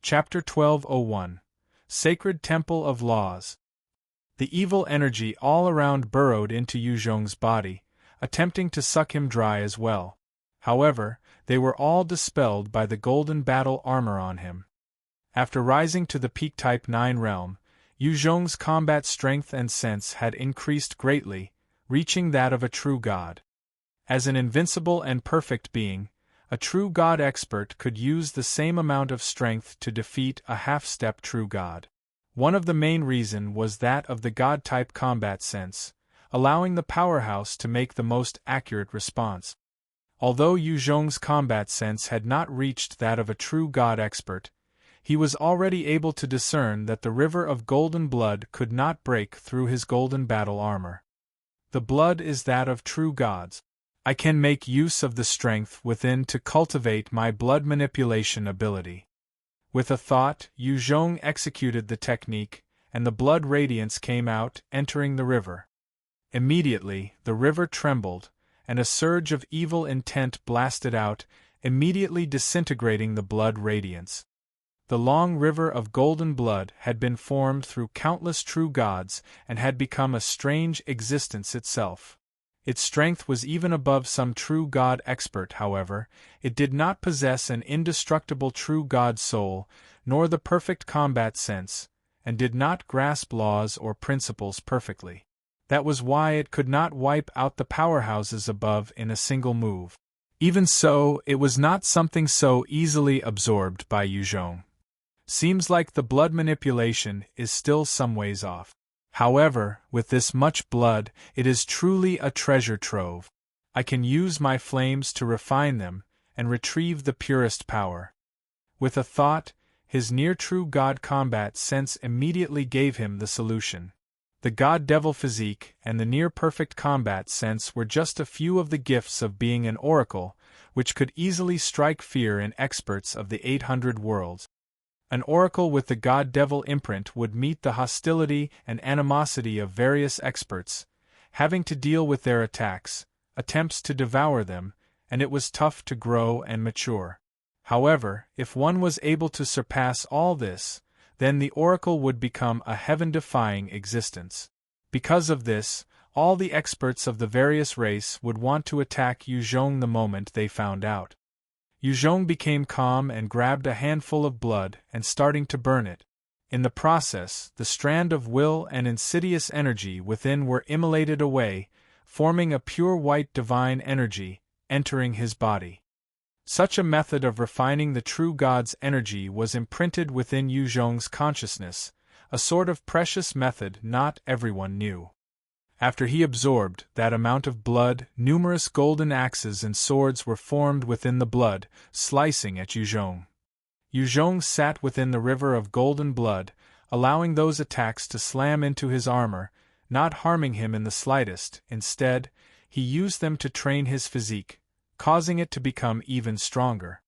Chapter 1201 Sacred Temple of Laws. The evil energy all around burrowed into Yuzhong's body, attempting to suck him dry as well. However, they were all dispelled by the golden battle armor on him. After rising to the peak Type 9 realm, Yuzhong's combat strength and sense had increased greatly, reaching that of a true god. As an invincible and perfect being, a true god expert could use the same amount of strength to defeat a half-step true god. One of the main reasons was that of the god-type combat sense, allowing the powerhouse to make the most accurate response. Although Yuzhong's combat sense had not reached that of a true god expert, he was already able to discern that the river of golden blood could not break through his golden battle armor. The blood is that of true gods. I can make use of the strength within to cultivate my blood manipulation ability. With a thought, Yuzhong executed the technique, and the blood radiance came out, entering the river. Immediately, the river trembled, and a surge of evil intent blasted out, immediately disintegrating the blood radiance. The long river of golden blood had been formed through countless true gods and had become a strange existence itself. Its strength was even above some true god expert. However, it did not possess an indestructible true god soul, nor the perfect combat sense, and did not grasp laws or principles perfectly. That was why it could not wipe out the powerhouses above in a single move. Even so, it was not something so easily absorbed by Yuzhong. Seems like the blood manipulation is still some ways off. However, with this much blood, it is truly a treasure trove. I can use my flames to refine them, and retrieve the purest power. With a thought, his near-true god combat sense immediately gave him the solution. The god-devil physique and the near-perfect combat sense were just a few of the gifts of being an oracle, which could easily strike fear in experts of the 800 worlds. An oracle with the god-devil imprint would meet the hostility and animosity of various experts, having to deal with their attacks, attempts to devour them, and it was tough to grow and mature. However, if one was able to surpass all this, then the oracle would become a heaven-defying existence. Because of this, all the experts of the various race would want to attack Yuzhong the moment they found out. Yuzhong became calm and grabbed a handful of blood and starting to burn it. In the process, the strand of will and insidious energy within were immolated away, forming a pure white divine energy, entering his body. Such a method of refining the true god's energy was imprinted within Yuzhong's consciousness, a sort of precious method not everyone knew. After he absorbed that amount of blood, numerous golden axes and swords were formed within the blood, slicing at Yuzhong. Yuzhong sat within the river of golden blood, allowing those attacks to slam into his armor, not harming him in the slightest. Instead, he used them to train his physique, causing it to become even stronger.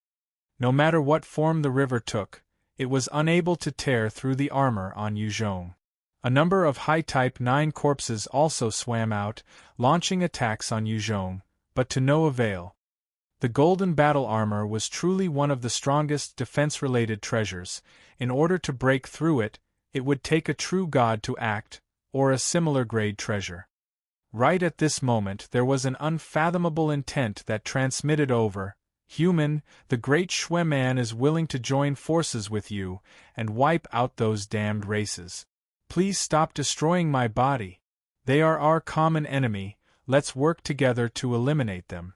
No matter what form the river took, it was unable to tear through the armor on Yuzhong. A number of high Type 9 corpses also swam out, launching attacks on Yuzhong, but to no avail. The golden battle armor was truly one of the strongest defense-related treasures. In order to break through it, it would take a true god to act, or a similar grade treasure. Right at this moment there was an unfathomable intent that transmitted over, "Human, the great Shui man is willing to join forces with you, and wipe out those damned races. Please stop destroying my body. They are our common enemy, let's work together to eliminate them."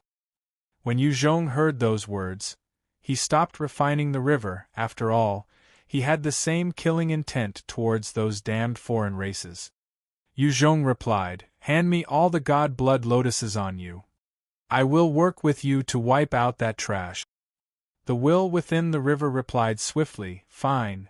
When Yuzhong heard those words, he stopped refining the river. After all, he had the same killing intent towards those damned foreign races. Yuzhong replied, "Hand me all the god blood lotuses on you. I will work with you to wipe out that trash." The will within the river replied swiftly, "Fine."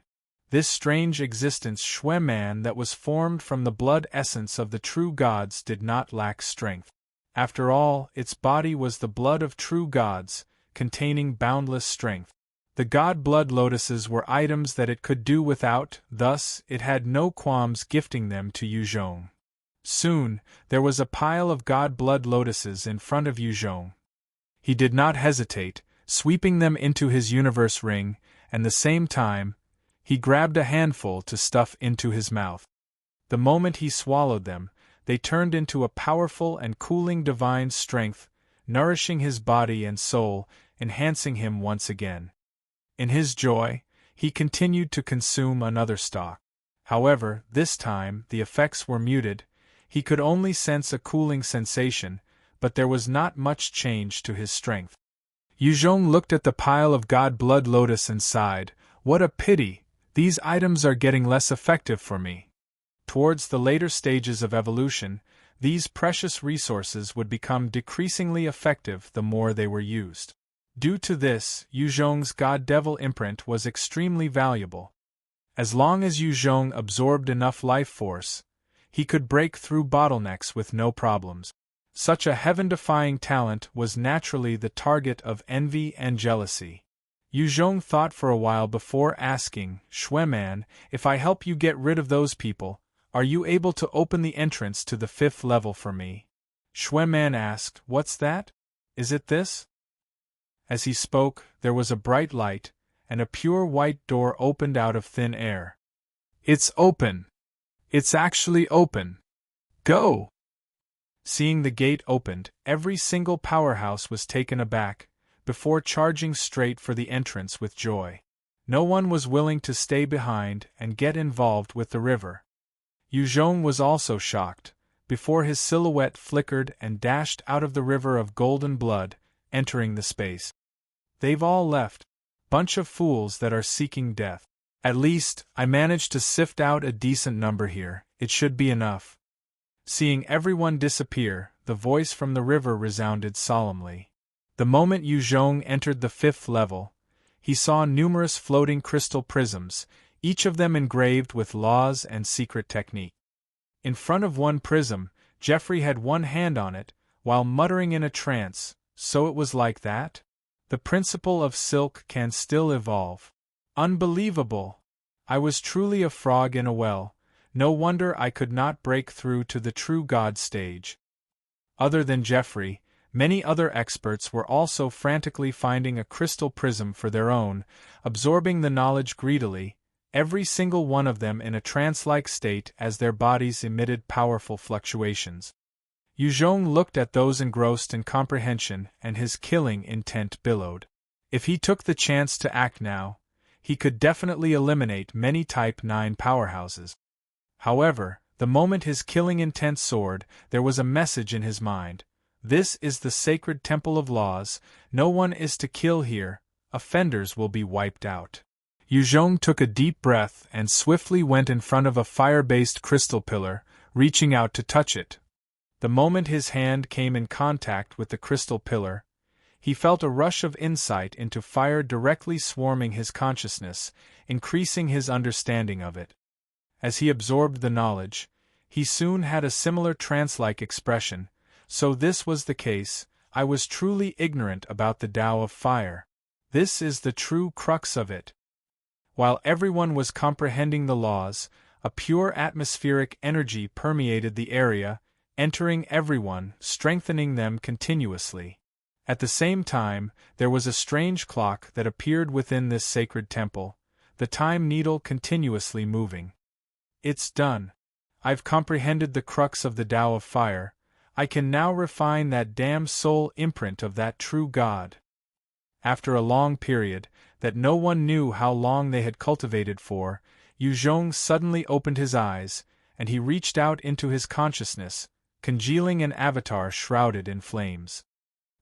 This strange existence Shui man that was formed from the blood essence of the true gods did not lack strength. After all, its body was the blood of true gods, containing boundless strength. The god blood lotuses were items that it could do without, thus, it had no qualms gifting them to Yuzhong. Soon, there was a pile of god blood lotuses in front of Yuzhong. He did not hesitate, sweeping them into his universe ring, and the same time, He grabbed a handful to stuff into his mouth. The moment he swallowed them, they turned into a powerful and cooling divine strength, nourishing his body and soul, enhancing him once again. In his joy, he continued to consume another stalk. However, this time, the effects were muted. He could only sense a cooling sensation, but there was not much change to his strength. Yuzhong looked at the pile of god blood lotus and sighed, "What a pity, these items are getting less effective for me." Towards the later stages of evolution, these precious resources would become decreasingly effective the more they were used. Due to this, Yuzhong's god-devil imprint was extremely valuable. As long as Yuzhong absorbed enough life force, he could break through bottlenecks with no problems. Such a heaven-defying talent was naturally the target of envy and jealousy. Yuzhong thought for a while before asking, "Shueman, if I help you get rid of those people, are you able to open the entrance to the 5th level for me?" Shueman asked, "What's that? Is it this?" As he spoke, there was a bright light, and a pure white door opened out of thin air. "It's open! It's actually open! Go!" Seeing the gate opened, every single powerhouse was taken aback, before charging straight for the entrance with joy. No one was willing to stay behind and get involved with the river. Yuzhong was also shocked, before his silhouette flickered and dashed out of the river of golden blood, entering the space. "They've all left. Bunch of fools that are seeking death. At least, I managed to sift out a decent number here, it should be enough." Seeing everyone disappear, the voice from the river resounded solemnly. The moment Yuzhong entered the 5th level, he saw numerous floating crystal prisms, each of them engraved with laws and secret technique. In front of one prism, Jeffrey had one hand on it, while muttering in a trance, "So it was like that? The principle of silk can still evolve. Unbelievable! I was truly a frog in a well. No wonder I could not break through to the true God stage." Other than Jeffrey, many other experts were also frantically finding a crystal prism for their own, absorbing the knowledge greedily, every single one of them in a trance-like state as their bodies emitted powerful fluctuations. Yuzhong looked at those engrossed in comprehension, and his killing intent billowed. If he took the chance to act now, he could definitely eliminate many Type 9 powerhouses. However, the moment his killing intent soared, there was a message in his mind. "This is the sacred temple of laws, no one is to kill here, offenders will be wiped out." Yuzhong took a deep breath and swiftly went in front of a fire-based crystal pillar, reaching out to touch it. The moment his hand came in contact with the crystal pillar, he felt a rush of insight into fire directly swarming his consciousness, increasing his understanding of it. As he absorbed the knowledge, he soon had a similar trance-like expression. "So this was the case, I was truly ignorant about the Tao of fire. This is the true crux of it." While everyone was comprehending the laws, a pure atmospheric energy permeated the area, entering everyone, strengthening them continuously. At the same time, there was a strange clock that appeared within this sacred temple, the time needle continuously moving. "It's done. I've comprehended the crux of the Tao of fire. I can now refine that damn soul imprint of that true God." After a long period, that no one knew how long they had cultivated for, Yuzhong suddenly opened his eyes, and he reached out into his consciousness, congealing an avatar shrouded in flames.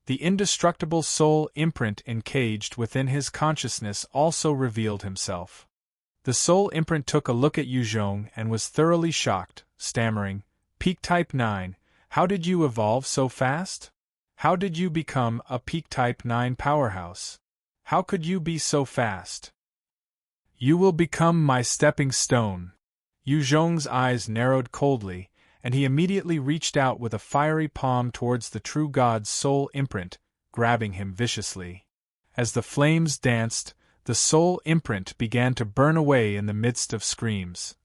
The indestructible soul imprint encaged within his consciousness also revealed himself. The soul imprint took a look at Yuzhong and was thoroughly shocked, stammering, "Peak Type 9, how did you evolve so fast? How did you become a Peak Type 9 powerhouse? How could you be so fast?" "You will become my stepping stone." Yuzhong's eyes narrowed coldly, and he immediately reached out with a fiery palm towards the true God's soul imprint, grabbing him viciously. As the flames danced, the soul imprint began to burn away in the midst of screams.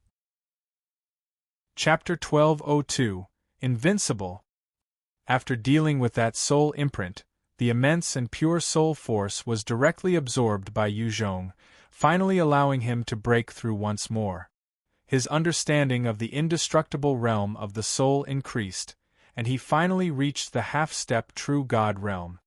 Chapter 1202 Invincible. After dealing with that soul imprint, the immense and pure soul force was directly absorbed by Yuzhong, finally allowing him to break through once more. His understanding of the indestructible realm of the soul increased, and he finally reached the half-step true God realm.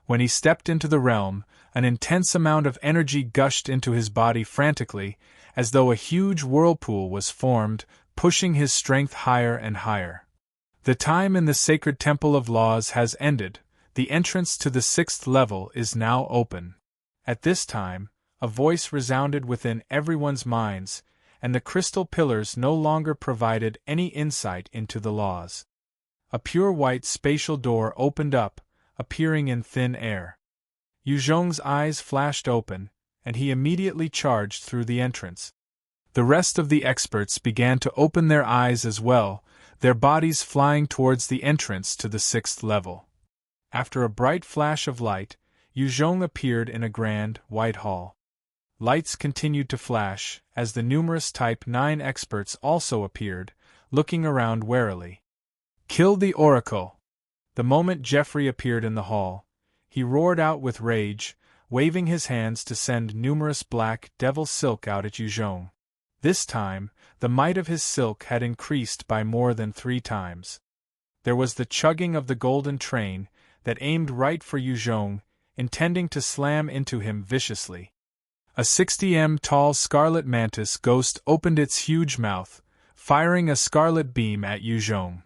When he stepped into the realm, an intense amount of energy gushed into his body frantically, as though a huge whirlpool was formed, pushing his strength higher and higher. The time in the sacred temple of laws has ended. The entrance to the 6th level is now open. At this time, a voice resounded within everyone's minds, and the crystal pillars no longer provided any insight into the laws. A pure white spatial door opened up, appearing in thin air. Yuzhong's eyes flashed open, and he immediately charged through the entrance. The rest of the experts began to open their eyes as well, their bodies flying towards the entrance to the 6th level. After a bright flash of light, Yuzhong appeared in a grand, white hall. Lights continued to flash, as the numerous Type 9 experts also appeared, looking around warily. "Kill the Oracle!" The moment Jeffrey appeared in the hall, he roared out with rage, waving his hands to send numerous black devil silk out at Yuzhong. This time, the might of his silk had increased by more than 3 times. There was the chugging of the golden train that aimed right for Yuzhong, intending to slam into him viciously. A 60 m tall scarlet mantis ghost opened its huge mouth, firing a scarlet beam at Yuzhong.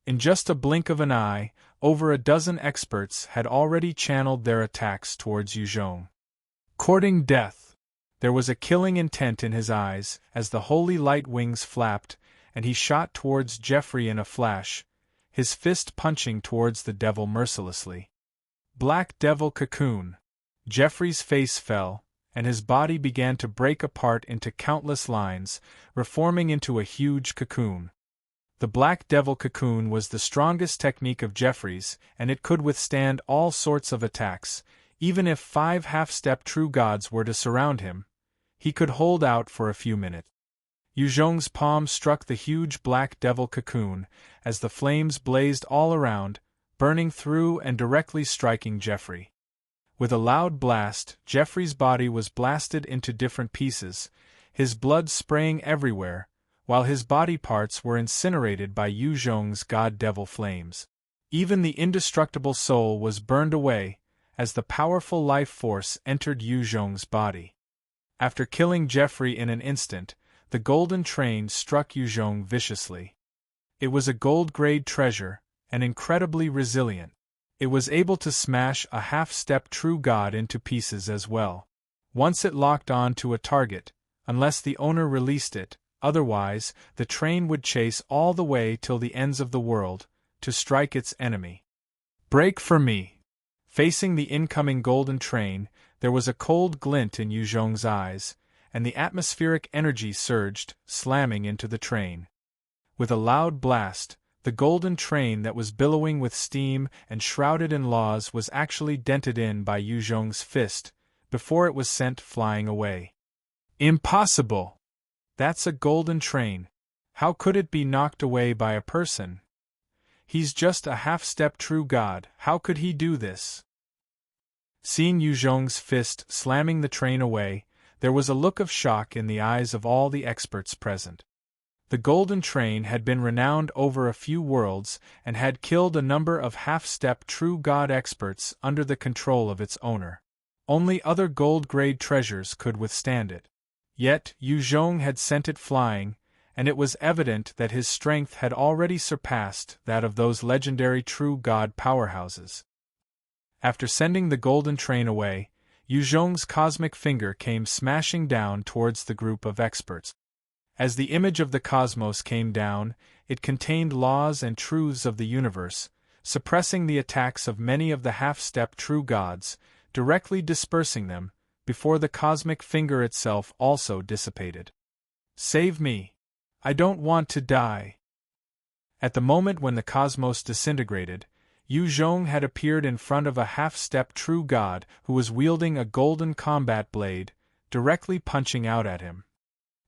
In just a blink of an eye, over a dozen experts had already channeled their attacks towards Yuzhong. Courting death. There was a killing intent in his eyes as the holy light wings flapped, and he shot towards Jeffrey in a flash, his fist punching towards the devil mercilessly. Black Devil Cocoon. Jeffrey's face fell, and his body began to break apart into countless lines, reforming into a huge cocoon. The Black Devil Cocoon was the strongest technique of Jeffrey's, and it could withstand all sorts of attacks. Even if 5 half-step true gods were to surround him, he could hold out for a few minutes. Yuzhong's palm struck the huge Black Devil Cocoon, as the flames blazed all around, burning through and directly striking Jeffrey. With a loud blast, Jeffrey's body was blasted into different pieces, his blood spraying everywhere, while his body parts were incinerated by Yuzhong's god-devil flames. Even the indestructible soul was burned away, as the powerful life force entered Yuzhong's body. After killing Jeffrey in an instant, the golden train struck Yuzhong viciously. It was a gold-grade treasure, and incredibly resilient. It was able to smash a half-step true god into pieces as well. Once it locked on to a target, unless the owner released it, otherwise, the train would chase all the way till the ends of the world, to strike its enemy. "Break for me!" Facing the incoming golden train, there was a cold glint in Yuzhong's eyes, and the atmospheric energy surged, slamming into the train. With a loud blast, the golden train that was billowing with steam and shrouded in laws was actually dented in by Yuzhong's fist, before it was sent flying away. "Impossible! That's a golden train. How could it be knocked away by a person? He's just a half-step true god, how could he do this?" Seeing Yuzhong's fist slamming the train away, there was a look of shock in the eyes of all the experts present. The golden train had been renowned over a few worlds and had killed a number of half-step true god experts under the control of its owner. Only other gold-grade treasures could withstand it. Yet Yuzhong had sent it flying, and it was evident that his strength had already surpassed that of those legendary true god powerhouses. After sending the golden train away, Yuzhong's cosmic finger came smashing down towards the group of experts. As the image of the cosmos came down, it contained laws and truths of the universe, suppressing the attacks of many of the half-step true gods, directly dispersing them, before the cosmic finger itself also dissipated. "Save me! I don't want to die!" At the moment when the cosmos disintegrated, Yuzhong had appeared in front of a half-step true god who was wielding a golden combat blade, directly punching out at him.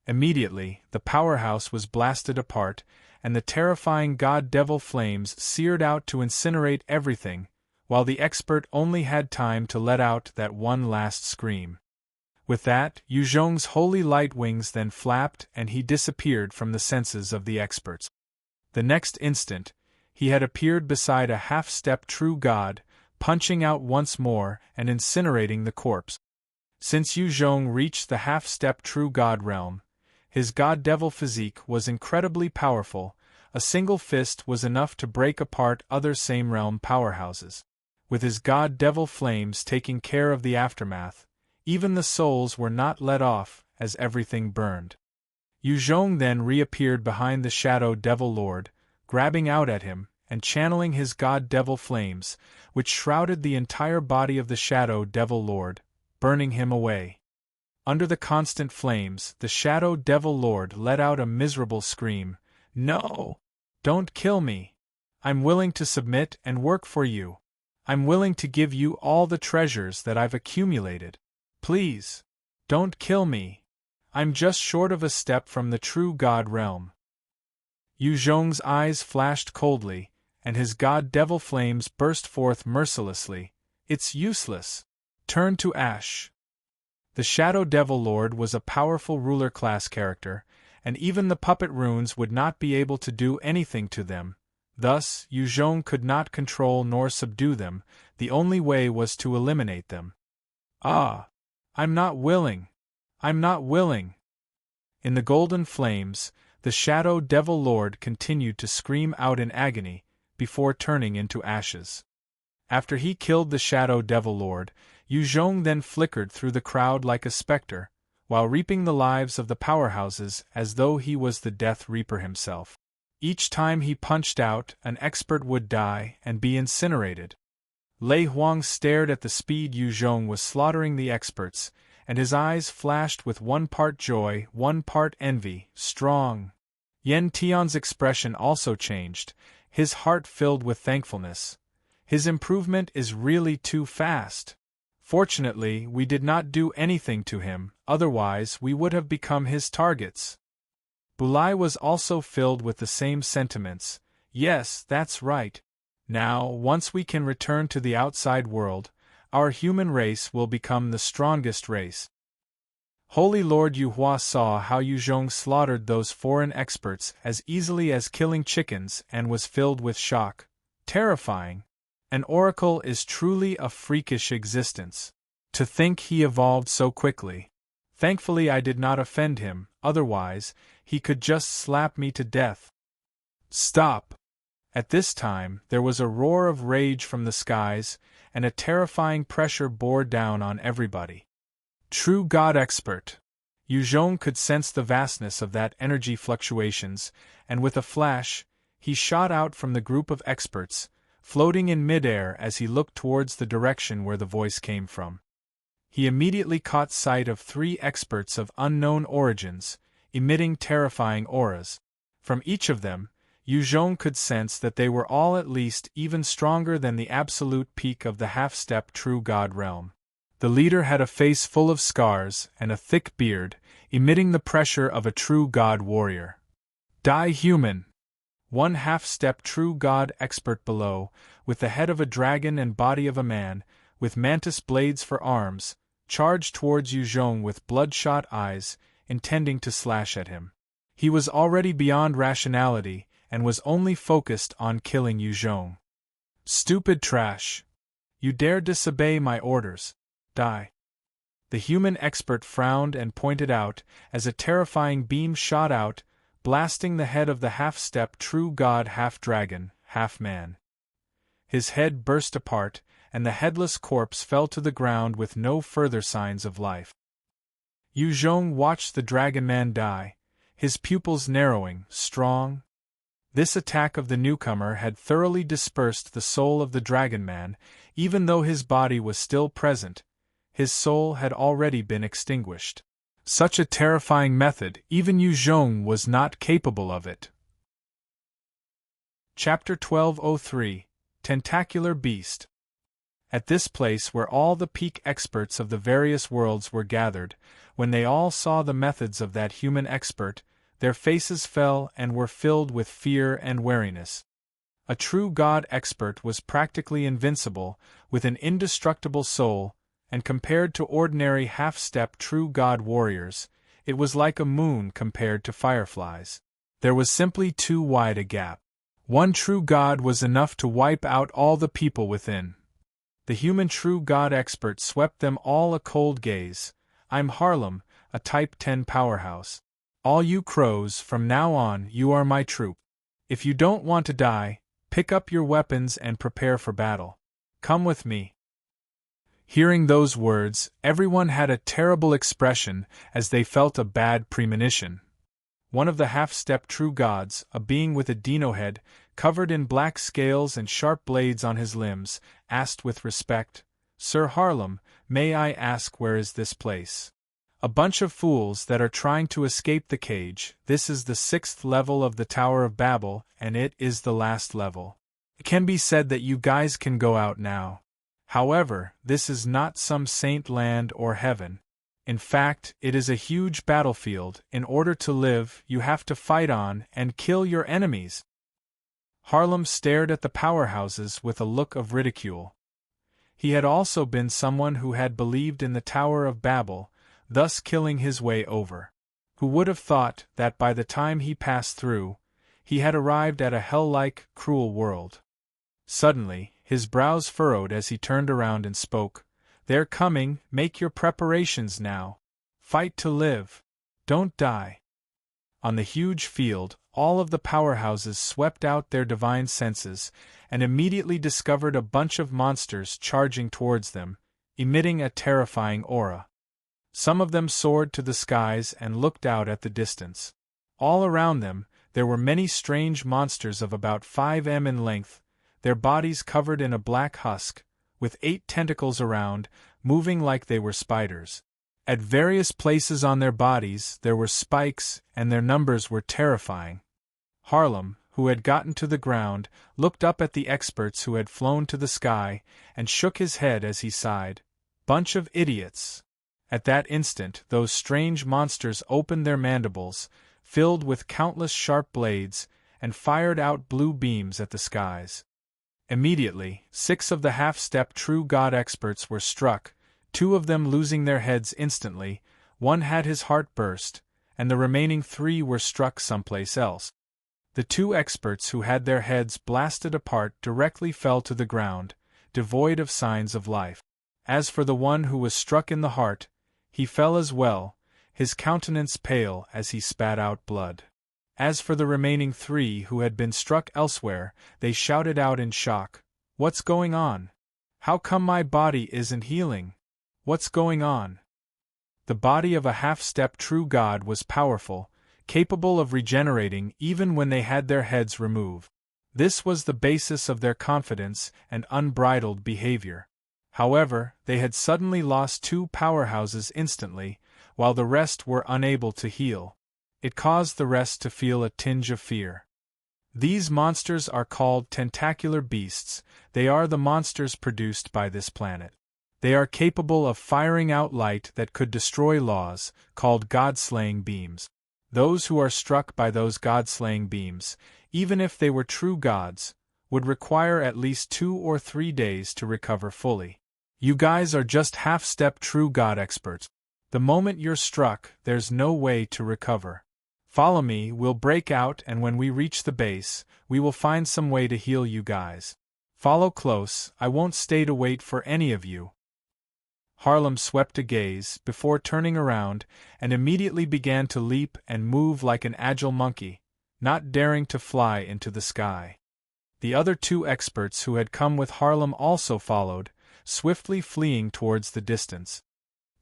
Immediately, the powerhouse was blasted apart, and the terrifying god-devil flames seared out to incinerate everything, while the expert only had time to let out that one last scream. With that, Yu Zhong's holy light wings then flapped and he disappeared from the senses of the experts. The next instant, he had appeared beside a half-step true god, punching out once more and incinerating the corpse. Since Yu Zhong reached the half-step true god realm, his god-devil physique was incredibly powerful. A single fist was enough to break apart other same-realm powerhouses. With his god-devil flames taking care of the aftermath, even the souls were not let off as everything burned. Yu Zhong then reappeared behind the Shadow Devil Lord, grabbing out at him and channeling his god-devil flames, which shrouded the entire body of the Shadow Devil Lord, burning him away. Under the constant flames, the Shadow Devil Lord let out a miserable scream. "No! Don't kill me! I'm willing to submit and work for you. I'm willing to give you all the treasures that I've accumulated. Please, don't kill me. I'm just short of a step from the true God realm." Yu Zhong's eyes flashed coldly, and his god-devil flames burst forth mercilessly. "It's useless. Turn to ash." The Shadow Devil Lord was a powerful ruler-class character, and even the puppet runes would not be able to do anything to them. Thus, Yu Zhong could not control nor subdue them. The only way was to eliminate them. "Ah! I'm not willing! I'm not willing!" In the golden flames, the Shadow Devil Lord continued to scream out in agony, before turning into ashes. After he killed the Shadow Devil Lord, Yu Zhong then flickered through the crowd like a specter, while reaping the lives of the powerhouses as though he was the Death Reaper himself. Each time he punched out, an expert would die and be incinerated. Lei Huang stared at the speed Yu Zhong was slaughtering the experts, and his eyes flashed with one part joy, one part envy. Strong. Yen Tian's expression also changed, his heart filled with thankfulness. His improvement is really too fast. Fortunately, we did not do anything to him, otherwise we would have become his targets. Bulai was also filled with the same sentiments. Yes, that's right. Now, once we can return to the outside world, our human race will become the strongest race. Holy Lord Yu Hua saw how Yu Zhong slaughtered those foreign experts as easily as killing chickens and was filled with shock. Terrifying. An oracle is truly a freakish existence. To think he evolved so quickly. Thankfully I did not offend him, otherwise, he could just slap me to death. Stop! At this time, there was a roar of rage from the skies, and a terrifying pressure bore down on everybody. True God expert! Yu Zhong could sense the vastness of that energy fluctuations, and with a flash, he shot out from the group of experts, floating in midair as he looked towards the direction where the voice came from. He immediately caught sight of 3 experts of unknown origins, emitting terrifying auras. From each of them, Yu Zhong could sense that they were all at least even stronger than the absolute peak of the half-step true God realm. The leader had a face full of scars and a thick beard, emitting the pressure of a true God warrior. Die human! One half-step true God expert below, with the head of a dragon and body of a man, with mantis blades for arms, charged towards Yu Zhong with bloodshot eyes, intending to slash at him. He was already beyond rationality, and was only focused on killing Yu Zhong. Stupid trash! You dare disobey my orders. Die! The human expert frowned and pointed out, as a terrifying beam shot out, blasting the head of the half-step true god half-dragon, half-man. His head burst apart, and the headless corpse fell to the ground with no further signs of life. Yu Zhong watched the dragon man die, his pupils narrowing. Strong. This attack of the newcomer had thoroughly dispersed the soul of the dragon man, even though his body was still present. His soul had already been extinguished. Such a terrifying method, even Yu Zhong was not capable of it. Chapter 1203 Tentacular Beast. At this place where all the peak experts of the various worlds were gathered, when they all saw the methods of that human expert, their faces fell and were filled with fear and wariness. A true God expert was practically invincible, with an indestructible soul, and compared to ordinary half-step true god warriors, it was like a moon compared to fireflies. There was simply too wide a gap. One true god was enough to wipe out all the people within. The human true god expert swept them all a cold gaze. I'm Harlem, a Type 10 powerhouse. All you crows, from now on, you are my troop. If you don't want to die, pick up your weapons and prepare for battle. Come with me. Hearing those words, everyone had a terrible expression as they felt a bad premonition. One of the half-step true gods, a being with a dino head, covered in black scales and sharp blades on his limbs, asked with respect, "Sir Harlem, may I ask where is this place?" "A bunch of fools that are trying to escape the cage. This is the 6th level of the Tower of Babel, and it is the last level. It can be said that you guys can go out now. However, this is not some saint land or heaven. In fact, it is a huge battlefield. In order to live, you have to fight on and kill your enemies." Harlem stared at the powerhouses with a look of ridicule. He had also been someone who had believed in the Tower of Babel, thus killing his way over. Who would have thought that by the time he passed through, he had arrived at a hell-like, cruel world? Suddenly, his brows furrowed as he turned around and spoke. "They're coming, make your preparations now. Fight to live. Don't die." On the huge field, all of the powerhouses swept out their divine senses, and immediately discovered a bunch of monsters charging towards them, emitting a terrifying aura. Some of them soared to the skies and looked out at the distance. All around them, there were many strange monsters of about 5 m in length, their bodies covered in a black husk, with 8 tentacles around, moving like they were spiders. At various places on their bodies there were spikes, and their numbers were terrifying. Harlem, who had gotten to the ground, looked up at the experts who had flown to the sky, and shook his head as he sighed. "Bunch of idiots." At that instant those strange monsters opened their mandibles, filled with countless sharp blades, and fired out blue beams at the skies. Immediately, 6 of the half-step true god experts were struck, 2 of them losing their heads instantly, 1 had his heart burst, and the remaining 3 were struck someplace else. The 2 experts who had their heads blasted apart directly fell to the ground, devoid of signs of life. As for the one who was struck in the heart, he fell as well, his countenance pale as he spat out blood. As for the remaining 3 who had been struck elsewhere, they shouted out in shock, "What's going on? How come my body isn't healing? What's going on?" The body of a half-step true god was powerful, capable of regenerating even when they had their heads removed. This was the basis of their confidence and unbridled behavior. However, they had suddenly lost 2 powerhouses instantly, while the rest were unable to heal. It caused the rest to feel a tinge of fear. These monsters are called tentacular beasts. They are the monsters produced by this planet. They are capable of firing out light that could destroy laws, called god-slaying beams. Those who are struck by those god-slaying beams, even if they were true gods, would require at least 2 or 3 days to recover fully. You guys are just half-step true god experts. The moment you're struck, there's no way to recover. Follow me, we'll break out, and when we reach the base, we will find some way to heal you guys. Follow close, I won't stay to wait for any of you. Harlem swept a gaze, before turning around, and immediately began to leap and move like an agile monkey, not daring to fly into the sky. The other 2 experts who had come with Harlem also followed, swiftly fleeing towards the distance.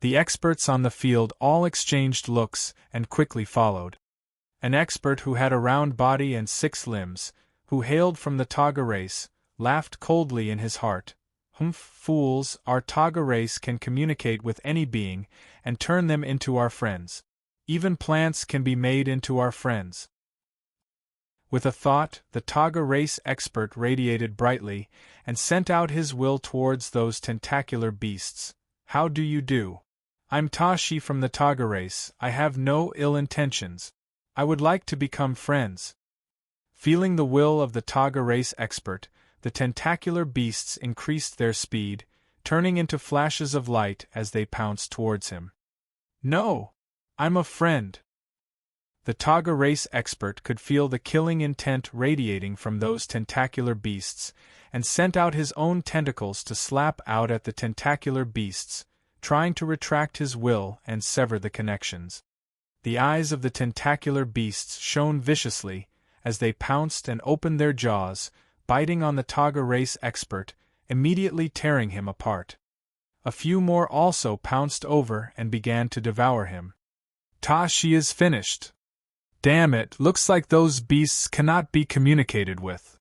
The experts on the field all exchanged looks and quickly followed. An expert who had a round body and 6 limbs, who hailed from the Taga race, laughed coldly in his heart. "Humph, fools, our Taga race can communicate with any being, and turn them into our friends. Even plants can be made into our friends." With a thought, the Taga race expert radiated brightly, and sent out his will towards those tentacular beasts. "How do you do? I'm Tashi from the Taga race. I have no ill intentions. I would like to become friends." Feeling the will of the Taga race expert, the tentacular beasts increased their speed, turning into flashes of light as they pounced towards him. "No! I'm a friend!" The Taga race expert could feel the killing intent radiating from those tentacular beasts, and sent out his own tentacles to slap out at the tentacular beasts, trying to retract his will and sever the connections. The eyes of the tentacular beasts shone viciously as they pounced and opened their jaws, biting on the Taga race expert, immediately tearing him apart. A few more also pounced over and began to devour him. She is finished. Damn it, looks like those beasts cannot be communicated with.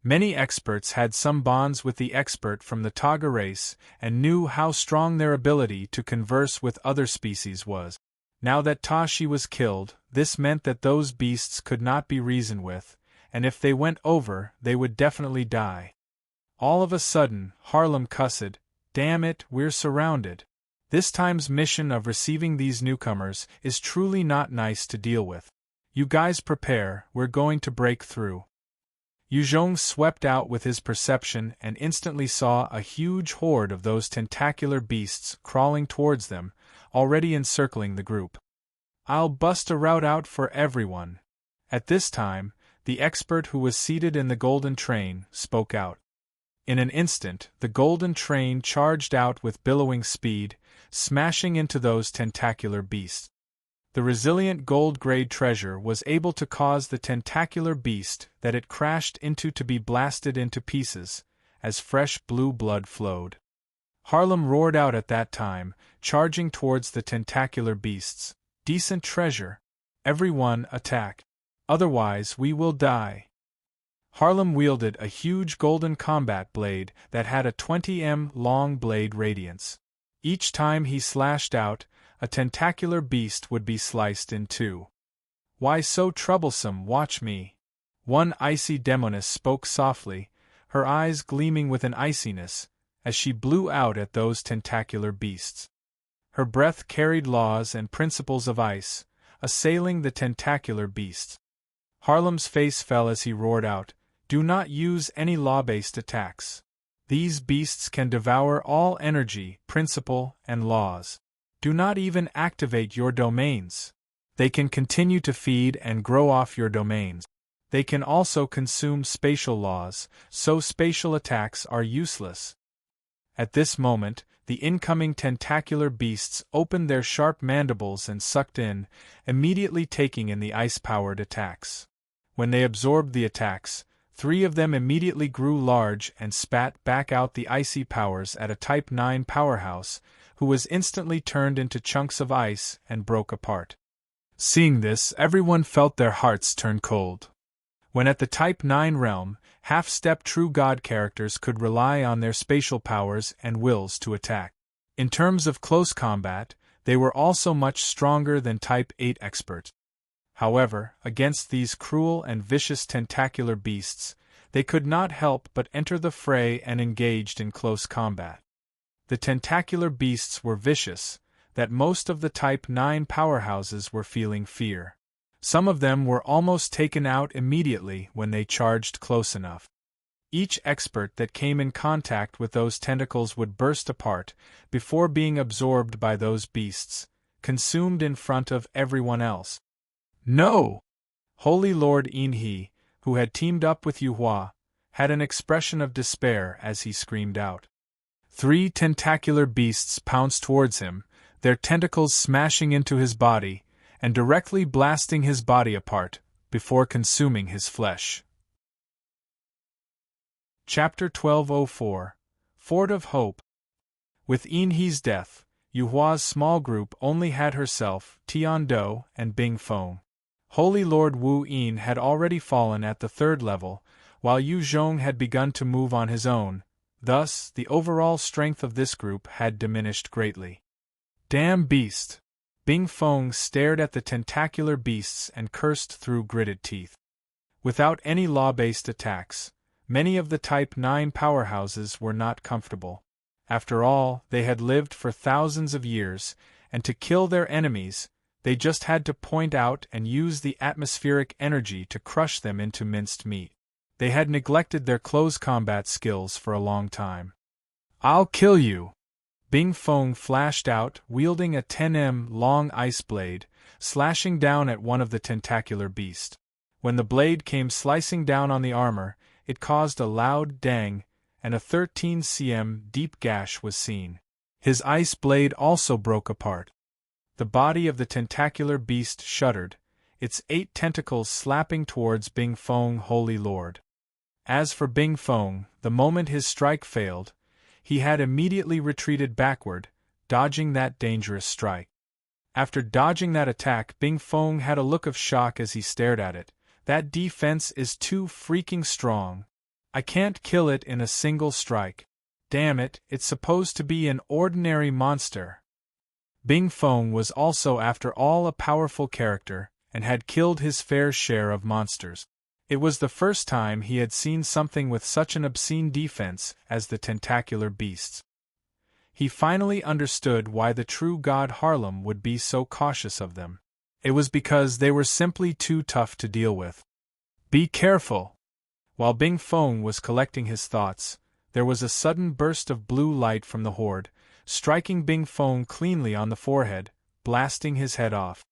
Many experts had some bonds with the expert from the Taga race and knew how strong their ability to converse with other species was. Now that Tashi was killed, this meant that those beasts could not be reasoned with, and if they went over, they would definitely die. All of a sudden, Harlem cussed, "Damn it, we're surrounded. This time's mission of receiving these newcomers is truly not nice to deal with. You guys prepare, we're going to break through." Yuzhong swept out with his perception and instantly saw a huge horde of those tentacular beasts crawling towards them, already encircling the group. "I'll bust a route out for everyone." At this time, the expert who was seated in the golden train spoke out. In an instant, the golden train charged out with billowing speed, smashing into those tentacular beasts. The resilient gold-grade treasure was able to cause the tentacular beast that it crashed into to be blasted into pieces, as fresh blue blood flowed. Harlem roared out at that time, charging towards the tentacular beasts. "Decent treasure! Everyone attack! Otherwise we will die!" Harlem wielded a huge golden combat blade that had a 20 m long blade radiance. Each time he slashed out, a tentacular beast would be sliced in two. "Why so troublesome, watch me!" One icy demoness spoke softly, her eyes gleaming with an iciness, as she blew out at those tentacular beasts. Her breath carried laws and principles of ice, assailing the tentacular beasts. Harlem's face fell as he roared out, "Do not use any law-based attacks. These beasts can devour all energy, principle, and laws. Do not even activate your domains. They can continue to feed and grow off your domains. They can also consume spatial laws, so spatial attacks are useless." At this moment, the incoming tentacular beasts opened their sharp mandibles and sucked in, immediately taking in the ice-powered attacks. When they absorbed the attacks, 3 of them immediately grew large and spat back out the icy powers at a Type 9 powerhouse, who was instantly turned into chunks of ice and broke apart. Seeing this, everyone felt their hearts turn cold. When at the Type 9 realm, half-step true god characters could rely on their spatial powers and wills to attack. In terms of close combat, they were also much stronger than Type 8 experts. However, against these cruel and vicious tentacular beasts, they could not help but enter the fray and engaged in close combat. The tentacular beasts were vicious, that most of the Type 9 powerhouses were feeling fear. Some of them were almost taken out immediately when they charged close enough. Each expert that came in contact with those tentacles would burst apart before being absorbed by those beasts, consumed in front of everyone else. "No!" Holy Lord Inhe, who had teamed up with Yuhua, had an expression of despair as he screamed out. 3 tentacular beasts pounced towards him, their tentacles smashing into his body, and directly blasting his body apart, before consuming his flesh. Chapter 1204 Fort of Hope. With Inhe's death, Yuhua's small group only had herself, Tiando, and Bing Feng. Holy Lord Wu Yin had already fallen at the 3rd level, while Yu Zhong had begun to move on his own, thus the overall strength of this group had diminished greatly. "Damn beast!" Bing Feng stared at the tentacular beasts and cursed through gritted teeth. Without any law-based attacks, many of the Type 9 powerhouses were not comfortable. After all, they had lived for thousands of years, and to kill their enemies, they just had to point out and use the atmospheric energy to crush them into minced meat. They had neglected their close combat skills for a long time. I'll kill you! Bing Feng flashed out, wielding a 10 m long ice blade, slashing down at one of the tentacular beasts. When the blade came slicing down on the armor, it caused a loud dang, and a 13 cm deep gash was seen. His ice blade also broke apart. The body of the tentacular beast shuddered, its 8 tentacles slapping towards Bing Feng, Holy Lord. As for Bing Feng, the moment his strike failed, he had immediately retreated backward, dodging that dangerous strike. After dodging that attack, Bing Feng had a look of shock as he stared at it. That defense is too freaking strong. I can't kill it in a single strike. Damn it, it's supposed to be an ordinary monster. Bing Feng was also after all a powerful character, and had killed his fair share of monsters. It was the first time he had seen something with such an obscene defense as the tentacular beasts. He finally understood why the true god Harlem would be so cautious of them. It was because they were simply too tough to deal with. Be careful! While Bing Feng was collecting his thoughts, there was a sudden burst of blue light from the horde, striking Bing Feng cleanly on the forehead, blasting his head off.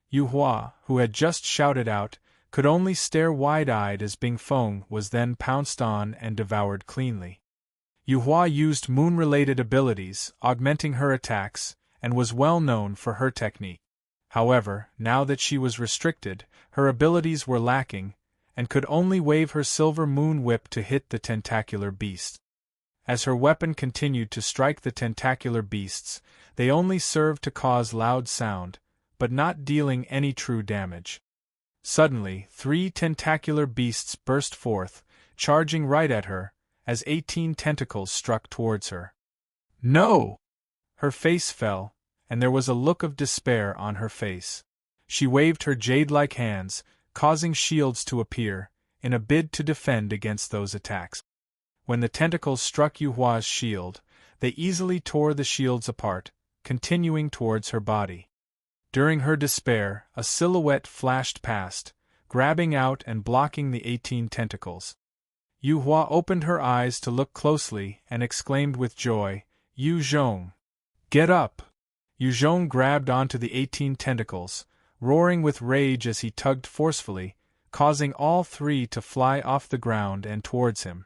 Yu Hua, who had just shouted out, could only stare wide-eyed as Bing Feng was then pounced on and devoured cleanly. Yu Hua used moon-related abilities, augmenting her attacks, and was well known for her technique. However, now that she was restricted, her abilities were lacking, and could only wave her silver moon whip to hit the tentacular beast. As her weapon continued to strike the tentacular beasts, they only served to cause loud sound, but not dealing any true damage. Suddenly, 3 tentacular beasts burst forth, charging right at her, as 18 tentacles struck towards her. No! Her face fell, and there was a look of despair on her face. She waved her jade-like hands, causing shields to appear, in a bid to defend against those attacks. When the tentacles struck Yu Hua's shield, they easily tore the shields apart, continuing towards her body. During her despair, a silhouette flashed past, grabbing out and blocking the 18 tentacles. Yu Hua opened her eyes to look closely and exclaimed with joy, "Yu Zhong! Get up!" Yu Zhong grabbed onto the 18 tentacles, roaring with rage as he tugged forcefully, causing all 3 to fly off the ground and towards him.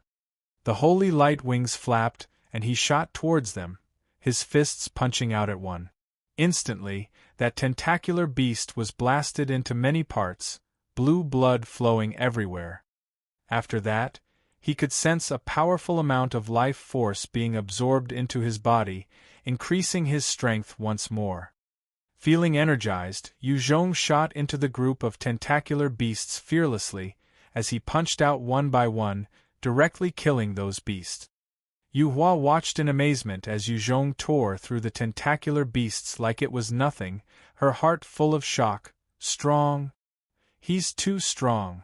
The holy light wings flapped, and he shot towards them, his fists punching out at one. Instantly, that tentacular beast was blasted into many parts, blue blood flowing everywhere. After that, he could sense a powerful amount of life force being absorbed into his body, increasing his strength once more. Feeling energized, Yu Zhong shot into the group of tentacular beasts fearlessly, as he punched out one by one, directly killing those beasts. Yu Hua watched in amazement as Yu Zhong tore through the tentacular beasts like it was nothing, her heart full of shock. Strong? He's too strong.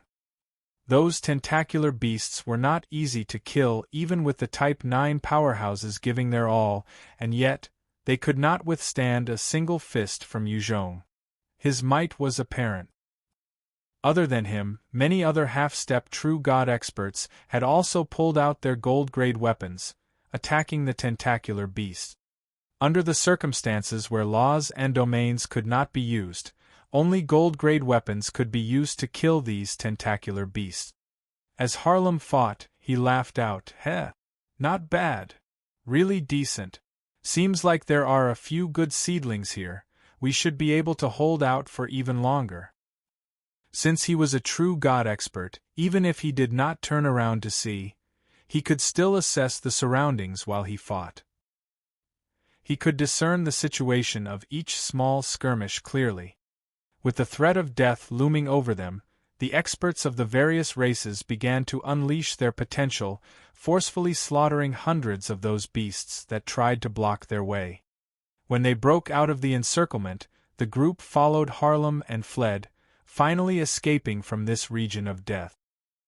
Those tentacular beasts were not easy to kill even with the Type 9 powerhouses giving their all, and yet, they could not withstand a single fist from Yu Zhong. His might was apparent. Other than him, many other half-step true god experts had also pulled out their gold-grade weapons, attacking the tentacular beast. Under the circumstances where laws and domains could not be used, only gold-grade weapons could be used to kill these tentacular beasts. As Harlem fought, he laughed out, "Heh, not bad. Really decent. Seems like there are a few good seedlings here, we should be able to hold out for even longer." Since he was a true god expert, even if he did not turn around to see, he could still assess the surroundings while he fought. He could discern the situation of each small skirmish clearly. With the threat of death looming over them, the experts of the various races began to unleash their potential, forcefully slaughtering hundreds of those beasts that tried to block their way. When they broke out of the encirclement, the group followed Harlem and fled, finally escaping from this region of death.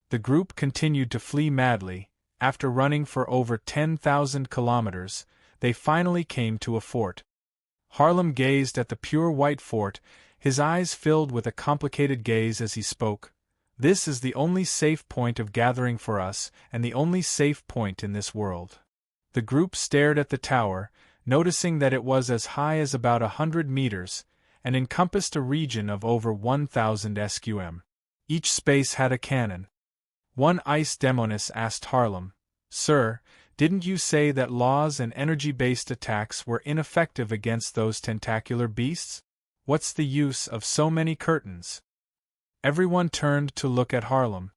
The group continued to flee madly. After running for over 10,000 kilometers, they finally came to a fort. Harlem gazed at the pure white fort, his eyes filled with a complicated gaze as he spoke. "This is the only safe point of gathering for us, and the only safe point in this world. The group stared at the tower, noticing that it was as high as about 100 meters, and encompassed a region of over 1,000 sqm. Each space had a cannon. One ice demoness asked Harlem, "Sir, didn't you say that laws and energy-based attacks were ineffective against those tentacular beasts? What's the use of so many curtains?" Everyone turned to look at Harlem.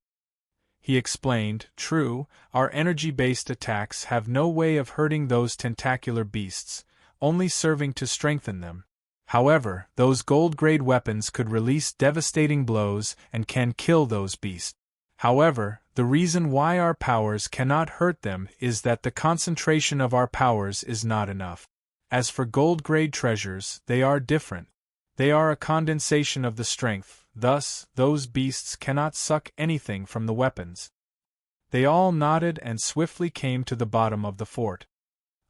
He explained, "True, our energy-based attacks have no way of hurting those tentacular beasts, only serving to strengthen them. However, those gold-grade weapons could release devastating blows and can kill those beasts. However, the reason why our powers cannot hurt them is that the concentration of our powers is not enough. As for gold-grade treasures, they are different. They are a condensation of the strength, thus, those beasts cannot suck anything from the weapons." They all nodded and swiftly came to the bottom of the fort.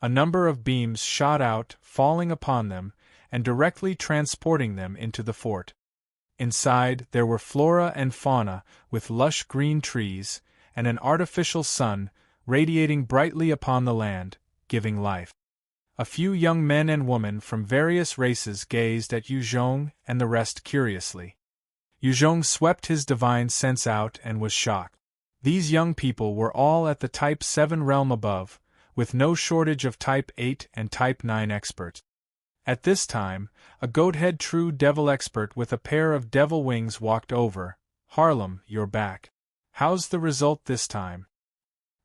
A number of beams shot out, falling upon them, and directly transporting them into the fort. Inside, there were flora and fauna, with lush green trees, and an artificial sun, radiating brightly upon the land, giving life. A few young men and women from various races gazed at Yu Zhong and the rest curiously. Yu Zhong swept his divine sense out and was shocked. These young people were all at the Type 7 realm above, with no shortage of Type 8 and Type 9 experts. At this time, a goathead true devil expert with a pair of devil wings walked over. "Harlem, you're back. How's the result this time?"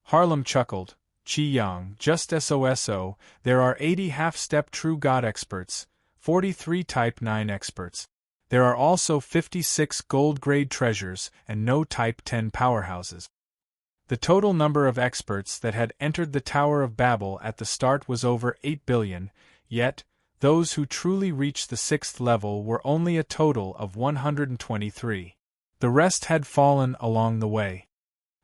Harlem chuckled. "Qi Yang, just SOSO, there are 80 half-step true god experts, 43 Type 9 experts. There are also 56 gold-grade treasures and no Type 10 powerhouses." The total number of experts that had entered the Tower of Babel at the start was over 8 billion, yet, those who truly reached the 6th level were only a total of 123. The rest had fallen along the way.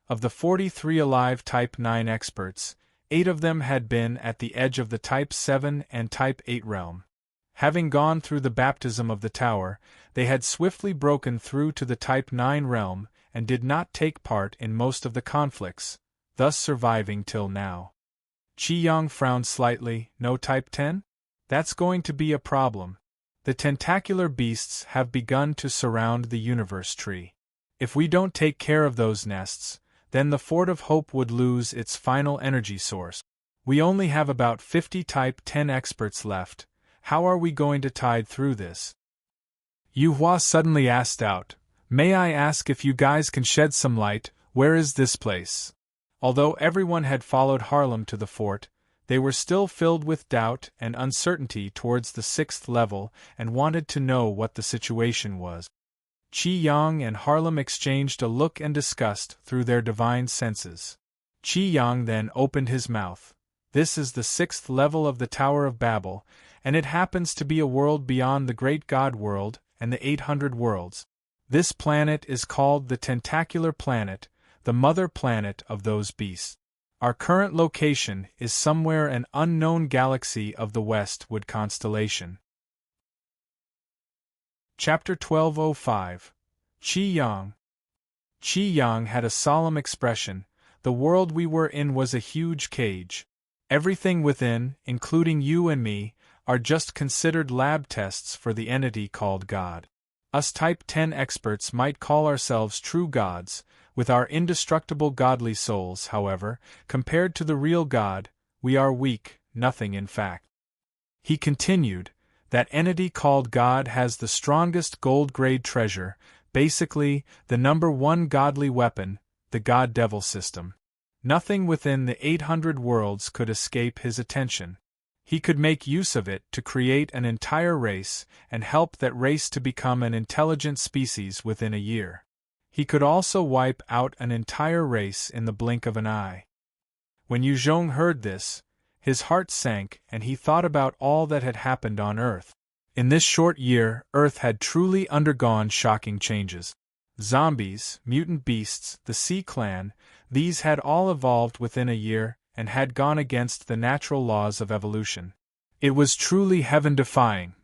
Of the 43 alive Type 9 experts, 8 of them had been at the edge of the Type 7 and Type 8 realm. Having gone through the baptism of the tower, they had swiftly broken through to the Type 9 realm and did not take part in most of the conflicts, thus surviving till now. Qi Yang frowned slightly. "No Type 10? That's going to be a problem. The tentacular beasts have begun to surround the universe tree. If we don't take care of those nests, then the Fort of Hope would lose its final energy source. We only have about 50 Type 10 experts left. How are we going to tide through this?" Yu Hua suddenly asked out, "May I ask if you guys can shed some light, where is this place?" Although everyone had followed Harlem to the fort, they were still filled with doubt and uncertainty towards the 6th level and wanted to know what the situation was. Qi Yang and Harlem exchanged a look and disgust through their divine senses. Qi Yang then opened his mouth. "This is the 6th level of the Tower of Babel, and it happens to be a world beyond the Great God World and the 800 worlds. This planet is called the Tentacular Planet, the mother planet of those beasts. Our current location is somewhere an unknown galaxy of the Westwood constellation." Chapter 1205. Qi Yang. Qi Yang had a solemn expression. The world we were in was a huge cage. Everything within, including you and me, are just considered lab tests for the entity called God. Us Type 10 experts might call ourselves true gods. With our indestructible godly souls, however, compared to the real God, we are weak, nothing in fact. He continued, "That entity called God has the strongest gold-grade treasure, basically, the number one godly weapon, the God-Devil system. Nothing within the 800 worlds could escape his attention. He could make use of it to create an entire race and help that race to become an intelligent species within a year. He could also wipe out an entire race in the blink of an eye." When Yu Zhong heard this, his heart sank and he thought about all that had happened on Earth. In this short year, Earth had truly undergone shocking changes. Zombies, mutant beasts, the Sea Clan, these had all evolved within a year and had gone against the natural laws of evolution. It was truly heaven-defying.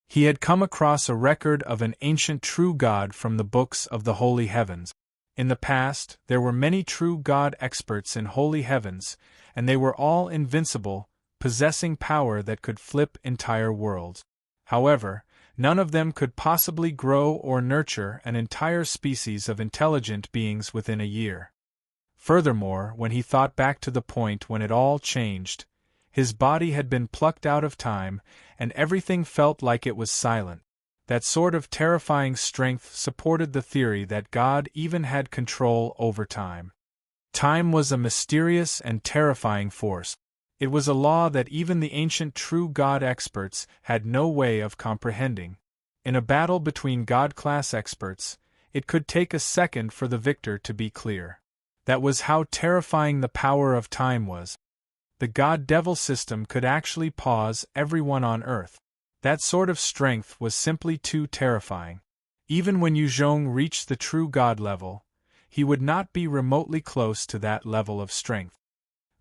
He had come across a record of an ancient true god from the books of the holy heavens. In the past, there were many true God experts in holy heavens, and they were all invincible, possessing power that could flip entire worlds. However, none of them could possibly grow or nurture an entire species of intelligent beings within a year. Furthermore, when he thought back to the point when it all changed, his body had been plucked out of time, and everything felt like it was silent. That sort of terrifying strength supported the theory that God even had control over time. Time was a mysterious and terrifying force. It was a law that even the ancient true God experts had no way of comprehending. In a battle between God-class experts, it could take a second for the victor to be clear. That was how terrifying the power of time was. The God-devil system could actually pause everyone on Earth. That sort of strength was simply too terrifying. Even when Yu Zhong reached the true God level, he would not be remotely close to that level of strength.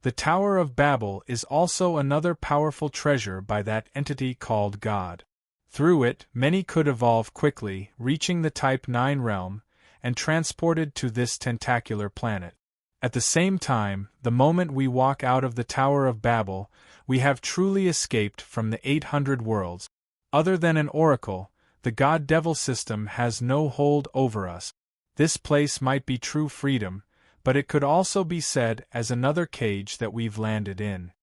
The Tower of Babel is also another powerful treasure by that entity called God. Through it, many could evolve quickly, reaching the Type 9 realm, and transported to this tentacular planet. At the same time, the moment we walk out of the Tower of Babel, we have truly escaped from the 800 worlds. Other than an oracle, the God-devil system has no hold over us. This place might be true freedom, but it could also be said as another cage that we've landed in.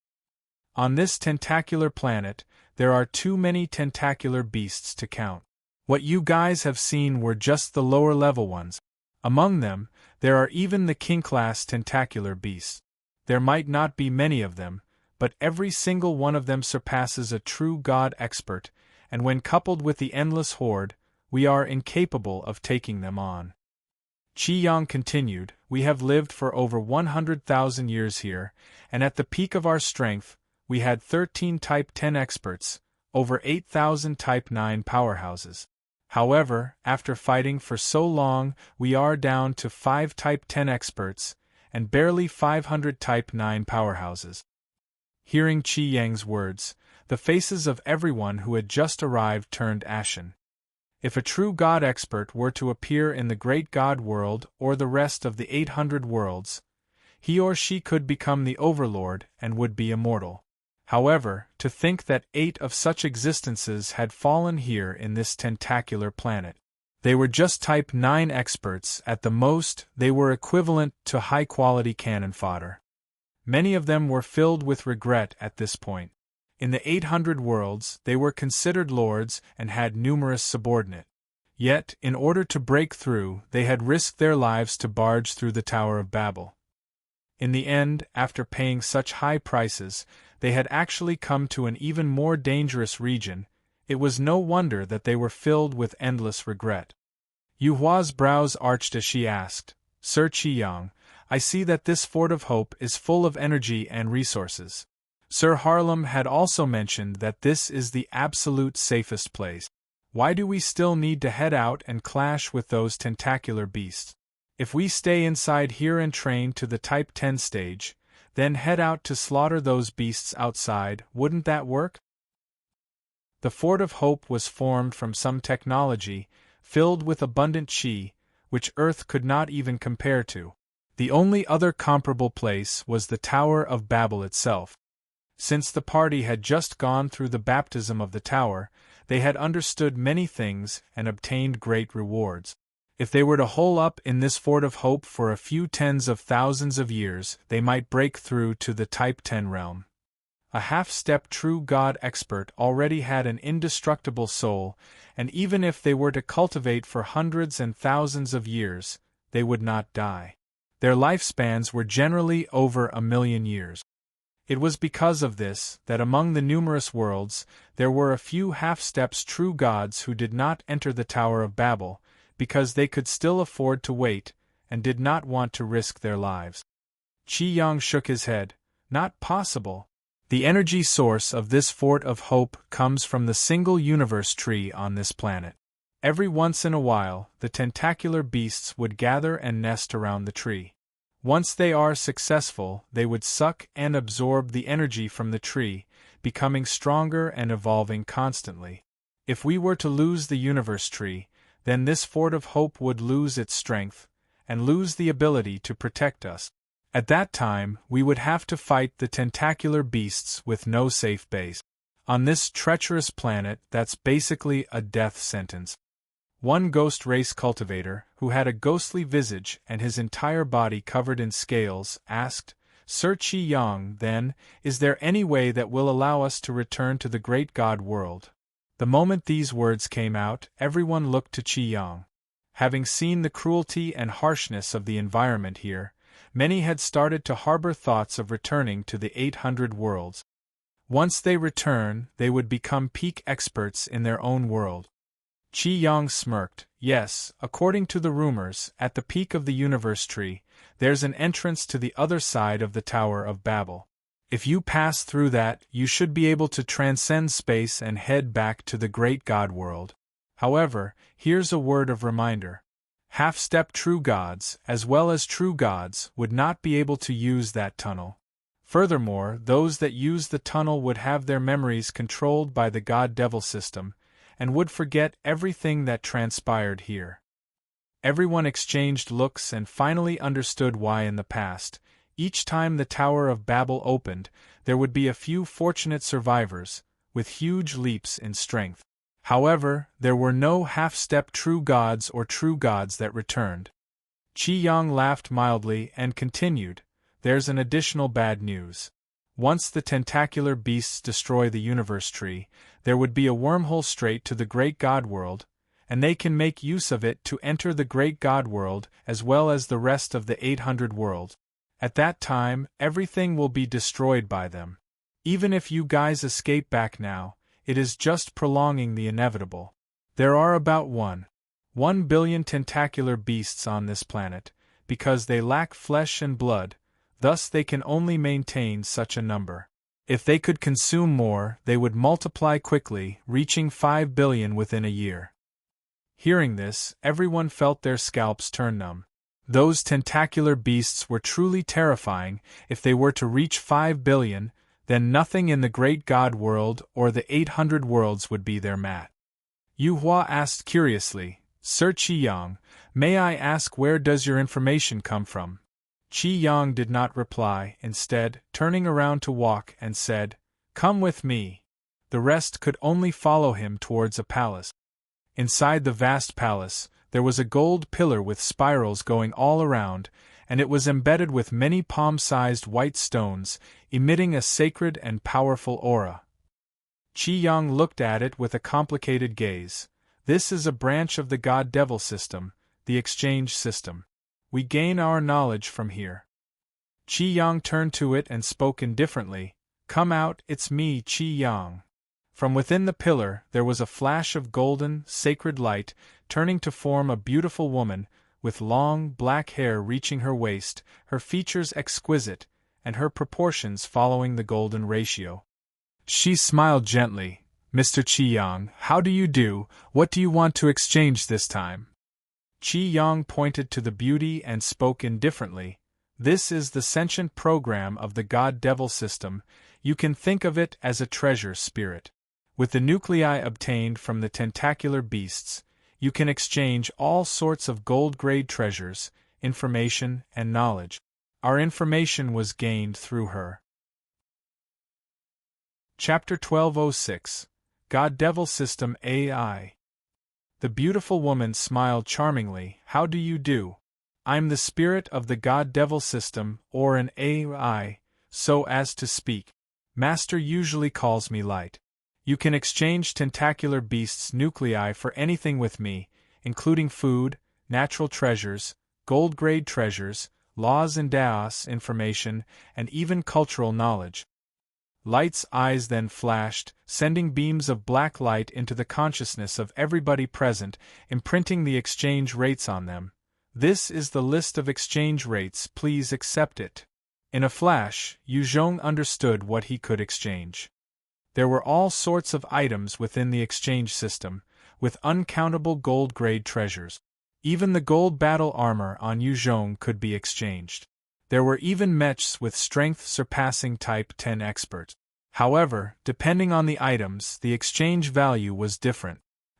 On this tentacular planet, there are too many tentacular beasts to count. What you guys have seen were just the lower-level ones. Among them, there are even the king-class tentacular beasts. There might not be many of them, but every single one of them surpasses a true God expert, and when coupled with the endless horde, we are incapable of taking them on. Qi Yang continued, we have lived for over 100,000 years here, and at the peak of our strength, we had 13 Type 10 experts, over 8,000 Type 9 powerhouses. However, after fighting for so long, we are down to 5 Type 10 experts, and barely 500 Type 9 powerhouses. Hearing Qi Yang's words, the faces of everyone who had just arrived turned ashen. If a true God expert were to appear in the Great God World or the rest of the 800 worlds, he or she could become the Overlord and would be immortal. However, to think that 8 of such existences had fallen here in this tentacular planet. They were just Type 9 experts. At the most, they were equivalent to high-quality cannon fodder. Many of them were filled with regret at this point. In the 800 worlds, they were considered lords and had numerous subordinate. Yet, in order to break through, they had risked their lives to barge through the Tower of Babel. In the end, after paying such high prices, they had actually come to an even more dangerous region. It was no wonder that they were filled with endless regret. Yu Hua's brows arched as she asked, Sir Qi Yang, I see that this Fort of Hope is full of energy and resources. Sir Harlem had also mentioned that this is the absolute safest place. Why do we still need to head out and clash with those tentacular beasts? If we stay inside here and train to the Type 10 stage, then head out to slaughter those beasts outside, wouldn't that work? The Fort of Hope was formed from some technology, filled with abundant qi, which Earth could not even compare to. The only other comparable place was the Tower of Babel itself. Since the party had just gone through the baptism of the tower, they had understood many things and obtained great rewards. If they were to hole up in this Fort of Hope for a few tens of thousands of years, they might break through to the Type 10 realm. A half-step true God expert already had an indestructible soul, and even if they were to cultivate for hundreds and thousands of years, they would not die. Their lifespans were generally over 1,000,000 years. It was because of this that among the numerous worlds, there were a few half-steps true gods who did not enter the Tower of Babel, because they could still afford to wait, and did not want to risk their lives. Qi Yang shook his head. Not possible. The energy source of this Fort of Hope comes from the single universe tree on this planet. Every once in a while, the tentacular beasts would gather and nest around the tree. Once they are successful, they would suck and absorb the energy from the tree, becoming stronger and evolving constantly. If we were to lose the universe tree, then this Fort of Hope would lose its strength, and lose the ability to protect us. At that time, we would have to fight the tentacular beasts with no safe base. On this treacherous planet, that's basically a death sentence. One ghost race cultivator, who had a ghostly visage and his entire body covered in scales, asked, "Sir Qi Yang, then, is there any way that will allow us to return to the great God world?" The moment these words came out, everyone looked to Qi Yang. Having seen the cruelty and harshness of the environment here, many had started to harbor thoughts of returning to the 800 worlds. Once they return, they would become peak experts in their own world. Qi Yang smirked. "Yes, according to the rumors, at the peak of the universe tree, there's an entrance to the other side of the Tower of Babel. If you pass through that, you should be able to transcend space and head back to the great God world. However, here's a word of reminder. Half-step true gods, as well as true gods, would not be able to use that tunnel. Furthermore, those that use the tunnel would have their memories controlled by the God-Devil system, and would forget everything that transpired here." Everyone exchanged looks and finally understood why in the past, each time the Tower of Babel opened, there would be a few fortunate survivors, with huge leaps in strength. However, there were no half-step true gods or true gods that returned. Qi Yang laughed mildly and continued, "There's an additional bad news. Once the tentacular beasts destroy the universe tree, there would be a wormhole straight to the great God world, and they can make use of it to enter the great God world as well as the rest of the 800 worlds. At that time, everything will be destroyed by them. Even if you guys escape back now, it is just prolonging the inevitable. There are about 1 billion tentacular beasts on this planet, because they lack flesh and blood, thus they can only maintain such a number. If they could consume more, they would multiply quickly, reaching 5 billion within a year." Hearing this, everyone felt their scalps turn numb. Those tentacular beasts were truly terrifying. If they were to reach 5 billion, then nothing in the great God world or the 800 worlds would be their mat. Yu Hua asked curiously, "Sir Qi Yang, may I ask where does your information come from?" Qi Yang did not reply, instead, turning around to walk and said, "Come with me." The rest could only follow him towards a palace. Inside the vast palace, there was a gold pillar with spirals going all around, and it was embedded with many palm-sized white stones, emitting a sacred and powerful aura. Qi Yang looked at it with a complicated gaze. "This is a branch of the God-Devil system, the exchange system. We gain our knowledge from here." Qi Yang turned to it and spoke indifferently, "Come out, it's me, Qi Yang." From within the pillar, there was a flash of golden, sacred light, turning to form a beautiful woman, with long, black hair reaching her waist, her features exquisite, and her proportions following the golden ratio. She smiled gently. "Mr. Qi Yang, how do you do? What do you want to exchange this time?" Qi Yang pointed to the beauty and spoke indifferently. "This is the sentient program of the God-Devil system. You can think of it as a treasure spirit. With the nuclei obtained from the tentacular beasts, you can exchange all sorts of gold-grade treasures, information, and knowledge. Our information was gained through her." Chapter 1206 God-Devil System AI. The beautiful woman smiled charmingly. "How do you do? I'm the spirit of the God-Devil system, or an AI, so as to speak. Master usually calls me Light. You can exchange tentacular beasts' nuclei for anything with me, including food, natural treasures, gold-grade treasures, laws and daos information, and even cultural knowledge." Light's eyes then flashed, sending beams of black light into the consciousness of everybody present, imprinting the exchange rates on them. "This is the list of exchange rates, please accept it." In a flash, Yu Zhong understood what he could exchange. There were all sorts of items within the exchange system, with uncountable gold-grade treasures. Even the gold battle armor on Yu Zhong could be exchanged. There were even mechs with strength surpassing Type 10 experts. However, depending on the items, the exchange value was different.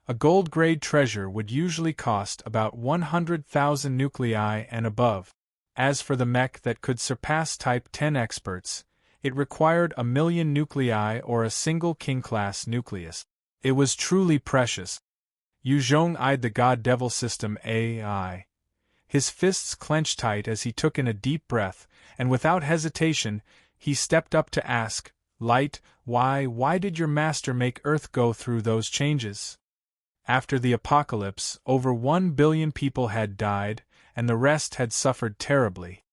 A gold-grade treasure would usually cost about 100,000 nuclei and above. As for the mech that could surpass Type 10 experts, it required 1,000,000 nuclei or a single king-class nucleus. It was truly precious. Yu Zhong eyed the God-Devil system AI. His fists clenched tight as he took in a deep breath, and without hesitation, he stepped up to ask, "Light, why did your master make Earth go through those changes?" After the apocalypse, over 1 billion people had died, and the rest had suffered terribly.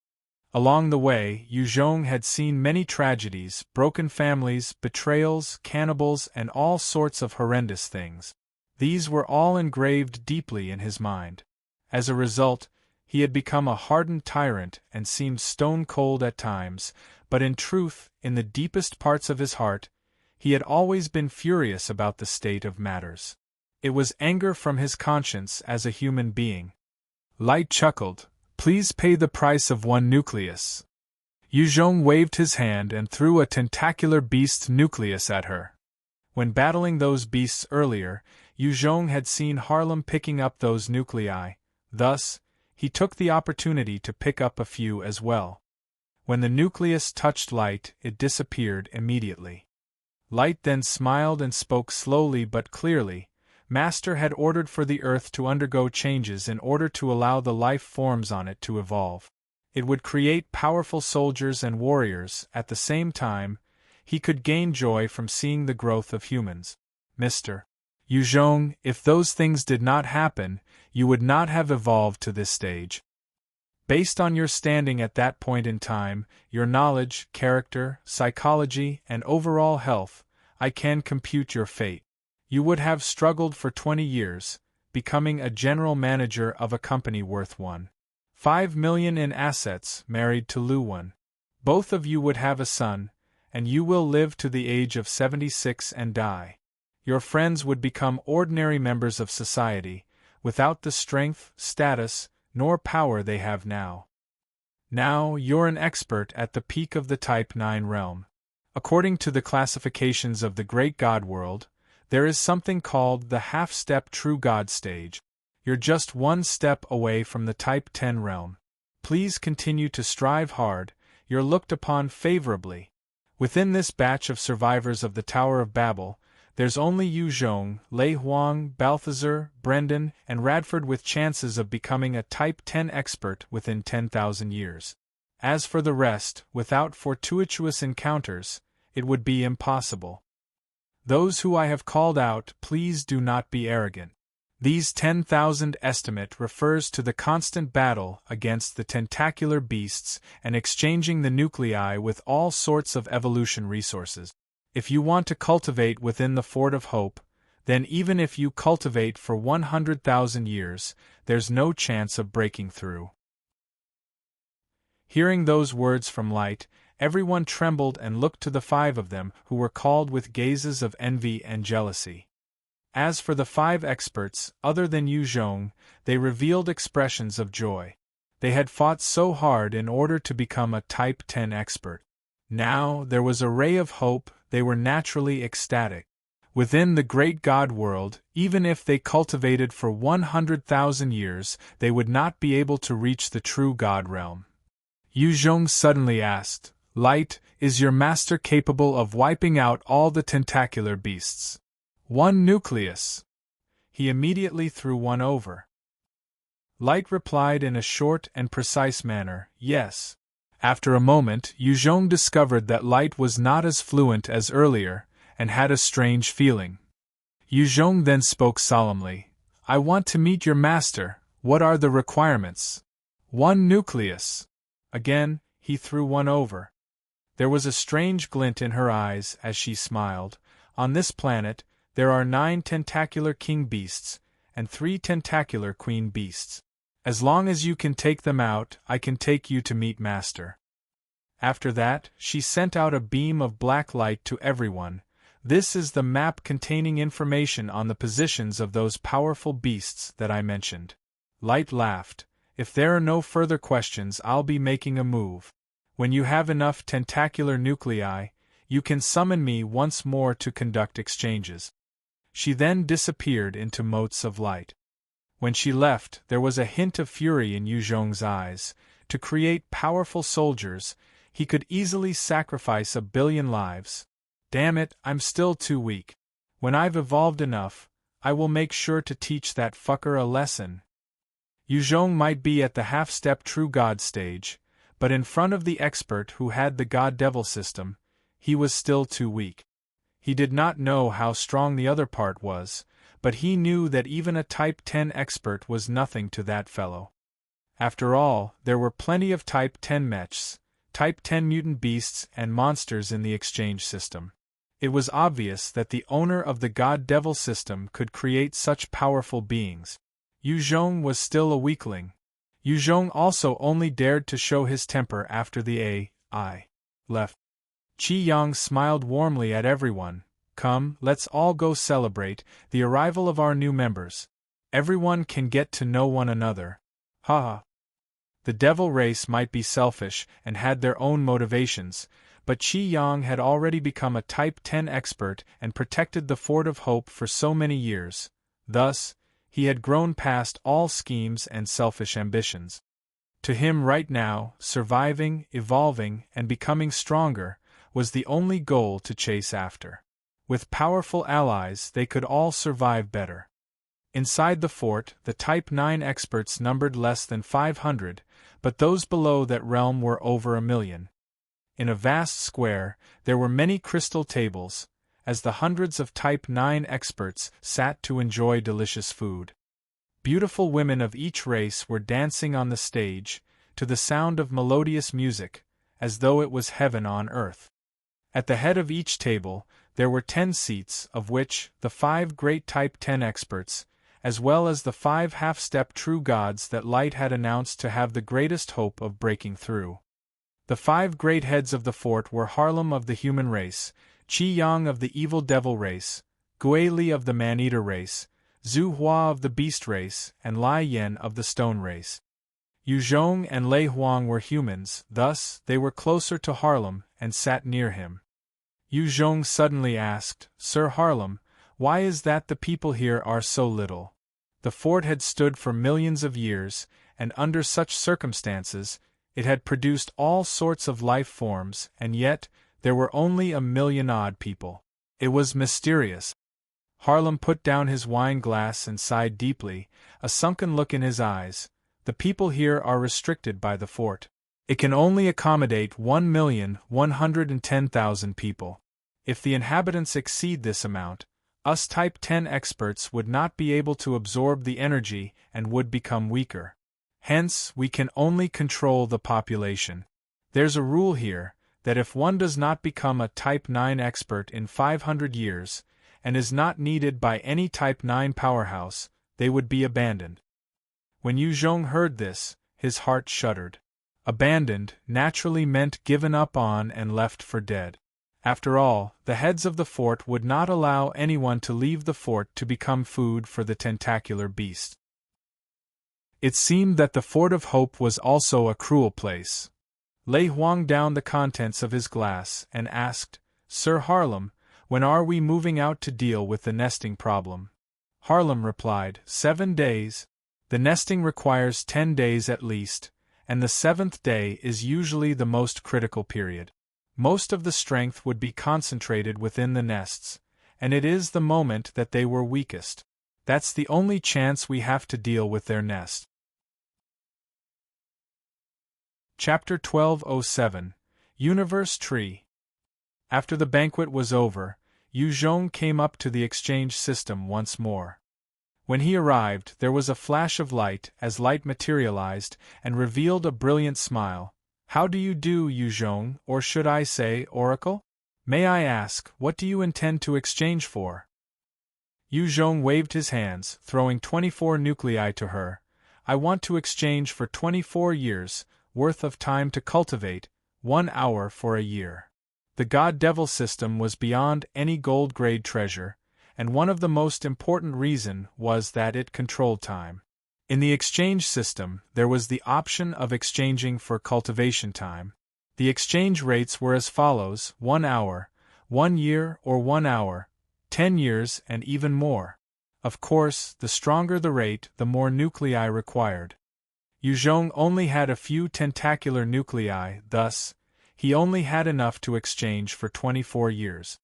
Along the way, Yu Zhong had seen many tragedies, broken families, betrayals, cannibals, and all sorts of horrendous things. These were all engraved deeply in his mind. As a result, he had become a hardened tyrant and seemed stone-cold at times, but in truth, in the deepest parts of his heart, he had always been furious about the state of matters. It was anger from his conscience as a human being. Light chuckled. "Please pay the price of 1 nucleus." Yu Zhong waved his hand and threw a tentacular beast nucleus at her. When battling those beasts earlier, Yu Zhong had seen Harlem picking up those nuclei. Thus, he took the opportunity to pick up a few as well. When the nucleus touched Light, it disappeared immediately. Light then smiled and spoke slowly but clearly. Master had ordered for the Earth to undergo changes in order to allow the life forms on it to evolve. It would create powerful soldiers and warriors. At the same time, he could gain joy from seeing the growth of humans. Mr. Yu Zhong, if those things did not happen, you would not have evolved to this stage. Based on your standing at that point in time, your knowledge, character, psychology, and overall health, I can compute your fate. You would have struggled for 20 years, becoming a general manager of a company worth 1.5 million in assets, married to Lu Wen. Both of you would have a son, and you will live to the age of 76 and die. Your friends would become ordinary members of society, without the strength, status, nor power they have now. Now you're an expert at the peak of the Type 9 realm. According to the classifications of the Great God World, there is something called the half-step true God stage. You're just 1 step away from the Type 10 realm. Please continue to strive hard, you're looked upon favorably. Within this batch of survivors of the Tower of Babel, there's only Yu Zhong, Lei Huang, Balthazar, Brendan, and Radford with chances of becoming a Type 10 expert within 10,000 years. As for the rest, without fortuitous encounters, it would be impossible. Those who I have called out, please do not be arrogant. These 10,000 estimate refers to the constant battle against the tentacular beasts and exchanging the nuclei with all sorts of evolution resources. If you want to cultivate within the Fort of Hope, then even if you cultivate for 100,000 years, there's no chance of breaking through. Hearing those words from Light, everyone trembled and looked to the 5 of them who were called with gazes of envy and jealousy. As for the 5 experts, other than Yu Zhong, they revealed expressions of joy. They had fought so hard in order to become a Type 10 expert. Now there was a ray of hope, they were naturally ecstatic. Within the Great God World, even if they cultivated for 100,000 years, they would not be able to reach the true God realm. Yu Zhong suddenly asked, "Light, is your master capable of wiping out all the tentacular beasts?" 1 nucleus. He immediately threw 1 over. Light replied in a short and precise manner, "Yes." After a moment, Yu Zhong discovered that Light was not as fluent as earlier, and had a strange feeling. Yu Zhong then spoke solemnly, "I want to meet your master, what are the requirements?" 1 nucleus. Again, he threw 1 over. There was a strange glint in her eyes as she smiled. On this planet, there are 9 tentacular king beasts, and 3 tentacular queen beasts. As long as you can take them out, I can take you to meet Master. After that, she sent out a beam of black light to everyone. This is the map containing information on the positions of those powerful beasts that I mentioned. Light laughed. If there are no further questions, I'll be making a move. When you have enough tentacular nuclei, you can summon me once more to conduct exchanges. She then disappeared into motes of light. When she left, there was a hint of fury in Yu Zhong's eyes. To create powerful soldiers, he could easily sacrifice 1 billion lives. Damn it, I'm still too weak. When I've evolved enough, I will make sure to teach that fucker a lesson. Yu Zhong might be at the half-step true god stage, but in front of the expert who had the god-devil system, he was still too weak. He did not know how strong the other part was, but he knew that even a Type 10 expert was nothing to that fellow. After all, there were plenty of Type 10 mechs, Type 10 mutant beasts and monsters in the exchange system. It was obvious that the owner of the god-devil system could create such powerful beings. Yu Zhong was still a weakling. Yu Zhong also only dared to show his temper after the AI left. Qi Yang smiled warmly at everyone. Come, let's all go celebrate the arrival of our new members. Everyone can get to know one another. Haha. The devil race might be selfish and had their own motivations, but Qi Yang had already become a Type 10 expert and protected the Fort of Hope for so many years. Thus, he had grown past all schemes and selfish ambitions. To him right now, surviving, evolving, and becoming stronger was the only goal to chase after. With powerful allies, they could all survive better. Inside the fort, the Type 9 experts numbered less than 500, but those below that realm were over 1 million. In a vast square, there were many crystal tables, as the hundreds of Type 9 experts sat to enjoy delicious food. Beautiful women of each race were dancing on the stage, to the sound of melodious music, as though it was heaven on earth. At the head of each table, there were 10 seats, of which the 5 great Type 10 experts, as well as the 5 half-step true gods that Light had announced to have the greatest hope of breaking through. The 5 great heads of the fort were Harlem of the human race, Qi Yang of the evil devil race, Gui Li of the man-eater race, Zhu Hua of the beast race, and Lai Yen of the stone race. Yu Zhong and Lei Huang were humans, thus they were closer to Harlem and sat near him. Yu Zhong suddenly asked, Sir Harlem, why is that the people here are so little? The fort had stood for millions of years, and under such circumstances, it had produced all sorts of life forms, and yet, there were only 1 million odd people. It was mysterious. Harlem put down his wine glass and sighed deeply, a sunken look in his eyes. The people here are restricted by the fort. It can only accommodate 1,110,000 people. If the inhabitants exceed this amount, us Type 10 experts would not be able to absorb the energy and would become weaker. Hence, we can only control the population. There's a rule here, that if one does not become a Type 9 expert in 500 years, and is not needed by any Type 9 powerhouse, they would be abandoned. When Yu Zhong heard this, his heart shuddered. Abandoned naturally meant given up on and left for dead. After all, the heads of the fort would not allow anyone to leave the fort to become food for the tentacular beast. It seemed that the Fort of Hope was also a cruel place. Lei Huang downed the contents of his glass and asked, Sir Harlem, when are we moving out to deal with the nesting problem? Harlem replied, 7 days. The nesting requires 10 days at least, and the 7th day is usually the most critical period. Most of the strength would be concentrated within the nests, and it is the moment that they were weakest. That's the only chance we have to deal with their nest. Chapter 1207 Universe Tree. After the banquet was over, Yu Zhong came up to the exchange system once more. When he arrived, there was a flash of light as light materialized and revealed a brilliant smile. How do you do, Yu Zhong, or should I say, Oracle? May I ask, what do you intend to exchange for? Yu Zhong waved his hands, throwing 24 nuclei to her. I want to exchange for 24 years, worth of time to cultivate, 1 hour for a year. The God-Devil system was beyond any gold-grade treasure, and one of the most important reasons was that it controlled time. In the exchange system, there was the option of exchanging for cultivation time. The exchange rates were as follows: 1 hour, 1 year, or 1 hour, 10 years and even more. Of course, the stronger the rate, the more nuclei required. Yuzhong only had a few tentacular nuclei, thus, he only had enough to exchange for 24 years.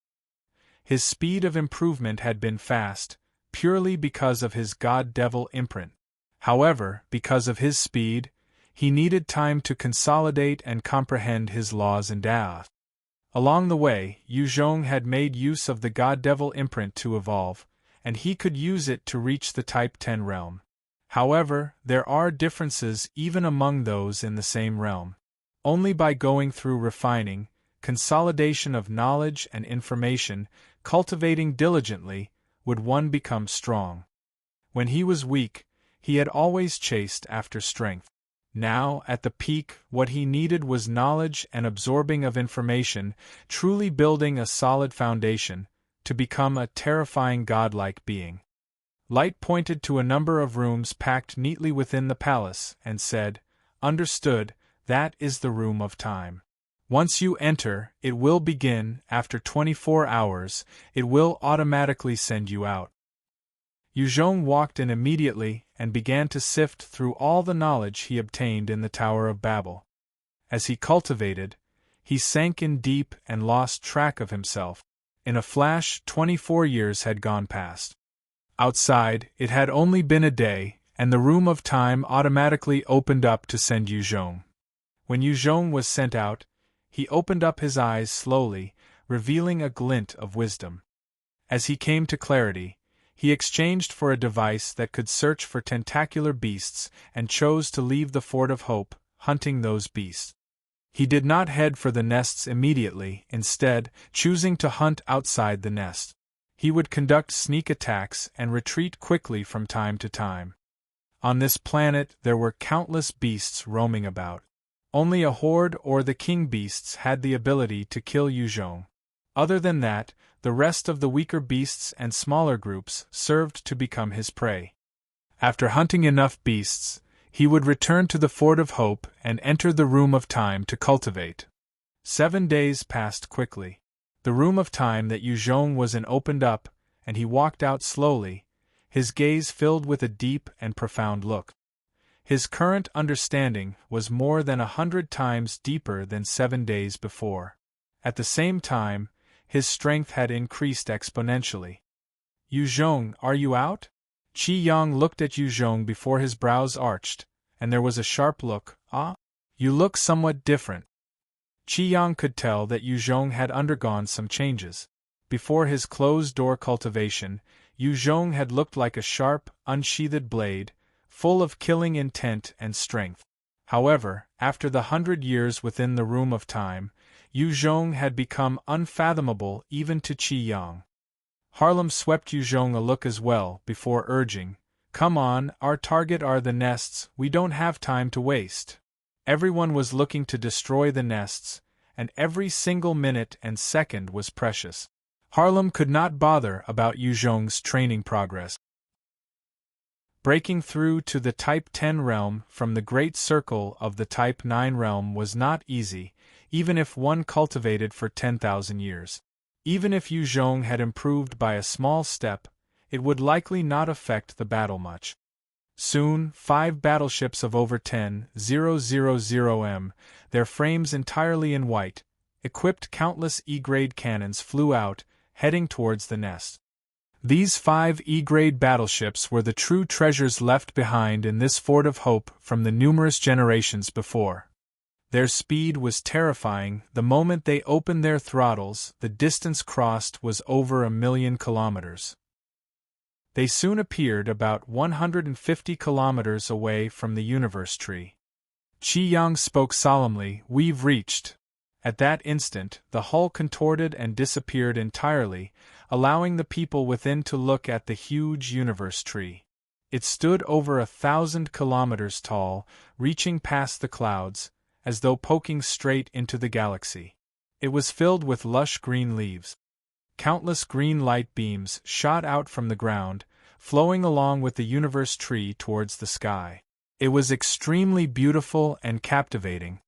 His speed of improvement had been fast, purely because of his god-devil imprint. However, because of his speed, he needed time to consolidate and comprehend his laws and Dao. Along the way, Yuzhong had made use of the god-devil imprint to evolve, and he could use it to reach the Type 10 realm. However, there are differences even among those in the same realm. Only by going through refining, consolidation of knowledge and information, cultivating diligently, would one become strong. When he was weak, he had always chased after strength. Now, at the peak, what he needed was knowledge and absorbing of information, truly building a solid foundation, to become a terrifying godlike being. Light pointed to a number of rooms packed neatly within the palace, and said, "Understood, that is the room of time. Once you enter, it will begin, after 24 hours, it will automatically send you out." Yuzhong walked in immediately and began to sift through all the knowledge he obtained in the Tower of Babel. As he cultivated, he sank in deep and lost track of himself. In a flash, 24 years had gone past. Outside, it had only been a day, and the room of time automatically opened up to send Yuzhong. When Yuzhong was sent out, he opened up his eyes slowly, revealing a glint of wisdom. As he came to clarity, he exchanged for a device that could search for tentacular beasts and chose to leave the Fort of Hope, hunting those beasts. He did not head for the nests immediately, instead, choosing to hunt outside the nest. He would conduct sneak attacks and retreat quickly from time to time. On this planet there were countless beasts roaming about. Only a horde or the king beasts had the ability to kill Yuzhong. Other than that, the rest of the weaker beasts and smaller groups served to become his prey. After hunting enough beasts, he would return to the Fort of Hope and enter the Room of Time to cultivate. 7 days passed quickly. The Room of Time that Yuzhong was in opened up, and he walked out slowly, his gaze filled with a deep and profound look. His current understanding was more than 100 times deeper than 7 days before. At the same time, his strength had increased exponentially. "Yuzhong, are you out?" Qi Yang looked at Yuzhong before his brows arched, and there was a sharp look. "Ah? You look somewhat different." Qi Yang could tell that Yuzhong had undergone some changes. Before his closed-door cultivation, Yuzhong had looked like a sharp, unsheathed blade, full of killing intent and strength. However, after the 100 years within the Room of Time, Yuzhong had become unfathomable even to Qi Yang. Harlem swept Yuzhong a look as well before urging, "Come on, our target are the nests, we don't have time to waste." Everyone was looking to destroy the nests, and every single minute and second was precious. Harlem could not bother about Yuzhong's training progress. Breaking through to the Type 10 realm from the great circle of the Type 9 realm was not easy, even if one cultivated for 10,000 years. Even if Yuzhong had improved by a small step, it would likely not affect the battle much. Soon, 5 battleships of over 10,000 m, their frames entirely in white, equipped countless E-grade cannons flew out, heading towards the nest. These 5 E-grade battleships were the true treasures left behind in this Fort of Hope from the numerous generations before. Their speed was terrifying. The moment they opened their throttles, the distance crossed was over 1,000,000 kilometers. They soon appeared about 150 kilometers away from the universe tree. Qi Yang spoke solemnly, "We've reached." At that instant, the hull contorted and disappeared entirely, allowing the people within to look at the huge universe tree. It stood over 1,000 kilometers tall, reaching past the clouds, as though poking straight into the galaxy. It was filled with lush green leaves. Countless green light beams shot out from the ground, flowing along with the universe tree towards the sky. It was extremely beautiful and captivating.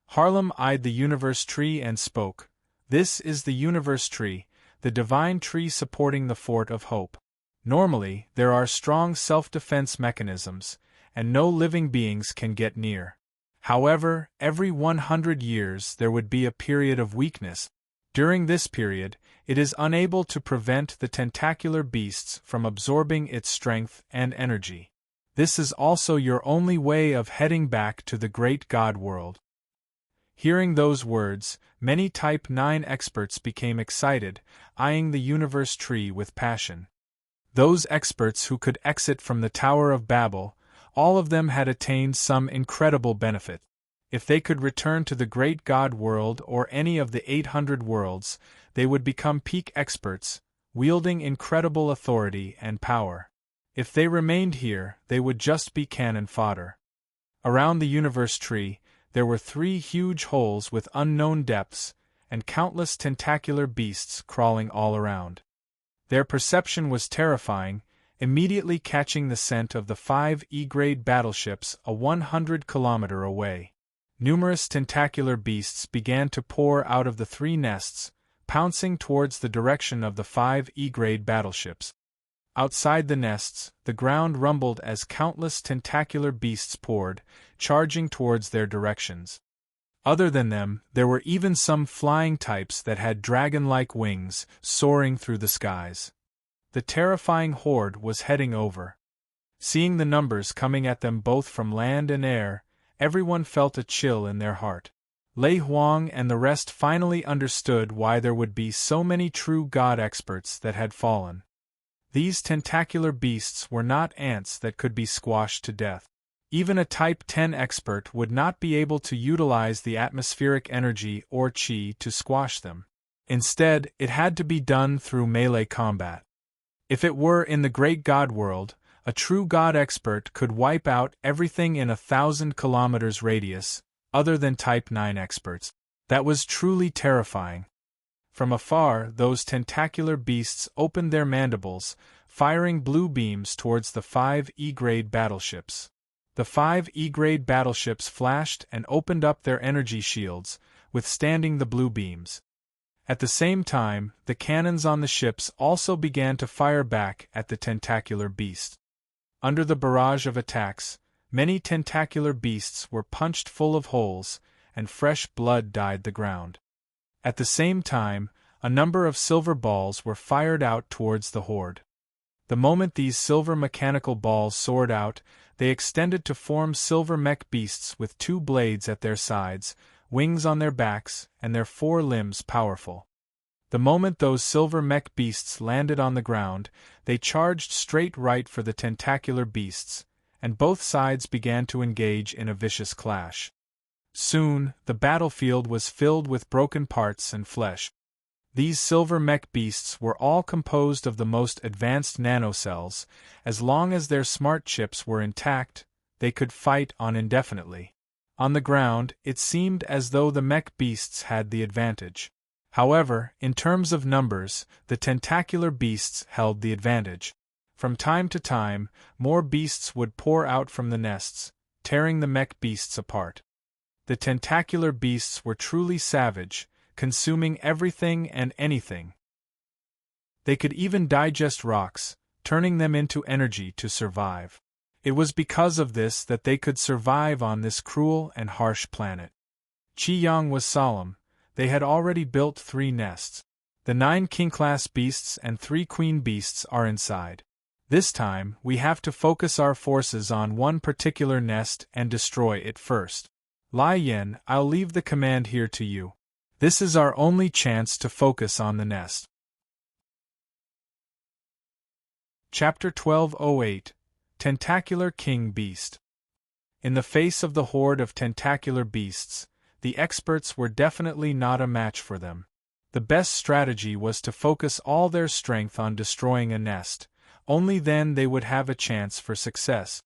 Harlem eyed the universe tree and spoke, "This is the universe tree, the divine tree supporting the fort of hope. Normally, there are strong self-defense mechanisms, and no living beings can get near. However, every 100 years there would be a period of weakness. During this period, it is unable to prevent the tentacular beasts from absorbing its strength and energy. This is also your only way of heading back to the great God world. Hearing those words, many Type 9 experts became excited, eyeing the universe tree with passion. Those experts who could exit from the Tower of Babel, all of them had attained some incredible benefit. If they could return to the great God world or any of the 800 worlds, they would become peak experts, wielding incredible authority and power. If they remained here, they would just be cannon fodder. Around the universe tree, there were 3 huge holes with unknown depths, and countless tentacular beasts crawling all around. Their perception was terrifying, immediately catching the scent of the 5 E-grade battleships a 100-kilometer away. Numerous tentacular beasts began to pour out of the 3 nests, pouncing towards the direction of the 5 E-grade battleships. Outside the nests, the ground rumbled as countless tentacular beasts poured, charging towards their directions. Other than them, there were even some flying types that had dragon-like wings, soaring through the skies. The terrifying horde was heading over. Seeing the numbers coming at them both from land and air, everyone felt a chill in their heart. Lei Huang and the rest finally understood why there would be so many true God experts that had fallen. These tentacular beasts were not ants that could be squashed to death. Even a Type 10 expert would not be able to utilize the atmospheric energy or qi to squash them. Instead, it had to be done through melee combat. If it were in the great God world, a true God expert could wipe out everything in 1,000 kilometers radius, other than Type 9 experts. That was truly terrifying. From afar, those tentacular beasts opened their mandibles, firing blue beams towards the 5 E-grade battleships. The 5 E-grade battleships flashed and opened up their energy shields, withstanding the blue beams. At the same time, the cannons on the ships also began to fire back at the tentacular beasts. Under the barrage of attacks, many tentacular beasts were punched full of holes, and fresh blood dyed the ground. At the same time, a number of silver balls were fired out towards the horde. The moment these silver mechanical balls soared out, they extended to form silver mech beasts with 2 blades at their sides, wings on their backs, and their 4 limbs powerful. The moment those silver mech beasts landed on the ground, they charged straight right for the tentacular beasts, and both sides began to engage in a vicious clash. Soon, the battlefield was filled with broken parts and flesh. These silver mech beasts were all composed of the most advanced nanocells. As long as their smart chips were intact, they could fight on indefinitely. On the ground, it seemed as though the mech beasts had the advantage. However, in terms of numbers, the tentacular beasts held the advantage. From time to time, more beasts would pour out from the nests, tearing the mech beasts apart. The tentacular beasts were truly savage, consuming everything and anything. They could even digest rocks, turning them into energy to survive. It was because of this that they could survive on this cruel and harsh planet. Qi Yang was solemn. They had already built 3 nests. The 9 king-class beasts and 3 queen beasts are inside. This time, we have to focus our forces on one particular nest and destroy it first. Lai Yen, I'll leave the command here to you. This is our only chance to focus on the nest. Chapter 1208 Tentacular King Beast. In the face of the horde of tentacular beasts, the experts were definitely not a match for them. The best strategy was to focus all their strength on destroying a nest. Only then they would have a chance for success.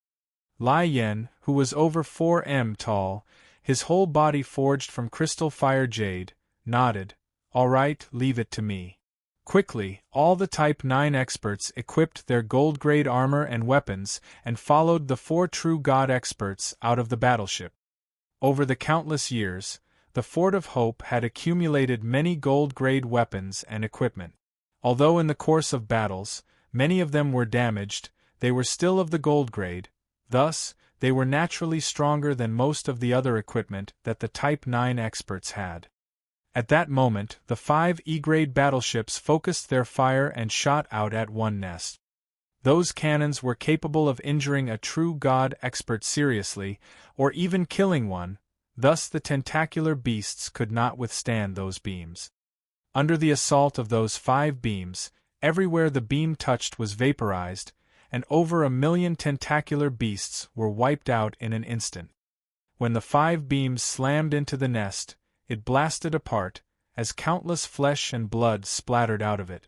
Lai Yen, who was over 4 m tall, his whole body forged from crystal fire jade, nodded. All right, leave it to me. Quickly, all the Type 9 experts equipped their gold-grade armor and weapons and followed the 4 true God experts out of the battleship. Over the countless years, the Fort of Hope had accumulated many gold-grade weapons and equipment. Although in the course of battles, many of them were damaged, they were still of the gold grade, thus, they were naturally stronger than most of the other equipment that the Type 9 experts had. At that moment, the 5 E-grade battleships focused their fire and shot out at one nest. Those cannons were capable of injuring a true god expert seriously, or even killing one, thus the tentacular beasts could not withstand those beams. Under the assault of those 5 beams, everywhere the beam touched was vaporized, and over 1,000,000 tentacular beasts were wiped out in an instant. When the 5 beams slammed into the nest, it blasted apart, as countless flesh and blood splattered out of it.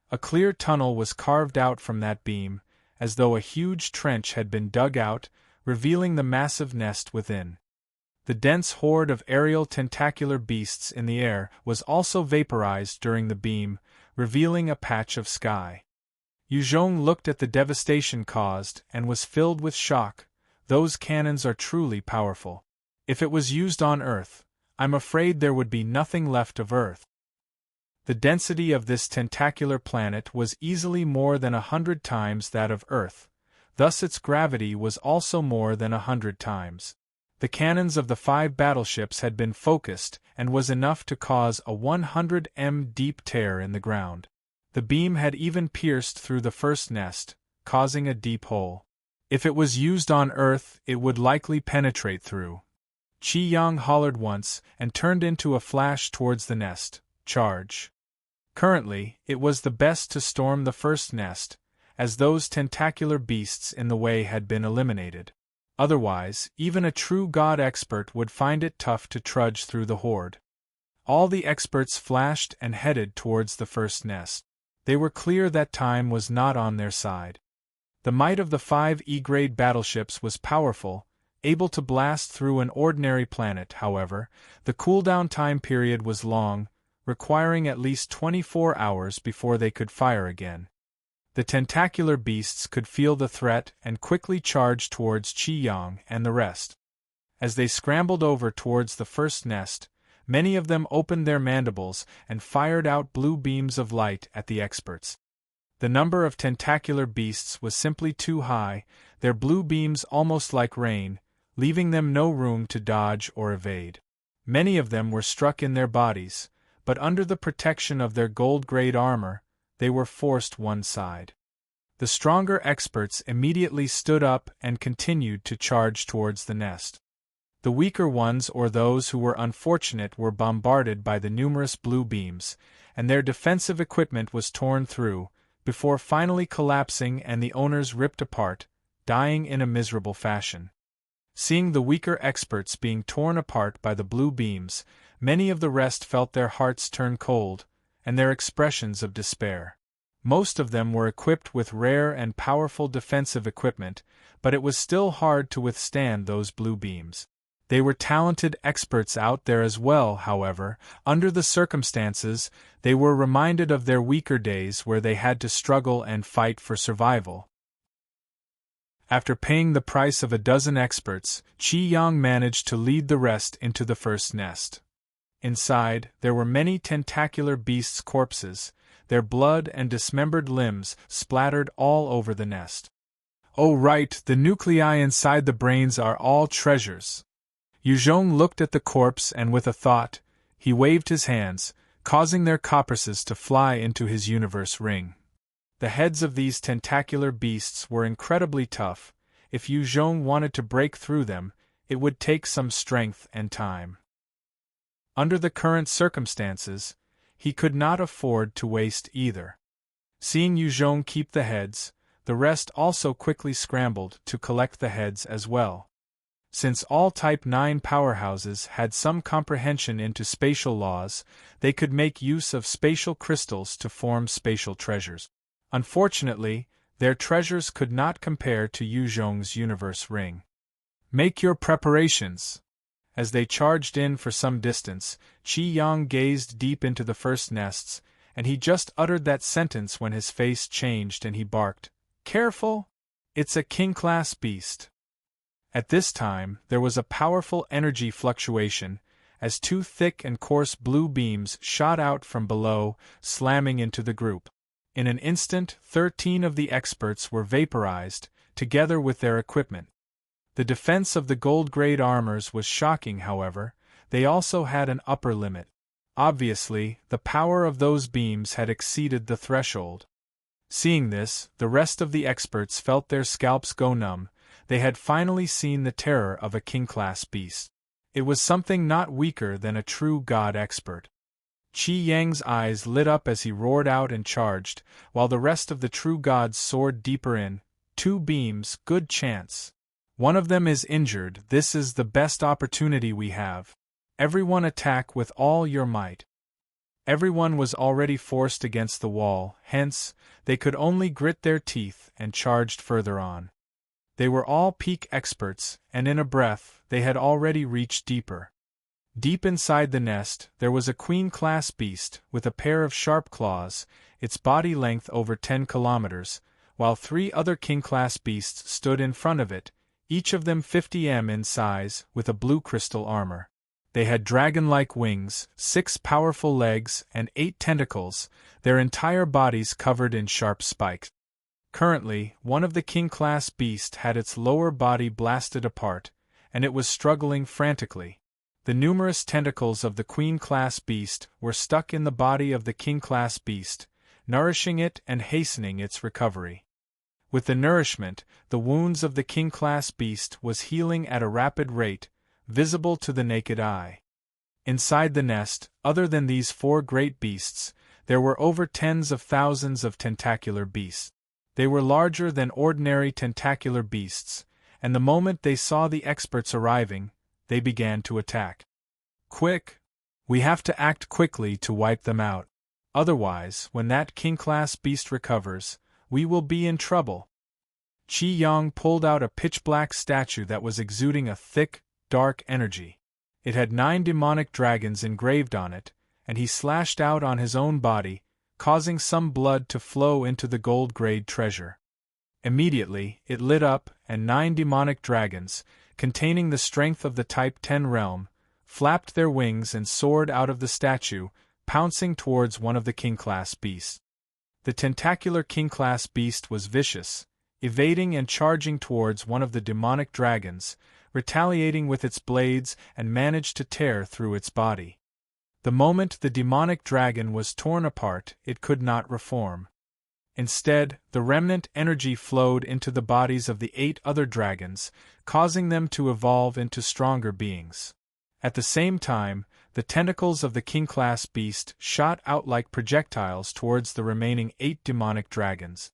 A clear tunnel was carved out from that beam, as though a huge trench had been dug out, revealing the massive nest within. The dense horde of aerial tentacular beasts in the air was also vaporized during the beam, revealing a patch of sky. Yu Zhong looked at the devastation caused and was filled with shock. Those cannons are truly powerful. If it was used on Earth, I'm afraid there would be nothing left of Earth. The density of this tentacular planet was easily more than 100 times that of Earth, thus its gravity was also more than 100 times. The cannons of the 5 battleships had been focused and was enough to cause a 100 m deep tear in the ground. The beam had even pierced through the first nest, causing a deep hole. If it was used on Earth, it would likely penetrate through. Qi Yang hollered once and turned into a flash towards the nest. Charge. Currently, it was the best to storm the first nest, as those tentacular beasts in the way had been eliminated. Otherwise, even a true god expert would find it tough to trudge through the horde. All the experts flashed and headed towards the first nest. They were clear that time was not on their side. The might of the 5 E-grade battleships was powerful, able to blast through an ordinary planet. However, the cooldown time period was long, requiring at least 24 hours before they could fire again. The tentacular beasts could feel the threat and quickly charged towards Qi Yang and the rest. As they scrambled over towards the first nest, many of them opened their mandibles and fired out blue beams of light at the experts. The number of tentacular beasts was simply too high, their blue beams almost like rain, leaving them no room to dodge or evade. Many of them were struck in their bodies, but under the protection of their gold-grade armor, they were forced one side. The stronger experts immediately stood up and continued to charge towards the nest. The weaker ones or those who were unfortunate were bombarded by the numerous blue beams, and their defensive equipment was torn through, before finally collapsing and the owners ripped apart, dying in a miserable fashion. Seeing the weaker experts being torn apart by the blue beams, many of the rest felt their hearts turn cold, and their expressions of despair. Most of them were equipped with rare and powerful defensive equipment, but it was still hard to withstand those blue beams. They were talented experts out there as well, however. Under the circumstances, they were reminded of their weaker days where they had to struggle and fight for survival. After paying the price of a dozen experts, Qi Yang managed to lead the rest into the first nest. Inside, there were many tentacular beasts' corpses, their blood and dismembered limbs splattered all over the nest. Oh right, the nuclei inside the brains are all treasures. Yu Zhong looked at the corpse and with a thought, he waved his hands, causing their copperses to fly into his universe ring. The heads of these tentacular beasts were incredibly tough. If Yu Zhong wanted to break through them, it would take some strength and time. Under the current circumstances, he could not afford to waste either. Seeing Yu Zhong keep the heads, the rest also quickly scrambled to collect the heads as well. Since all Type 9 powerhouses had some comprehension into spatial laws, they could make use of spatial crystals to form spatial treasures. Unfortunately, their treasures could not compare to Yu Zhong's universe ring. Make your preparations. As they charged in for some distance, Qi Yang gazed deep into the first nests, and he just uttered that sentence when his face changed and he barked, "Careful! It's a king-class beast." At this time, there was a powerful energy fluctuation, as 2 thick and coarse blue beams shot out from below, slamming into the group. In an instant, 13 of the experts were vaporized, together with their equipment. The defense of the gold-grade armors was shocking, however. They also had an upper limit. Obviously, the power of those beams had exceeded the threshold. Seeing this, the rest of the experts felt their scalps go numb. They had finally seen the terror of a king-class beast. It was something not weaker than a true god expert. Qi Yang's eyes lit up as he roared out and charged, while the rest of the true gods soared deeper in. 2 beams, good chance. One of them is injured, this is the best opportunity we have. Everyone attack with all your might. Everyone was already forced against the wall, hence, they could only grit their teeth and charged further on. They were all peak experts, and in a breath, they had already reached deeper. Deep inside the nest, there was a queen-class beast, with a pair of sharp claws, its body length over 10 kilometers, while 3 other king-class beasts stood in front of it, each of them 50 m in size, with a blue crystal armor. They had dragon-like wings, 6 powerful legs, and 8 tentacles, their entire bodies covered in sharp spikes. Currently, one of the king-class beasts had its lower body blasted apart, and it was struggling frantically. The numerous tentacles of the queen-class beast were stuck in the body of the king-class beast, nourishing it and hastening its recovery. With the nourishment, the wounds of the king-class beast was healing at a rapid rate, visible to the naked eye. Inside the nest, other than these 4 great beasts, there were over tens of thousands of tentacular beasts. They were larger than ordinary tentacular beasts, and the moment they saw the experts arriving, they began to attack. Quick! We have to act quickly to wipe them out. Otherwise, when that king-class beast recovers, we will be in trouble. Qi Yang pulled out a pitch-black statue that was exuding a thick, dark energy. It had 9 demonic dragons engraved on it, and he slashed out on his own body, causing some blood to flow into the gold-grade treasure. Immediately, it lit up, and 9 demonic dragons, containing the strength of the Type 10 realm, flapped their wings and soared out of the statue, pouncing towards one of the king-class beasts. The tentacular king-class beast was vicious, evading and charging towards one of the demonic dragons, retaliating with its blades and managed to tear through its body. The moment the demonic dragon was torn apart, it could not reform. Instead, the remnant energy flowed into the bodies of the 8 other dragons, causing them to evolve into stronger beings. At the same time, the tentacles of the king-class beast shot out like projectiles towards the remaining 8 demonic dragons.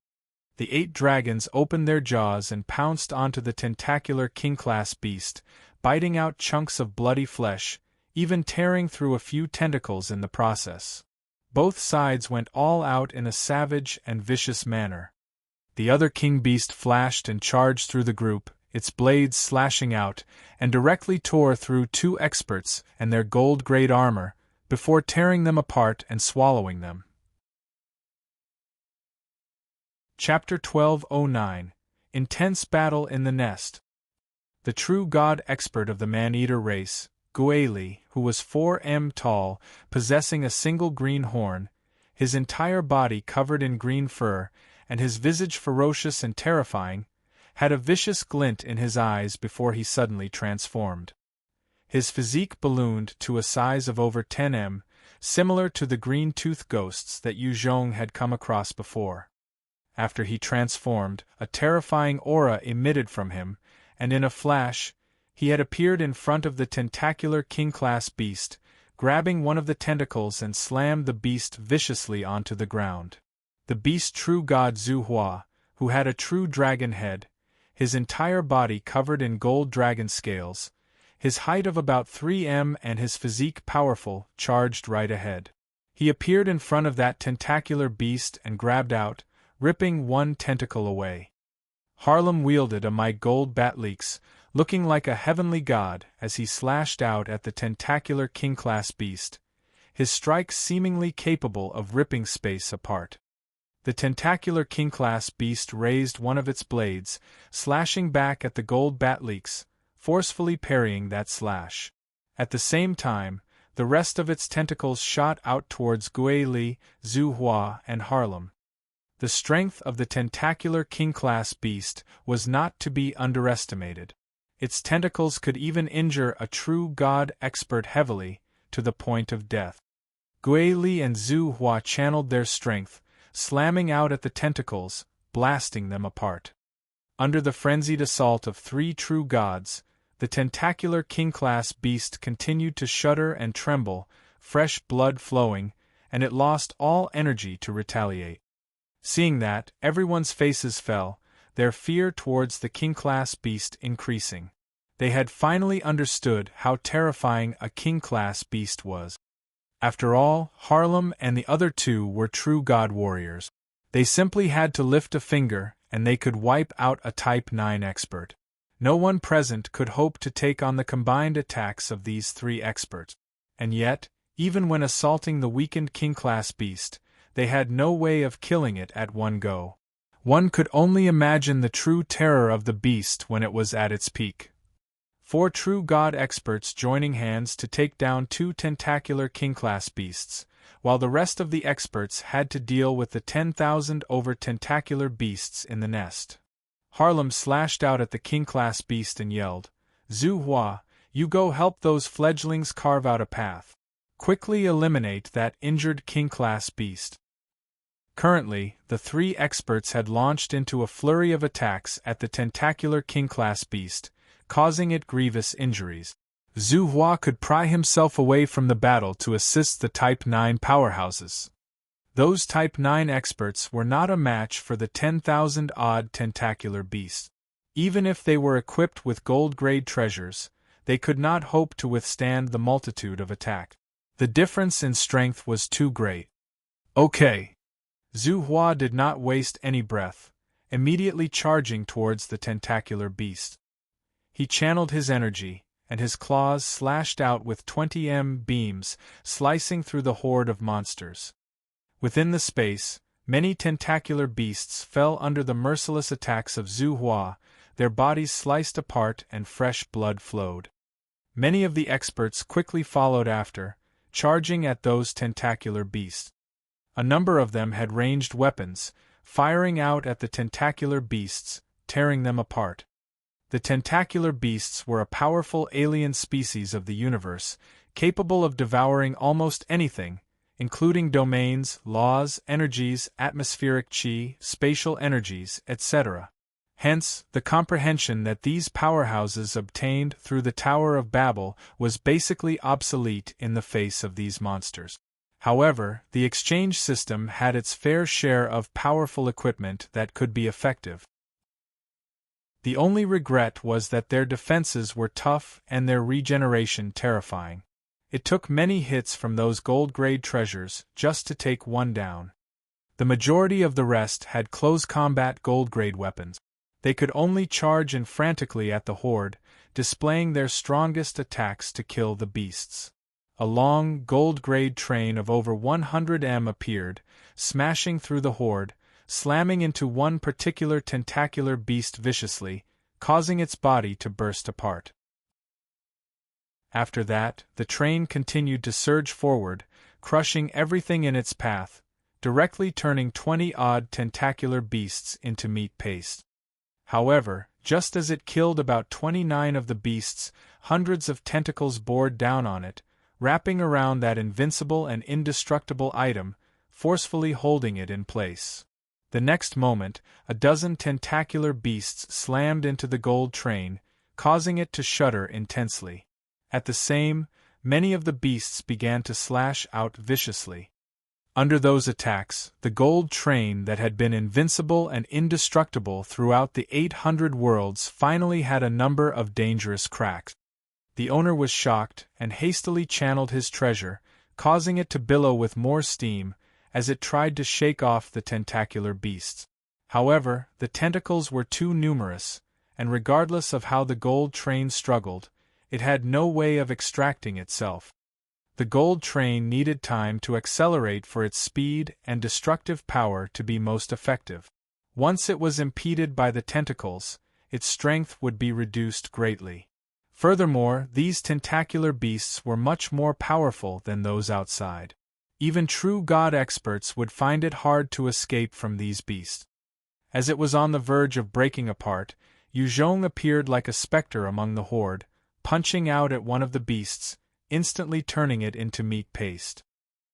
The 8 dragons opened their jaws and pounced onto the tentacular king-class beast, biting out chunks of bloody flesh, even tearing through a few tentacles in the process. Both sides went all out in a savage and vicious manner. The other king beast flashed and charged through the group, its blades slashing out, and directly tore through 2 experts and their gold-grade armor, before tearing them apart and swallowing them. Chapter 1209 Intense Battle in the Nest. The true god expert of the man-eater race, Guili, who was 4 m tall, possessing a single green horn, his entire body covered in green fur, and his visage ferocious and terrifying, had a vicious glint in his eyes before he suddenly transformed. His physique ballooned to a size of over 10 m, similar to the green-tooth ghosts that Yu Zhong had come across before. After he transformed, a terrifying aura emitted from him, and in a flash, he had appeared in front of the tentacular king-class beast, grabbing one of the tentacles and slammed the beast viciously onto the ground. The beast true god Zhu Hua, who had a true dragon head, his entire body covered in gold dragon scales, his height of about 3 m and his physique powerful, charged right ahead. He appeared in front of that tentacular beast and grabbed out, ripping one tentacle away. Harlem wielded a might gold batleax, looking like a heavenly god as he slashed out at the tentacular king-class beast, his strikes seemingly capable of ripping space apart. The tentacular king-class beast raised one of its blades, slashing back at the gold batleax, forcefully parrying that slash. At the same time, the rest of its tentacles shot out towards Guili, Zhu Hua, and Harlem. The strength of the tentacular king-class beast was not to be underestimated. Its tentacles could even injure a true god expert heavily, to the point of death. Gui Li and Zhu Hua channeled their strength, slamming out at the tentacles, blasting them apart. Under the frenzied assault of three true gods, the tentacular king-class beast continued to shudder and tremble, fresh blood flowing, and it lost all energy to retaliate. Seeing that, everyone's faces fell, their fear towards the king-class beast increasing. They had finally understood how terrifying a king-class beast was. After all, Harlem and the other two were true god warriors. They simply had to lift a finger, and they could wipe out a Type 9 expert. No one present could hope to take on the combined attacks of these three experts. And yet, even when assaulting the weakened king-class beast, they had no way of killing it at one go. One could only imagine the true terror of the beast when it was at its peak. 4 true god experts joining hands to take down 2 tentacular king-class beasts, while the rest of the experts had to deal with the 10,000 over tentacular beasts in the nest. Harlem slashed out at the king-class beast and yelled, "Zhu Hua, you go help those fledglings carve out a path. Quickly eliminate that injured king-class beast." Currently, the 3 experts had launched into a flurry of attacks at the tentacular king-class beast, causing it grievous injuries. Zhu Hua could pry himself away from the battle to assist the Type 9 powerhouses. Those Type 9 experts were not a match for the 10,000-odd tentacular beasts. Even if they were equipped with gold-grade treasures, they could not hope to withstand the multitude of attack. The difference in strength was too great. Okay. Zhu Hua did not waste any breath, immediately charging towards the tentacular beast. He channeled his energy, and his claws slashed out with 20 beams, slicing through the horde of monsters. Within the space, many tentacular beasts fell under the merciless attacks of Zhu Hua, their bodies sliced apart and fresh blood flowed. Many of the experts quickly followed after, charging at those tentacular beasts. A number of them had ranged weapons, firing out at the tentacular beasts, tearing them apart. The tentacular beasts were a powerful alien species of the universe, capable of devouring almost anything, including domains, laws, energies, atmospheric chi, spatial energies, etc. Hence, the comprehension that these powerhouses obtained through the Tower of Babel was basically obsolete in the face of these monsters. However, the exchange system had its fair share of powerful equipment that could be effective. The only regret was that their defenses were tough and their regeneration terrifying. It took many hits from those gold-grade treasures just to take one down. The majority of the rest had close-combat gold-grade weapons. They could only charge in frantically at the horde, displaying their strongest attacks to kill the beasts. A long, gold-grade train of over 100 appeared, smashing through the horde, slamming into one particular tentacular beast viciously, causing its body to burst apart. After that, the train continued to surge forward, crushing everything in its path, directly turning 20-odd tentacular beasts into meat paste. However, just as it killed about 29 of the beasts, hundreds of tentacles bored down on it, wrapping around that invincible and indestructible item, forcefully holding it in place. The next moment, a dozen tentacular beasts slammed into the gold train, causing it to shudder intensely. At the same, many of the beasts began to slash out viciously. Under those attacks, the gold train that had been invincible and indestructible throughout the 800 worlds finally had a number of dangerous cracks. The owner was shocked and hastily channeled his treasure, causing it to billow with more steam, as it tried to shake off the tentacular beasts. However, the tentacles were too numerous, and regardless of how the gold train struggled, it had no way of extracting itself. The gold train needed time to accelerate for its speed and destructive power to be most effective. Once it was impeded by the tentacles, its strength would be reduced greatly. Furthermore, these tentacular beasts were much more powerful than those outside. Even true god experts would find it hard to escape from these beasts. As it was on the verge of breaking apart, Yuzhong appeared like a specter among the horde, punching out at one of the beasts, instantly turning it into meat paste.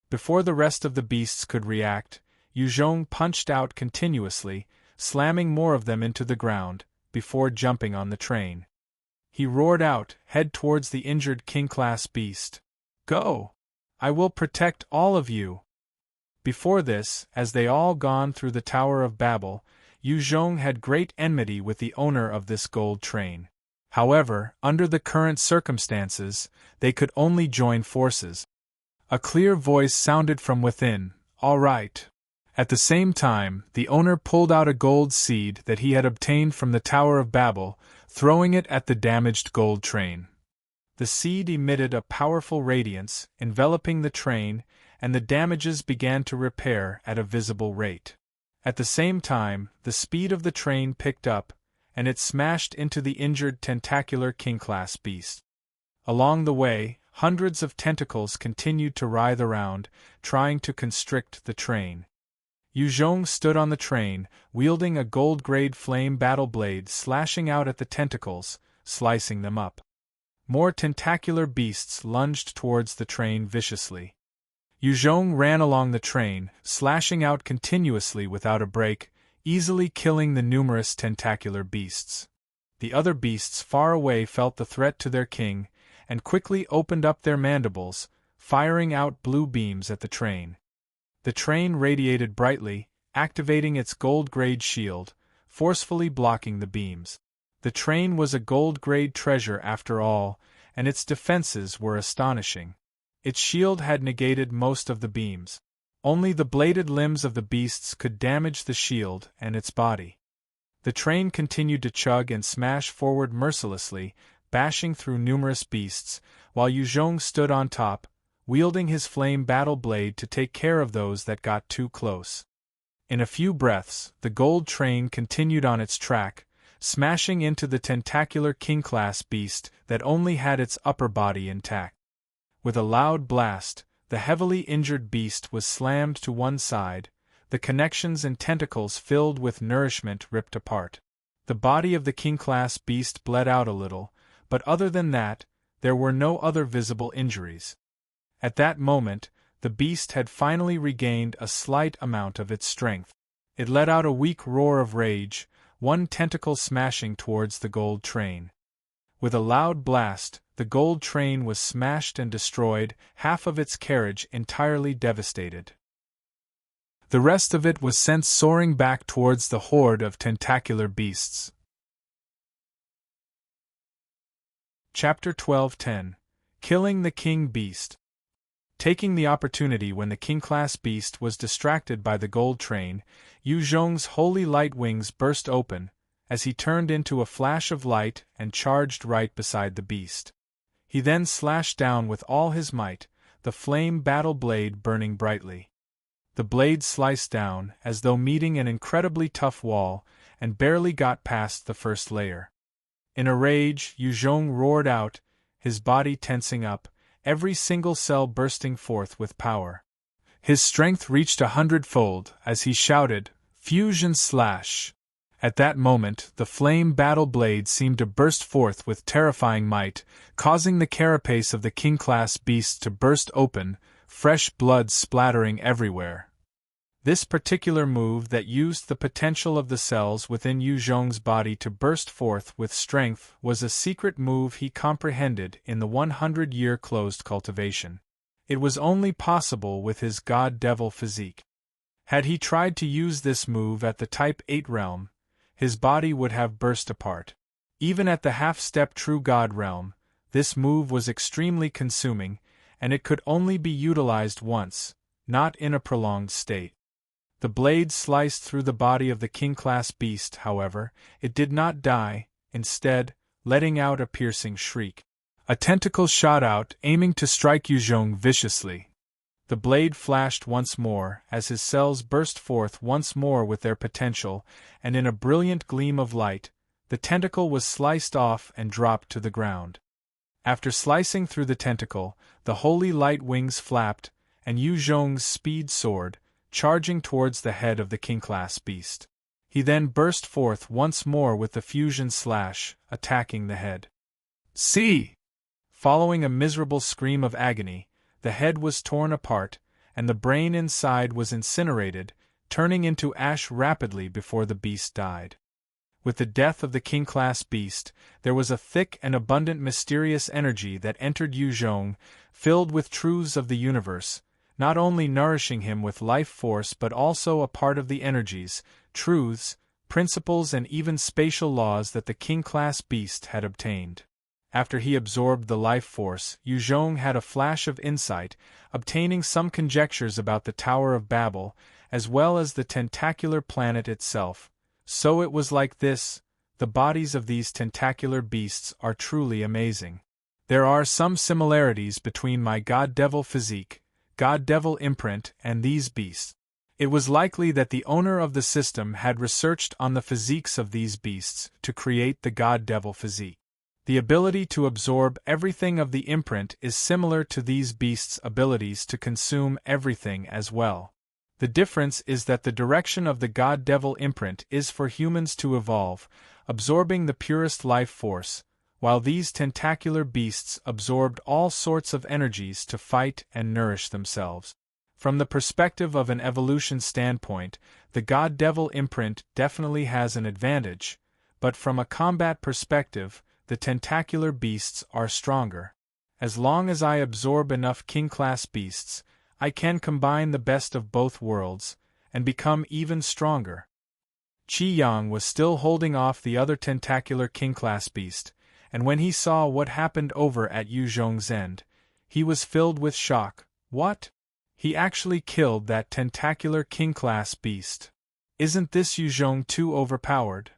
Before the rest of the beasts could react, Yuzhong punched out continuously, slamming more of them into the ground, before jumping on the train. He roared out, head towards the injured king-class beast. "Go! I will protect all of you!" Before this, as they all gone through the Tower of Babel, Yuzhong had great enmity with the owner of this gold train. However, under the current circumstances, they could only join forces. A clear voice sounded from within, "All right." At the same time, the owner pulled out a gold seed that he had obtained from the Tower of Babel, throwing it at the damaged gold train. The seed emitted a powerful radiance, enveloping the train, and the damages began to repair at a visible rate. At the same time, the speed of the train picked up, and it smashed into the injured tentacular king-class beast. Along the way, hundreds of tentacles continued to writhe around, trying to constrict the train. Yuzhong stood on the train, wielding a gold-grade flame battle blade, slashing out at the tentacles, slicing them up. More tentacular beasts lunged towards the train viciously. Yuzhong ran along the train, slashing out continuously without a break, easily killing the numerous tentacular beasts. The other beasts far away felt the threat to their king, and quickly opened up their mandibles, firing out blue beams at the train. The train radiated brightly, activating its gold-grade shield, forcefully blocking the beams. The train was a gold-grade treasure after all, and its defenses were astonishing. Its shield had negated most of the beams. Only the bladed limbs of the beasts could damage the shield and its body. The train continued to chug and smash forward mercilessly, bashing through numerous beasts, while Yuzhong stood on top, wielding his flame battle blade to take care of those that got too close. In a few breaths, the gold train continued on its track, smashing into the tentacular king-class beast that only had its upper body intact. With a loud blast, the heavily injured beast was slammed to one side, the connections and tentacles filled with nourishment ripped apart. The body of the king-class beast bled out a little, but other than that, there were no other visible injuries. At that moment, the beast had finally regained a slight amount of its strength. It let out a weak roar of rage, one tentacle smashing towards the gold train. With a loud blast, the gold train was smashed and destroyed, half of its carriage entirely devastated. The rest of it was sent soaring back towards the horde of tentacular beasts. Chapter 12:10 Killing the King Beast. Taking the opportunity when the king-class beast was distracted by the gold train, Yuzhong's holy light wings burst open, as he turned into a flash of light and charged right beside the beast. He then slashed down with all his might, the flame battle blade burning brightly. The blade sliced down, as though meeting an incredibly tough wall, and barely got past the first layer. In a rage, Yuzhong roared out, his body tensing up, every single cell bursting forth with power. His strength reached 100-fold as he shouted, "Fusion Slash!" At that moment, the flame battle blade seemed to burst forth with terrifying might, causing the carapace of the king-class beast to burst open, fresh blood splattering everywhere. This particular move that used the potential of the cells within Yuzhong's body to burst forth with strength was a secret move he comprehended in the 100-year closed cultivation. It was only possible with his god-devil physique. Had he tried to use this move at the Type 8 realm, his body would have burst apart. Even at the half-step true god realm, this move was extremely consuming, and it could only be utilized once, not in a prolonged state. The blade sliced through the body of the king-class beast, however, it did not die, instead, letting out a piercing shriek. A tentacle shot out, aiming to strike Yuzhong viciously. The blade flashed once more, as his cells burst forth once more with their potential, and in a brilliant gleam of light, the tentacle was sliced off and dropped to the ground. After slicing through the tentacle, the holy light wings flapped, and Yu Zhong's speed soared, charging towards the head of the king-class beast. He then burst forth once more with the fusion slash, attacking the head. See! Following a miserable scream of agony, the head was torn apart, and the brain inside was incinerated, turning into ash rapidly before the beast died. With the death of the king-class beast, there was a thick and abundant mysterious energy that entered Yu Zhong, filled with truths of the universe, not only nourishing him with life force but also a part of the energies, truths, principles and even spatial laws that the king-class beast had obtained. After he absorbed the life force, Yu Zhong had a flash of insight, obtaining some conjectures about the Tower of Babel, as well as the tentacular planet itself. So it was like this: the bodies of these tentacular beasts are truly amazing. There are some similarities between my god-devil physique, god-devil imprint, and these beasts. It was likely that the owner of the system had researched on the physiques of these beasts to create the god-devil physique. The ability to absorb everything of the imprint is similar to these beasts' abilities to consume everything as well. The difference is that the direction of the god-devil imprint is for humans to evolve, absorbing the purest life force, while these tentacular beasts absorbed all sorts of energies to fight and nourish themselves. From the perspective of an evolution standpoint, the god-devil imprint definitely has an advantage, but from a combat perspective, the tentacular beasts are stronger. As long as I absorb enough king-class beasts, I can combine the best of both worlds, and become even stronger. Qi Yang was still holding off the other tentacular king-class beast, and when he saw what happened over at Yu Zhong's end, he was filled with shock. What? He actually killed that tentacular king-class beast. Isn't this Yu Zhong too overpowered?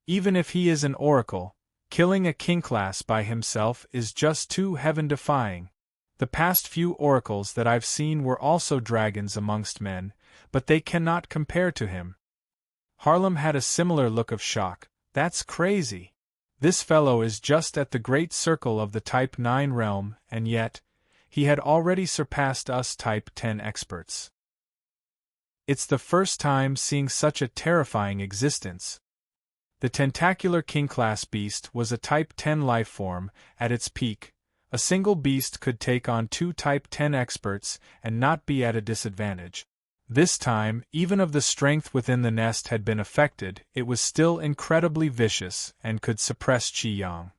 Even if he is an oracle, killing a king-class by himself is just too heaven-defying. The past few oracles that I've seen were also dragons amongst men, but they cannot compare to him. Harlem had a similar look of shock. That's crazy. This fellow is just at the great circle of the Type 9 realm, and yet, he had already surpassed us Type 10 experts. It's the first time seeing such a terrifying existence. The tentacular king-class beast was a Type 10 lifeform. At its peak, a single beast could take on 2 Type 10 experts and not be at a disadvantage. This time, even if the strength within the nest had been affected, it was still incredibly vicious and could suppress Qi Yang.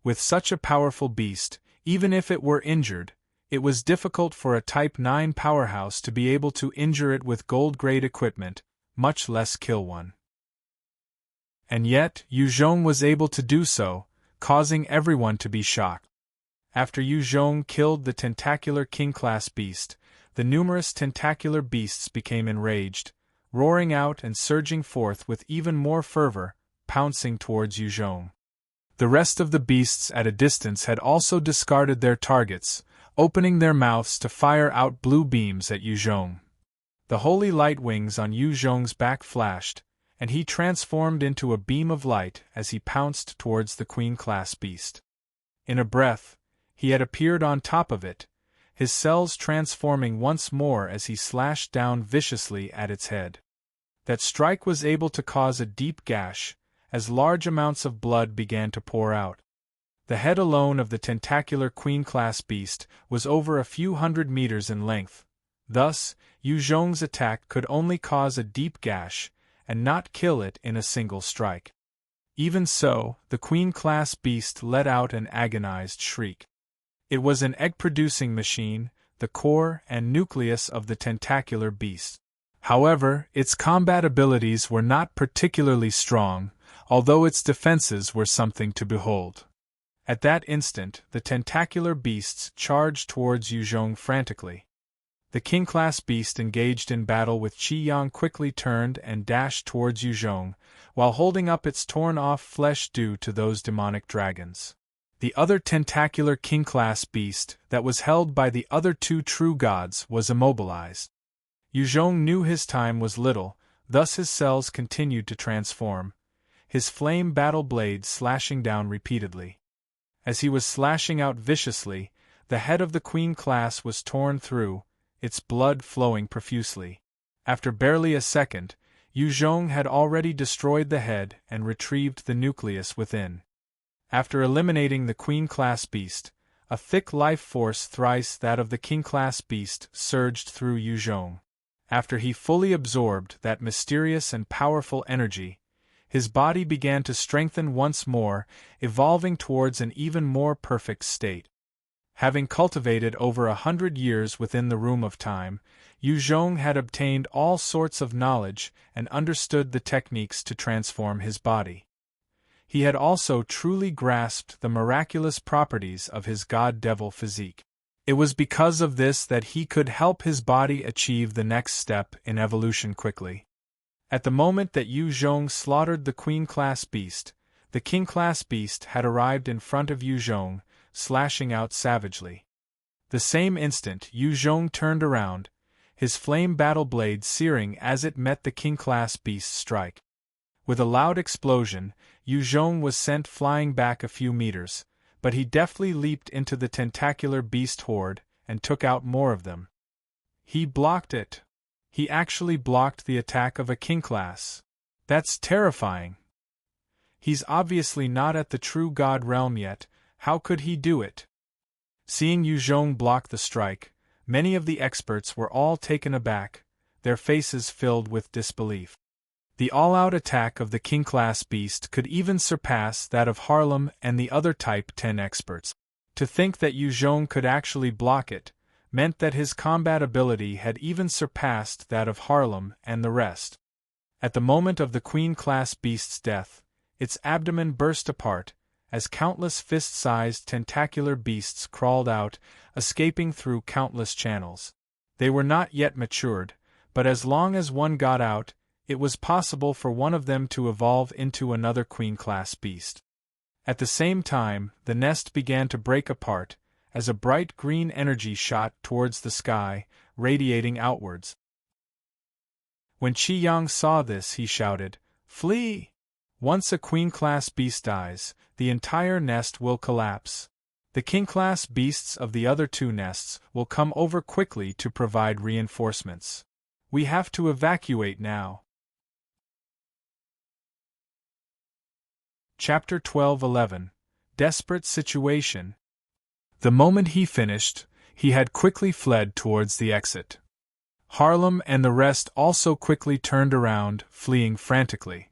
With such a powerful beast, even if it were injured, it was difficult for a Type 9 powerhouse to be able to injure it with gold-grade equipment, much less kill one. And yet, Yu Zhong was able to do so, causing everyone to be shocked. After Yu Zhong killed the tentacular king-class beast, the numerous tentacular beasts became enraged, roaring out and surging forth with even more fervor, pouncing towards Yu Zhong. The rest of the beasts at a distance had also discarded their targets, opening their mouths to fire out blue beams at Yu Zhong. The holy light wings on Yu Zhong's back flashed, and he transformed into a beam of light as he pounced towards the queen-class beast. In a breath, he had appeared on top of it, his cells transforming once more as he slashed down viciously at its head. That strike was able to cause a deep gash, as large amounts of blood began to pour out. The head alone of the tentacular queen-class beast was over a few hundred meters in length. Thus, Yu Zhong's attack could only cause a deep gash, and not kill it in a single strike. Even so, the queen-class beast let out an agonized shriek. It was an egg-producing machine, the core and nucleus of the tentacular beast. However, its combat abilities were not particularly strong, although its defenses were something to behold. At that instant, the tentacular beasts charged towards Yu Zhong frantically. The king-class beast engaged in battle with Qi Yang quickly turned and dashed towards Yu Zhong, while holding up its torn-off flesh due to those demonic dragons. The other tentacular king-class beast, that was held by the other 2 true gods, was immobilized. Yu Zhong knew his time was little, thus his cells continued to transform, his flame battle blade slashing down repeatedly. As he was slashing out viciously, the head of the queen class was torn through, its blood flowing profusely. After barely a second, Yu Zhong had already destroyed the head and retrieved the nucleus within. After eliminating the Queen-class beast, a thick life force thrice that of the King-class beast surged through Yu Zhong. After he fully absorbed that mysterious and powerful energy, his body began to strengthen once more, evolving towards an even more perfect state. Having cultivated over 100 years within the Room of Time, Yu Zhong had obtained all sorts of knowledge and understood the techniques to transform his body. He had also truly grasped the miraculous properties of his god-devil physique. It was because of this that he could help his body achieve the next step in evolution quickly. At the moment that Yu Zhong slaughtered the Queen-class beast, the King-class beast had arrived in front of Yu Zhong, slashing out savagely. The same instant Yu Zhong turned around, his flame battle blade searing as it met the King-class beast's strike. With a loud explosion, Yu Zhong was sent flying back a few meters, but he deftly leaped into the tentacular beast horde and took out more of them. He blocked it. He actually blocked the attack of a King-class. That's terrifying. He's obviously not at the true god realm yet. How could he do it? Seeing Yu Zhong block the strike, many of the experts were all taken aback, their faces filled with disbelief. The all-out attack of the King-class beast could even surpass that of Harlem and the other Type 10 experts. To think that Yu Zhong could actually block it meant that his combat ability had even surpassed that of Harlem and the rest. At the moment of the Queen-class beast's death, its abdomen burst apart, as countless fist-sized tentacular beasts crawled out, escaping through countless channels. They were not yet matured, but as long as one got out, it was possible for one of them to evolve into another Queen-class beast. At the same time, the nest began to break apart, as a bright green energy shot towards the sky, radiating outwards. When Qi Yang saw this, he shouted, "Flee! Once a Queen-class beast dies, the entire nest will collapse. The King-class beasts of the other two nests will come over quickly to provide reinforcements. We have to evacuate now." Chapter 12:11 Desperate Situation. The moment he finished, he had quickly fled towards the exit. Harlem and the rest also quickly turned around, fleeing frantically.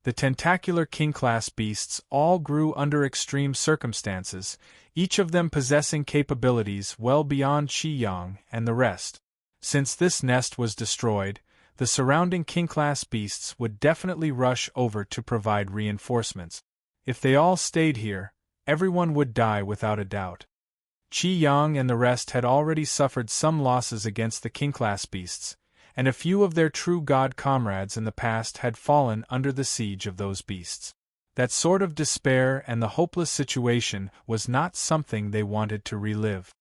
The tentacular King-class beasts all grew under extreme circumstances, each of them possessing capabilities well beyond Qi Yang and the rest. Since this nest was destroyed, the surrounding King-class beasts would definitely rush over to provide reinforcements. If they all stayed here, everyone would die without a doubt. Qi Yang and the rest had already suffered some losses against the King-class beasts, and a few of their true god comrades in the past had fallen under the siege of those beasts. That sort of despair and the hopeless situation was not something they wanted to relive.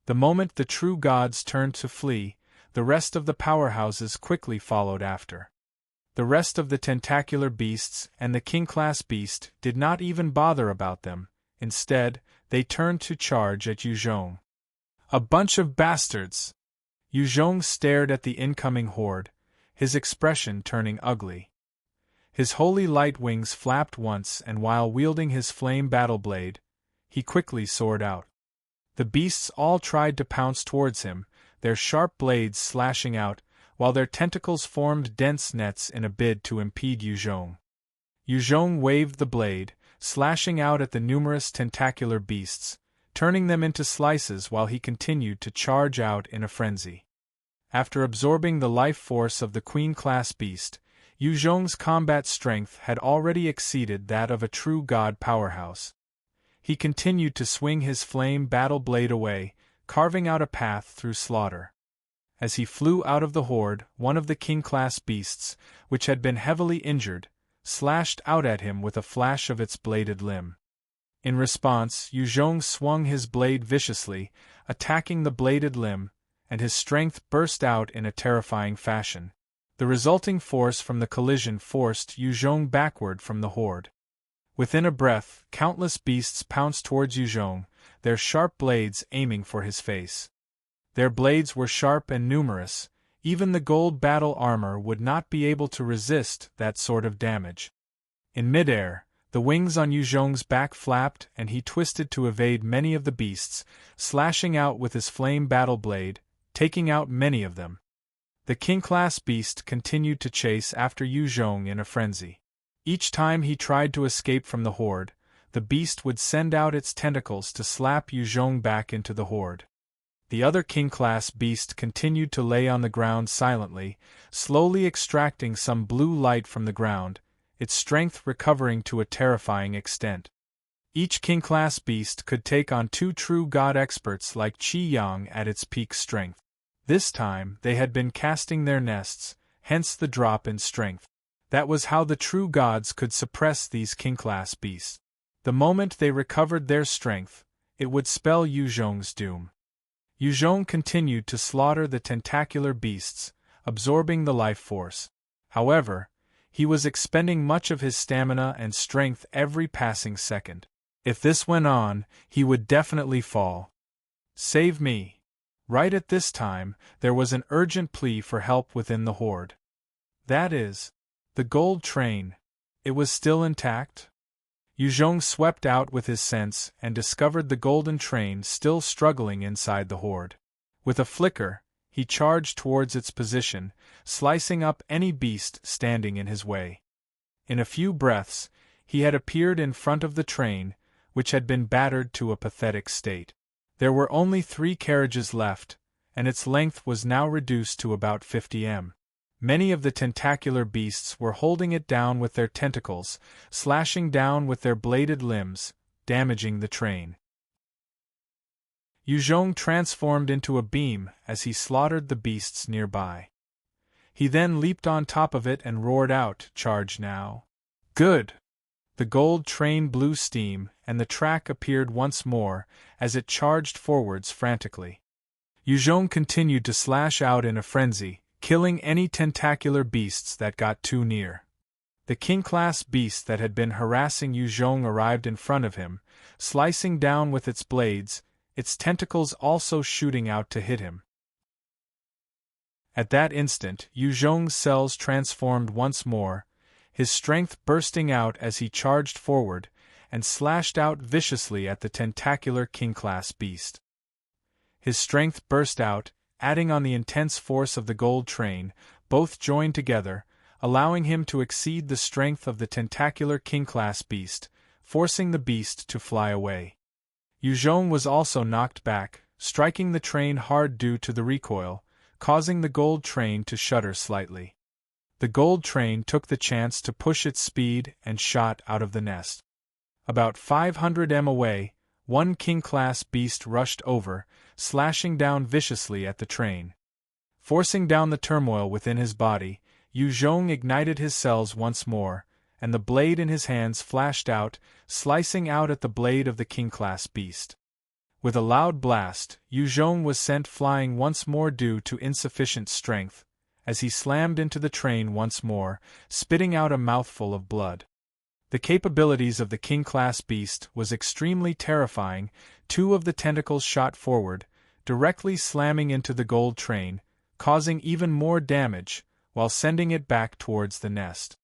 The moment the true gods turned to flee, the rest of the powerhouses quickly followed after. The rest of the tentacular beasts and the King-class beast did not even bother about them. Instead, they turned to charge at Yu Zhong. A bunch of bastards! Yu Zhong stared at the incoming horde, his expression turning ugly. His holy light wings flapped once, and while wielding his flame battle blade, he quickly soared out. The beasts all tried to pounce towards him, their sharp blades slashing out, while their tentacles formed dense nets in a bid to impede Yu Zhong. Yu Zhong waved the blade, slashing out at the numerous tentacular beasts, turning them into slices while he continued to charge out in a frenzy. After absorbing the life force of the Queen-class beast, Yu Zhong's combat strength had already exceeded that of a true god powerhouse. He continued to swing his flame battle blade away, carving out a path through slaughter. As he flew out of the horde, one of the King-class beasts, which had been heavily injured, slashed out at him with a flash of its bladed limb. In response, Yu Zhong swung his blade viciously, attacking the bladed limb, and his strength burst out in a terrifying fashion. The resulting force from the collision forced Yu Zhong backward from the horde. Within a breath, countless beasts pounced towards Yu Zhong, their sharp blades aiming for his face. Their blades were sharp and numerous, even the gold battle armor would not be able to resist that sort of damage. In midair, the wings on Yuzhong's back flapped and he twisted to evade many of the beasts, slashing out with his flame battle blade, taking out many of them. The king-class beast continued to chase after Yuzhong in a frenzy. Each time he tried to escape from the horde, the beast would send out its tentacles to slap Yuzhong back into the horde. The other king-class beast continued to lay on the ground silently, slowly extracting some blue light from the ground, its strength recovering to a terrifying extent. Each king-class beast could take on two true god experts like Qi Yang at its peak strength. This time they had been casting their nests, hence the drop in strength. That was how the true gods could suppress these king-class beasts. The moment they recovered their strength, it would spell Yuzhong's doom. Yuzhong continued to slaughter the tentacular beasts, absorbing the life force. However, he was expending much of his stamina and strength every passing second. If this went on, he would definitely fall. Save me! Right at this time, there was an urgent plea for help within the horde. That is, the gold train. It was still intact? Yuzhong swept out with his sense and discovered the golden train still struggling inside the horde. With a flicker, he charged towards its position, slicing up any beast standing in his way. In a few breaths, he had appeared in front of the train, which had been battered to a pathetic state. There were only 3 carriages left, and its length was now reduced to about 50 m. Many of the tentacular beasts were holding it down with their tentacles, slashing down with their bladed limbs, damaging the train. Yuzhong transformed into a beam as he slaughtered the beasts nearby. He then leaped on top of it and roared out, "Charge now!" Good! The gold train blew steam, and the track appeared once more, as it charged forwards frantically. Yuzhong continued to slash out in a frenzy, killing any tentacular beasts that got too near. The king-class beast that had been harassing Yuzhong arrived in front of him, slicing down with its blades, its tentacles also shooting out to hit him. At that instant, Yuzhong's cells transformed once more, his strength bursting out as he charged forward, and slashed out viciously at the tentacular king-class beast. His strength burst out, adding on the intense force of the gold train, both joined together, allowing him to exceed the strength of the tentacular king-class beast, forcing the beast to fly away. Yuzhong was also knocked back, striking the train hard due to the recoil, causing the gold train to shudder slightly. The gold train took the chance to push its speed and shot out of the nest. About 500 m away, one king-class beast rushed over, slashing down viciously at the train. Forcing down the turmoil within his body, Yuzhong ignited his cells once more, and the blade in his hands flashed out, slicing out at the blade of the king-class beast. With a loud blast, Yuzhong was sent flying once more due to insufficient strength, as he slammed into the train once more, spitting out a mouthful of blood. The capabilities of the king-class beast was extremely terrifying. 2 of the tentacles shot forward, directly slamming into the gold train, causing even more damage, while sending it back towards the nest.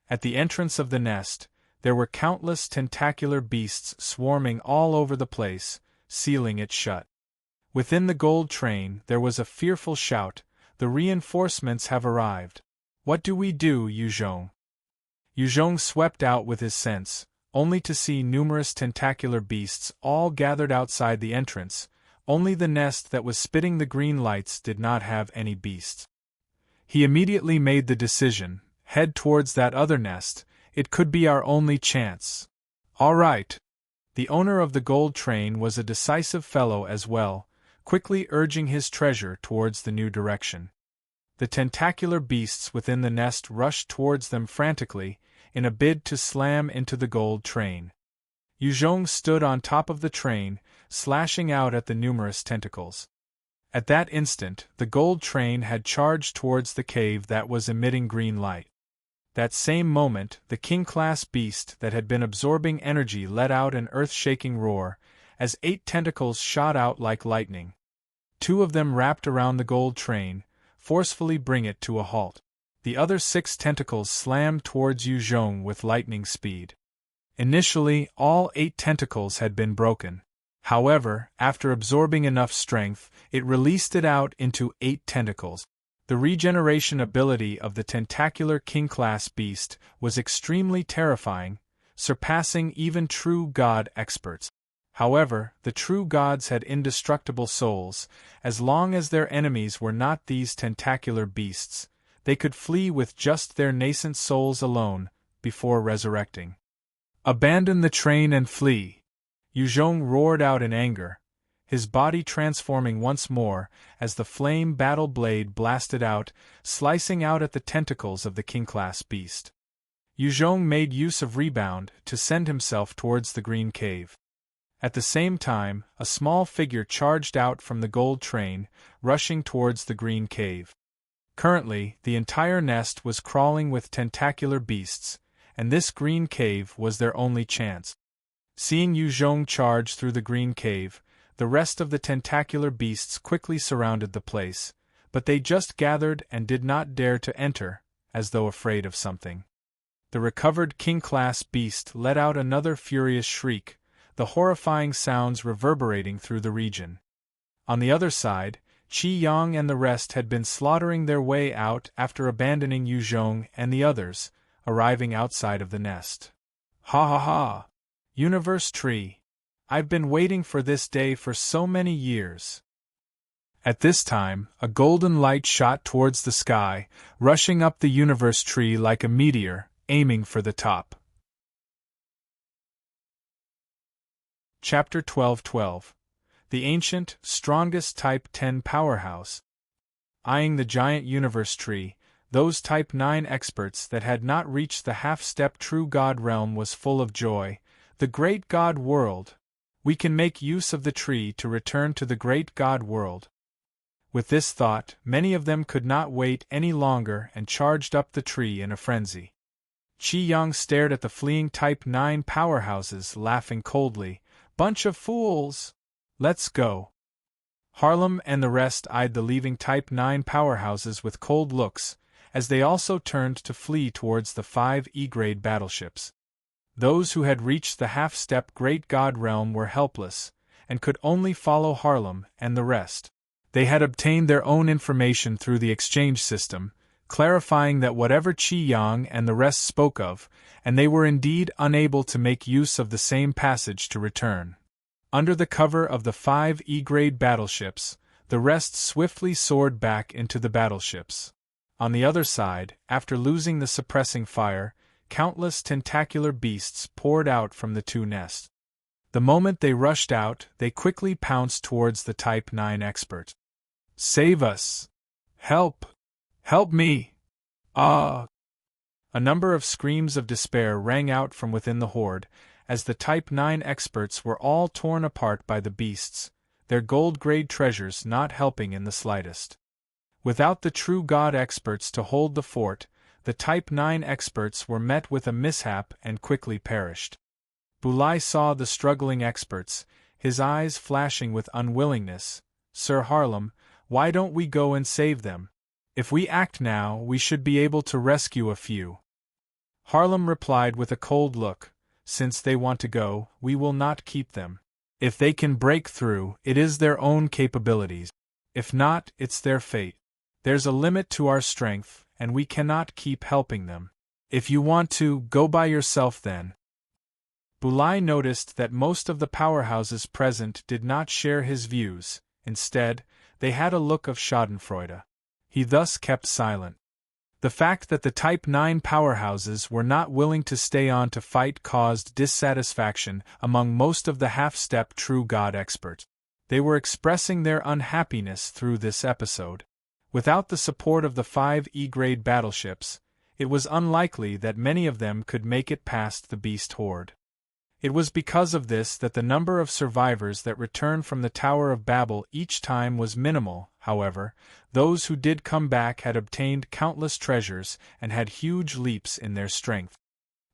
At the entrance of the nest, there were countless tentacular beasts swarming all over the place, sealing it shut. Within the gold train there was a fearful shout, "The reinforcements have arrived! What do we do, Yuzhong?" Yuzhong swept out with his sense, only to see numerous tentacular beasts all gathered outside the entrance. Only the nest that was spitting the green lights did not have any beasts. He immediately made the decision, head towards that other nest, it could be our only chance. All right. The owner of the gold train was a decisive fellow as well, quickly urging his treasure towards the new direction. The tentacular beasts within the nest rushed towards them frantically, in a bid to slam into the gold train. Yuzhong stood on top of the train, slashing out at the numerous tentacles. At that instant, the gold train had charged towards the cave that was emitting green light. That same moment, the king-class beast that had been absorbing energy let out an earth-shaking roar, as 8 tentacles shot out like lightning. 2 of them wrapped around the gold train, forcefully bring it to a halt. The other 6 tentacles slammed towards Yu Zhong with lightning speed. Initially, all 8 tentacles had been broken. However, after absorbing enough strength, it released it out into 8 tentacles. The regeneration ability of the tentacular king-class beast was extremely terrifying, surpassing even true god experts. However, the true gods had indestructible souls. As long as their enemies were not these tentacular beasts, they could flee with just their nascent souls alone, before resurrecting. "Abandon the train and flee!" Yu Zhong roared out in anger, his body transforming once more as the flame battle blade blasted out, slicing out at the tentacles of the king-class beast. Yu Zhong made use of rebound to send himself towards the green cave. At the same time, a small figure charged out from the gold train, rushing towards the green cave. Currently, the entire nest was crawling with tentacular beasts, and this green cave was their only chance. Seeing Yu Zhong charge through the green cave, the rest of the tentacular beasts quickly surrounded the place, but they just gathered and did not dare to enter, as though afraid of something. The recovered king-class beast let out another furious shriek, the horrifying sounds reverberating through the region. On the other side, Qi Yang and the rest had been slaughtering their way out after abandoning Yu Zhong and the others, arriving outside of the nest. "Ha ha ha! Universe Tree! I've been waiting for this day for so many years." At this time, a golden light shot towards the sky, rushing up the universe tree like a meteor, aiming for the top. Chapter 12:12. The Ancient, Strongest Type 10 Powerhouse. Eyeing the giant universe tree, those Type 9 experts that had not reached the half-step true God realm was full of joy. The great God world. We can make use of the tree to return to the great God world. With this thought, many of them could not wait any longer and charged up the tree in a frenzy. Qi Yang stared at the fleeing Type 9 powerhouses, laughing coldly. "Bunch of fools! Let's go." Harlem and the rest eyed the leaving Type 9 powerhouses with cold looks, as they also turned to flee towards the 5 E-grade battleships. Those who had reached the half-step Great God realm were helpless, and could only follow Harlem and the rest. They had obtained their own information through the exchange system, clarifying that whatever Qi Yang and the rest spoke of, and they were indeed unable to make use of the same passage to return. Under the cover of the 5 E-grade battleships, the rest swiftly soared back into the battleships. On the other side, after losing the suppressing fire, countless tentacular beasts poured out from the 2 nests. The moment they rushed out, they quickly pounced towards the Type 9 expert. "Save us! Help! Help me! Ah!" A number of screams of despair rang out from within the horde, as the Type 9 experts were all torn apart by the beasts, their gold-grade treasures not helping in the slightest. Without the true God experts to hold the fort, the Type 9 experts were met with a mishap and quickly perished. Bulai saw the struggling experts, his eyes flashing with unwillingness. "Sir Harlem, why don't we go and save them? If we act now, we should be able to rescue a few." Harlem replied with a cold look, "Since they want to go, we will not keep them. If they can break through, it is their own capabilities. If not, it's their fate. There's a limit to our strength, and we cannot keep helping them. If you want to, go by yourself then." Bulai noticed that most of the powerhouses present did not share his views. Instead, they had a look of schadenfreude. He thus kept silent. The fact that the Type 9 powerhouses were not willing to stay on to fight caused dissatisfaction among most of the half-step true God experts. They were expressing their unhappiness through this episode. Without the support of the 5 E-grade battleships, it was unlikely that many of them could make it past the beast horde. It was because of this that the number of survivors that returned from the Tower of Babel each time was minimal. However, those who did come back had obtained countless treasures and had huge leaps in their strength.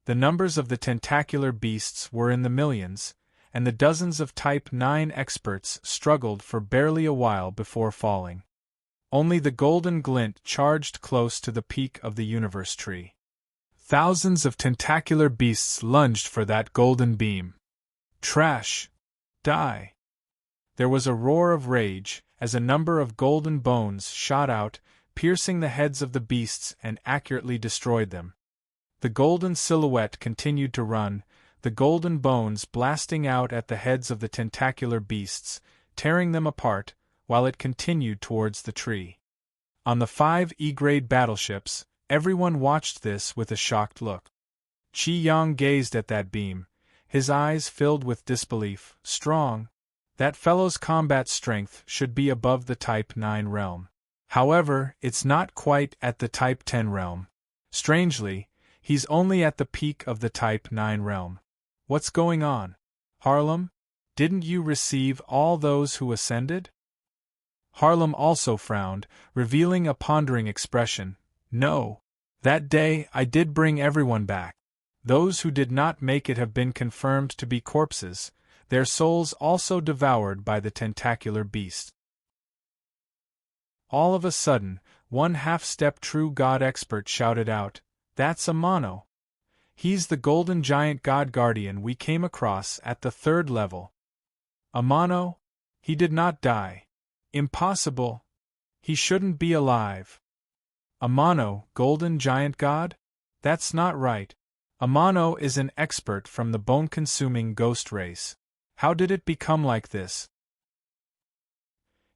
The numbers of the tentacular beasts were in the millions, and the dozens of Type 9 experts struggled for barely a while before falling. Only the golden glint charged close to the peak of the universe tree. Thousands of tentacular beasts lunged for that golden beam. Trash! Die! There was a roar of rage, as a number of golden bones shot out, piercing the heads of the beasts and accurately destroyed them. The golden silhouette continued to run, the golden bones blasting out at the heads of the tentacular beasts, tearing them apart, while it continued towards the tree. On the 5 E-grade battleships, everyone watched this with a shocked look. Qi Yang gazed at that beam, his eyes filled with disbelief. Strong. That fellow's combat strength should be above the Type 9 realm. However, it's not quite at the Type 10 realm. Strangely, he's only at the peak of the Type 9 realm. What's going on? Harlem? Didn't you receive all those who ascended? Harlem also frowned, revealing a pondering expression. No. That day I did bring everyone back. Those who did not make it have been confirmed to be corpses, their souls also devoured by the tentacular beast. All of a sudden, one half-step true god expert shouted out, "That's a mono. He's the golden giant god guardian we came across at the 3rd level. A mono? He did not die. Impossible. He shouldn't be alive. A mono, golden giant god? That's not right. A mono is an expert from the bone-consuming ghost race. How did it become like this?"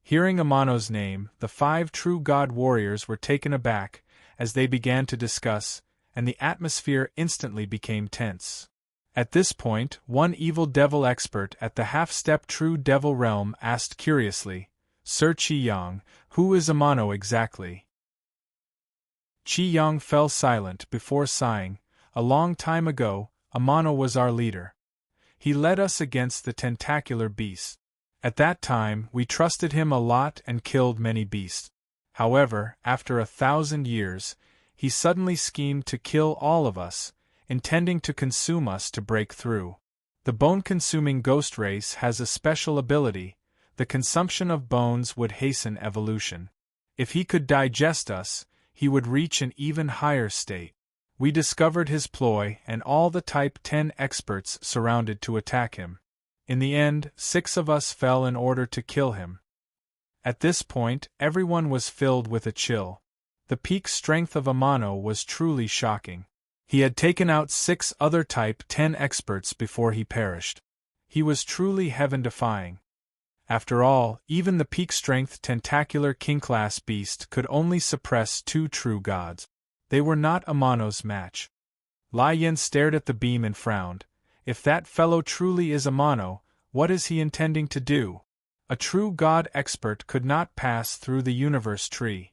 Hearing Amano's name, the 5 true god warriors were taken aback, as they began to discuss, and the atmosphere instantly became tense. At this point, one evil devil expert at the half-step true devil realm asked curiously, "Sir Qi Yang, who is Amano exactly?" Qi Yang fell silent before sighing. "A long time ago, Amano was our leader. He led us against the tentacular beast. At that time, we trusted him a lot and killed many beasts. However, after 1,000 years, he suddenly schemed to kill all of us, intending to consume us to break through. The bone-consuming ghost race has a special ability. The consumption of bones would hasten evolution. If he could digest us, he would reach an even higher state. We discovered his ploy, and all the Type 10 experts surrounded to attack him. In the end, 6 of us fell in order to kill him." At this point, everyone was filled with a chill. The peak strength of Amano was truly shocking. He had taken out 6 other Type 10 experts before he perished. He was truly heaven-defying. After all, even the peak-strength tentacular king-class beast could only suppress 2 true gods. They were not Amano's match. Lai Yin stared at the beam and frowned. If that fellow truly is Amano, what is he intending to do? A true god expert could not pass through the universe tree.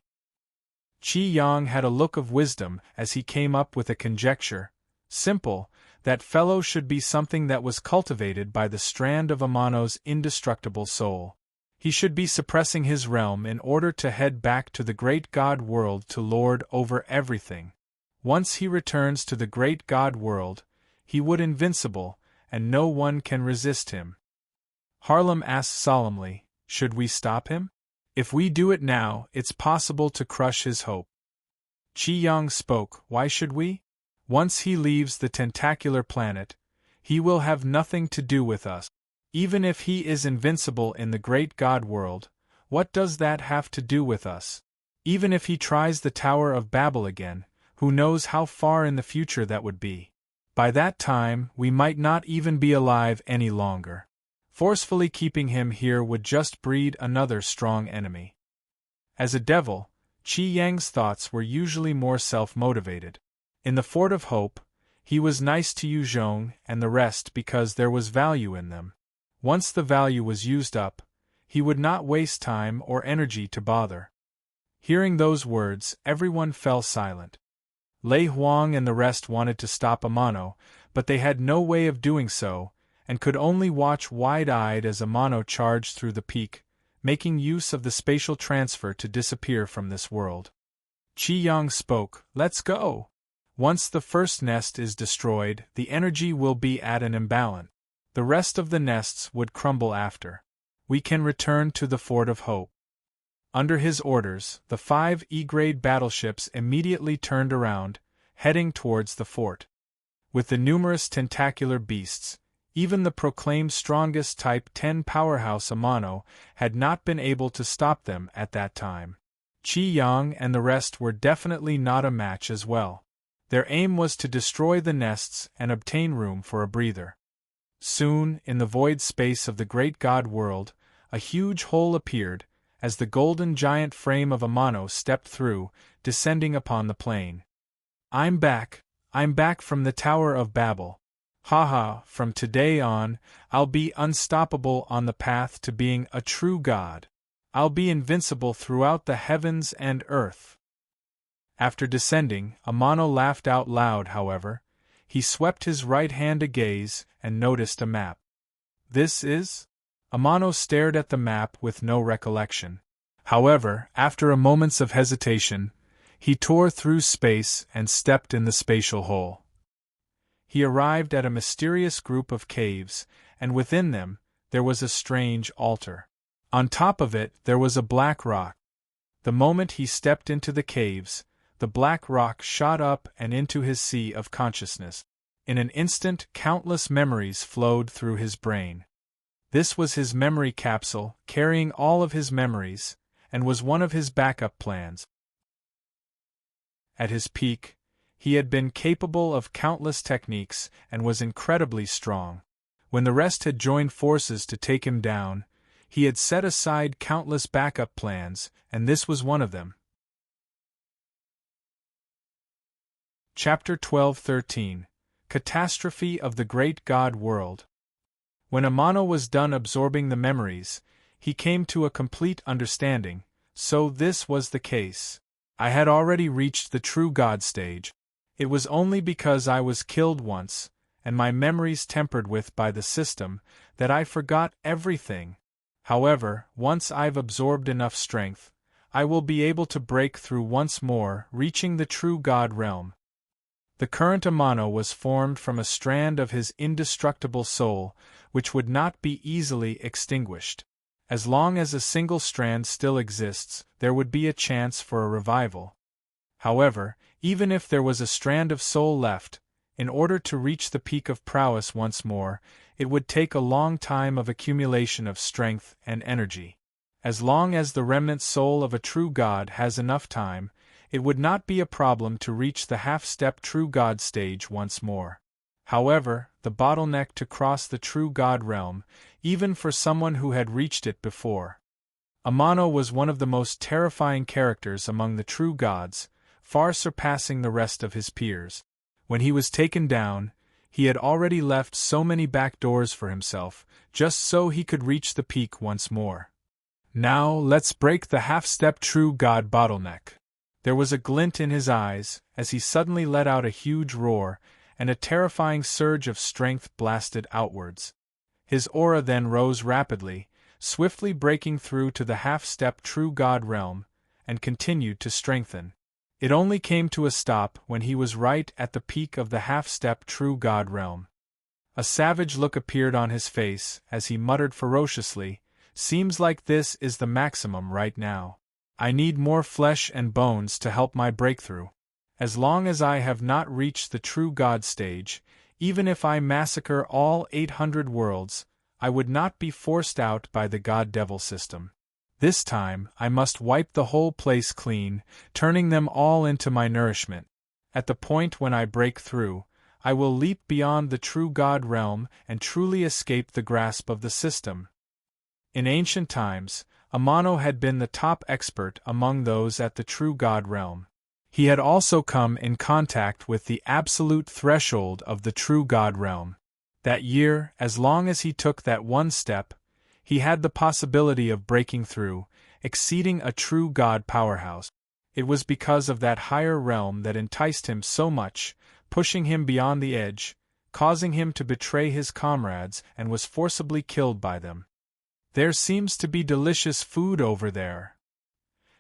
Qi Yang had a look of wisdom as he came up with a conjecture. Simple, that fellow should be something that was cultivated by the strand of Amano's indestructible soul. He should be suppressing his realm in order to head back to the great god world to lord over everything. Once he returns to the great god world, he would invincible, and no one can resist him. Harlem asked solemnly, "Should we stop him? If we do it now, it's possible to crush his hope." Qi Yang spoke, "Why should we? Once he leaves the tentacular planet, he will have nothing to do with us. Even if he is invincible in the great god world, what does that have to do with us? Even if he tries the Tower of Babel again, who knows how far in the future that would be? By that time, we might not even be alive any longer. Forcefully keeping him here would just breed another strong enemy." As a devil, Qi Yang's thoughts were usually more self-motivated. In the Fort of Hope, he was nice to Yu Zhong and the rest because there was value in them. Once the value was used up, he would not waste time or energy to bother. Hearing those words, everyone fell silent. Lei Huang and the rest wanted to stop Amano, but they had no way of doing so, and could only watch wide-eyed as Amano charged through the peak, making use of the spatial transfer to disappear from this world. Qi Yang spoke, "Let's go. Once the first nest is destroyed, the energy will be at an imbalance. The rest of the nests would crumble after. We can return to the Fort of Hope. Under his orders, the 5 E-grade battleships immediately turned around, heading towards the fort. With the numerous tentacular beasts, even the proclaimed strongest Type 10 powerhouse Amano had not been able to stop them at that time. Qi Yang and the rest were definitely not a match as well. Their aim was to destroy the nests and obtain room for a breather. Soon, in the void space of the great god world, a huge hole appeared, as the golden giant frame of Amano stepped through, descending upon the plain. I'm back from the Tower of Babel. Haha, from today on, I'll be unstoppable on the path to being a true god. I'll be invincible throughout the heavens and earth. After descending, Amano laughed out loud, however. He swept his right hand a gaze and noticed a map. This is? Amano stared at the map with no recollection. However, after a moment of hesitation, he tore through space and stepped in the spatial hole. He arrived at a mysterious group of caves, and within them, there was a strange altar. On top of it, there was a black rock. The moment he stepped into the caves, the black rock shot up and into his sea of consciousness. In an instant, countless memories flowed through his brain. This was his memory capsule, carrying all of his memories, and was one of his backup plans. At his peak, he had been capable of countless techniques and was incredibly strong. When the rest had joined forces to take him down, he had set aside countless backup plans, and this was one of them. Chapter 12-13 Catastrophe of the Great God World. When Amano was done absorbing the memories, he came to a complete understanding. So this was the case. I had already reached the true God stage. It was only because I was killed once, and my memories tempered with by the system, that I forgot everything. However, once I've absorbed enough strength, I will be able to break through once more, reaching the true God realm. The current Amano was formed from a strand of his indestructible soul, which would not be easily extinguished. As long as a single strand still exists, there would be a chance for a revival. However, even if there was a strand of soul left, in order to reach the peak of prowess once more, it would take a long time of accumulation of strength and energy. As long as the remnant soul of a true god has enough time, it would not be a problem to reach the half-step true god stage once more. However, the bottleneck to cross the true god realm, even for someone who had reached it before. Amano was one of the most terrifying characters among the true gods, far surpassing the rest of his peers. When he was taken down, he had already left so many back doors for himself, just so he could reach the peak once more. Now let's break the half-step true god bottleneck. There was a glint in his eyes, as he suddenly let out a huge roar, and a terrifying surge of strength blasted outwards. His aura then rose rapidly, swiftly breaking through to the half-step true god realm, and continued to strengthen. It only came to a stop when he was right at the peak of the half-step true god realm. A savage look appeared on his face as he muttered ferociously, "Seems like this is the maximum right now. I need more flesh and bones to help my breakthrough. As long as I have not reached the true god stage, even if I massacre all 800 worlds, I would not be forced out by the god-devil system. This time, I must wipe the whole place clean, turning them all into my nourishment. At the point when I break through, I will leap beyond the true god realm and truly escape the grasp of the system." In ancient times, Amano had been the top expert among those at the true god realm. He had also come in contact with the absolute threshold of the true god realm. That year, as long as he took that one step, he had the possibility of breaking through, exceeding a true god powerhouse. It was because of that higher realm that enticed him so much, pushing him beyond the edge, causing him to betray his comrades and was forcibly killed by them. "There seems to be delicious food over there."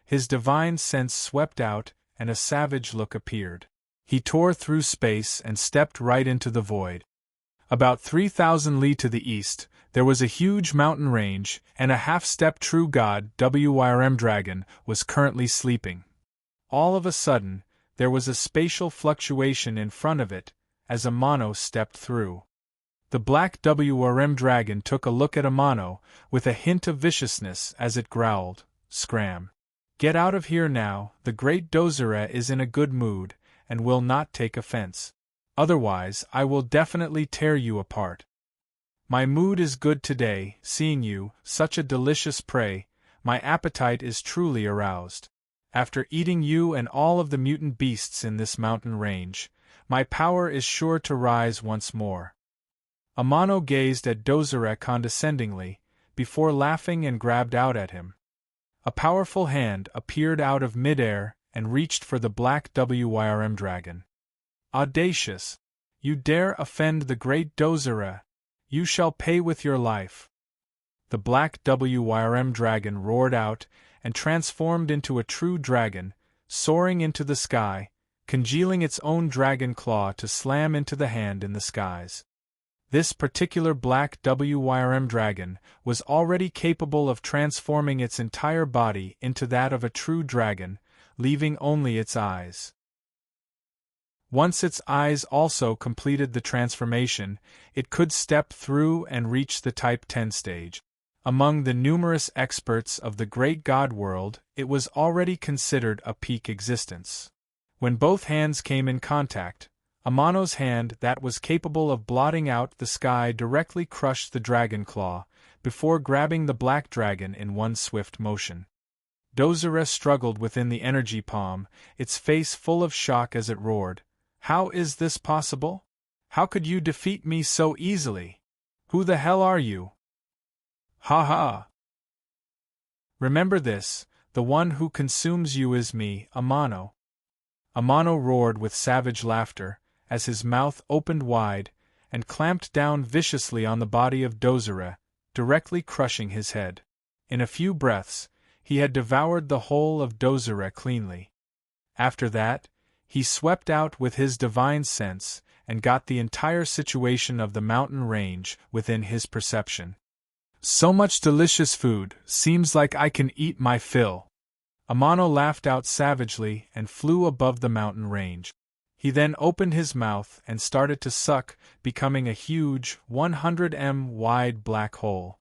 His divine sense swept out, and a savage look appeared. He tore through space and stepped right into the void. About 3,000 li to the east, there was a huge mountain range, and a half-step true god Wyrm dragon was currently sleeping. All of a sudden, there was a spatial fluctuation in front of it, as Amano stepped through. The black Wyrm dragon took a look at Amano, with a hint of viciousness as it growled, "Scram! Get out of here now, the great Dozere is in a good mood, and will not take offense. Otherwise I will definitely tear you apart. My mood is good today, seeing you, such a delicious prey, my appetite is truly aroused. After eating you and all of the mutant beasts in this mountain range, my power is sure to rise once more." Amano gazed at Dozere condescendingly, before laughing and grabbed out at him. A powerful hand appeared out of midair and reached for the black Wyrm dragon. "Audacious! You dare offend the great Dozere! You shall pay with your life!" The black Wyrm dragon roared out and transformed into a true dragon, soaring into the sky, congealing its own dragon claw to slam into the hand in the skies. This particular black Wyrm dragon was already capable of transforming its entire body into that of a true dragon, leaving only its eyes. Once its eyes also completed the transformation, it could step through and reach the Type 10 stage. Among the numerous experts of the great god world, it was already considered a peak existence. When both hands came in contact, Amano's hand that was capable of blotting out the sky directly crushed the dragon claw, before grabbing the black dragon in one swift motion. Dozere struggled within the energy palm, its face full of shock as it roared, "How is this possible? How could you defeat me so easily? Who the hell are you? Ha ha! Remember this, the one who consumes you is me, Amano." Amano roared with savage laughter, as his mouth opened wide, and clamped down viciously on the body of Dozere, directly crushing his head. In a few breaths, he had devoured the whole of Dozere cleanly. After that, he swept out with his divine sense, and got the entire situation of the mountain range within his perception. "So much delicious food, seems like I can eat my fill." Amano laughed out savagely and flew above the mountain range. He then opened his mouth and started to suck, becoming a huge, 100 wide black hole.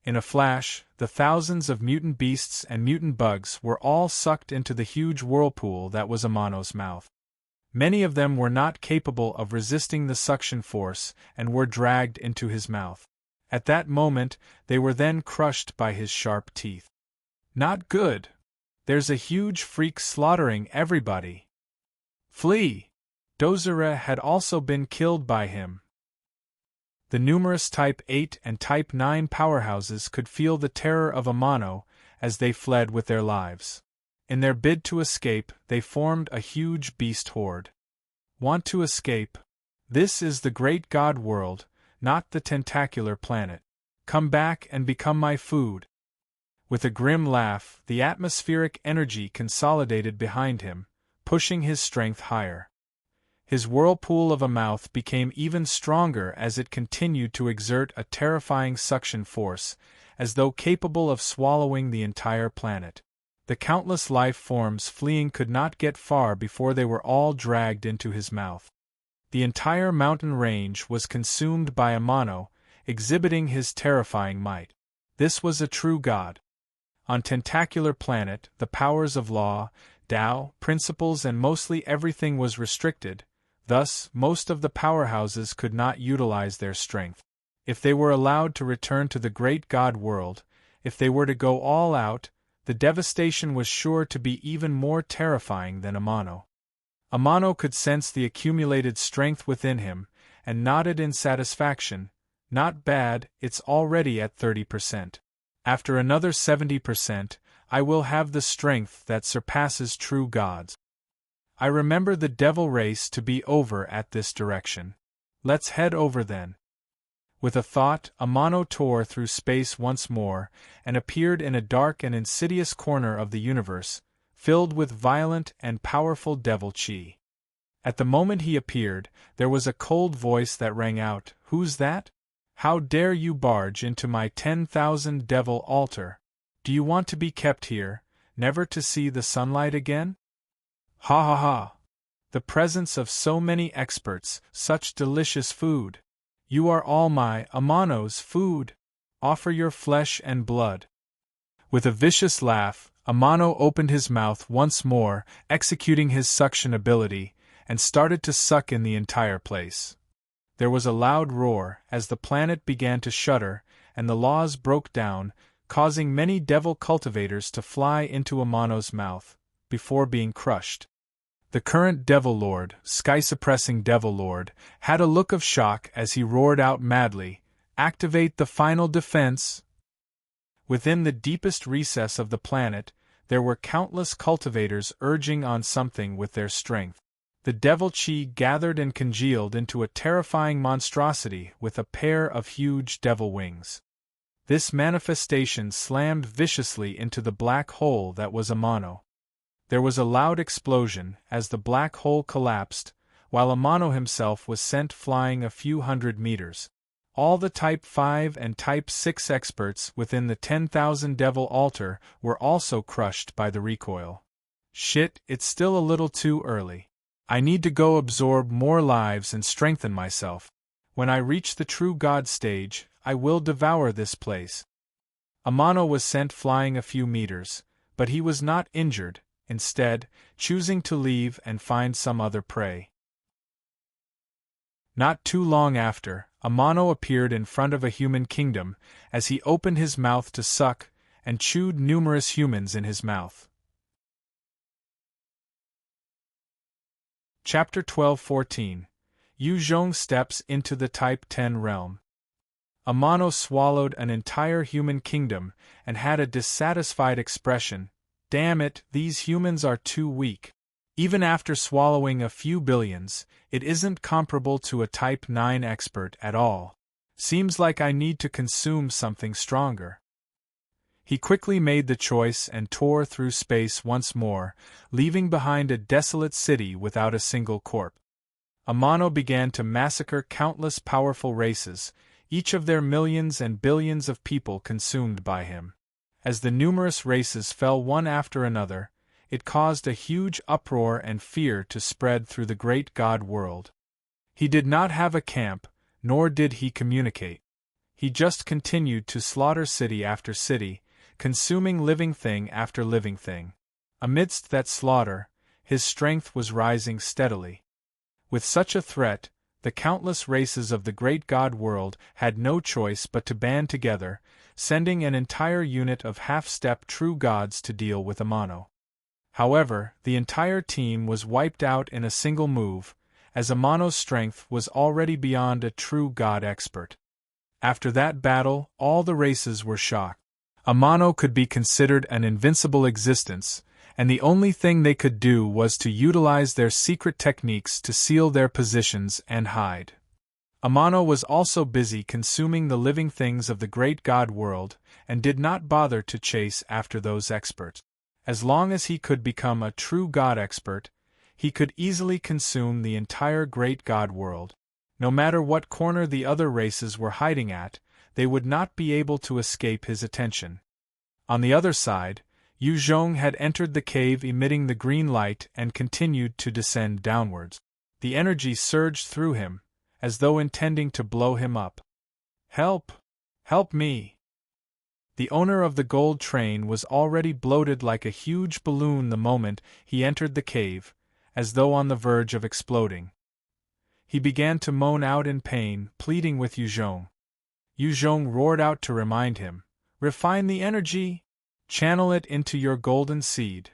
In a flash, the thousands of mutant beasts and mutant bugs were all sucked into the huge whirlpool that was Amano's mouth. Many of them were not capable of resisting the suction force and were dragged into his mouth. At that moment, they were then crushed by his sharp teeth. "Not good! There's a huge freak slaughtering everybody! Flee!" Dozere had also been killed by him. The numerous Type 8 and Type 9 powerhouses could feel the terror of Amano as they fled with their lives. In their bid to escape, they formed a huge beast horde. Want to escape? This is the great god world, not the tentacular planet. Come back and become my food. With a grim laugh, the atmospheric energy consolidated behind him, pushing his strength higher. His whirlpool of a mouth became even stronger as it continued to exert a terrifying suction force, as though capable of swallowing the entire planet. The countless life forms fleeing could not get far before they were all dragged into his mouth. The entire mountain range was consumed by Amano, exhibiting his terrifying might. This was a true god. On Tentacular Planet, the powers of law, Tao, principles and mostly everything was restricted, thus most of the powerhouses could not utilize their strength. If they were allowed to return to the great god world, if they were to go all out, the devastation was sure to be even more terrifying than Amano. Amano could sense the accumulated strength within him, and nodded in satisfaction. Not bad, it's already at 30%. After another 70%, I will have the strength that surpasses true gods. I remember the devil race to be over at this direction. Let's head over then. With a thought, Amano tore through space once more, and appeared in a dark and insidious corner of the universe, filled with violent and powerful devil chi. At the moment he appeared, there was a cold voice that rang out, "Who's that? How dare you barge into my 10,000 devil altar? Do you want to be kept here, never to see the sunlight again?" Ha ha ha! The presence of so many experts, such delicious food! You are all my, Amano's, food! Offer your flesh and blood. With a vicious laugh, Amano opened his mouth once more, executing his suction ability, and started to suck in the entire place. There was a loud roar as the planet began to shudder, and the laws broke down, causing many devil cultivators to fly into Amano's mouth, before being crushed. The current Devil Lord, sky-suppressing Devil Lord, had a look of shock as he roared out madly, "Activate the final defense!" Within the deepest recess of the planet, there were countless cultivators urging on something with their strength. The devil chi gathered and congealed into a terrifying monstrosity with a pair of huge devil wings. This manifestation slammed viciously into the black hole that was Amano. There was a loud explosion as the black hole collapsed, while Amano himself was sent flying a few hundred meters. All the Type 5 and Type 6 experts within the 10,000 devil altar were also crushed by the recoil. Shit, it's still a little too early. I need to go absorb more lives and strengthen myself. When I reach the true God stage, I will devour this place. Amano was sent flying a few meters, but he was not injured, instead, choosing to leave and find some other prey. Not too long after, Amano appeared in front of a human kingdom, as he opened his mouth to suck, and chewed numerous humans in his mouth. Chapter 12-14. Yu Zhong steps into the Type 10 realm. Amano swallowed an entire human kingdom, and had a dissatisfied expression. Damn it, these humans are too weak. Even after swallowing a few billions, it isn't comparable to a Type 9 expert at all. Seems like I need to consume something stronger. He quickly made the choice and tore through space once more, leaving behind a desolate city without a single corpse. Amano began to massacre countless powerful races, each of their millions and billions of people consumed by him. As the numerous races fell one after another, it caused a huge uproar and fear to spread through the great god world. He did not have a camp, nor did he communicate. He just continued to slaughter city after city, consuming living thing after living thing. Amidst that slaughter, his strength was rising steadily. With such a threat, the countless races of the great god world had no choice but to band together, sending an entire unit of half-step true gods to deal with Amano. However, the entire team was wiped out in a single move, as Amano's strength was already beyond a true god expert. After that battle, all the races were shocked. Amano could be considered an invincible existence, and the only thing they could do was to utilize their secret techniques to seal their positions and hide. Amano was also busy consuming the living things of the great god world, and did not bother to chase after those experts. As long as he could become a true god expert, he could easily consume the entire great god world. No matter what corner the other races were hiding at, they would not be able to escape his attention. On the other side, Yu Zhong had entered the cave emitting the green light and continued to descend downwards. The energy surged through him, as though intending to blow him up. "Help! Help me!" The owner of the gold train was already bloated like a huge balloon the moment he entered the cave, as though on the verge of exploding. He began to moan out in pain, pleading with Yu Zhong. Yu Zhong roared out to remind him, "Refine the energy! Channel it into your golden seed."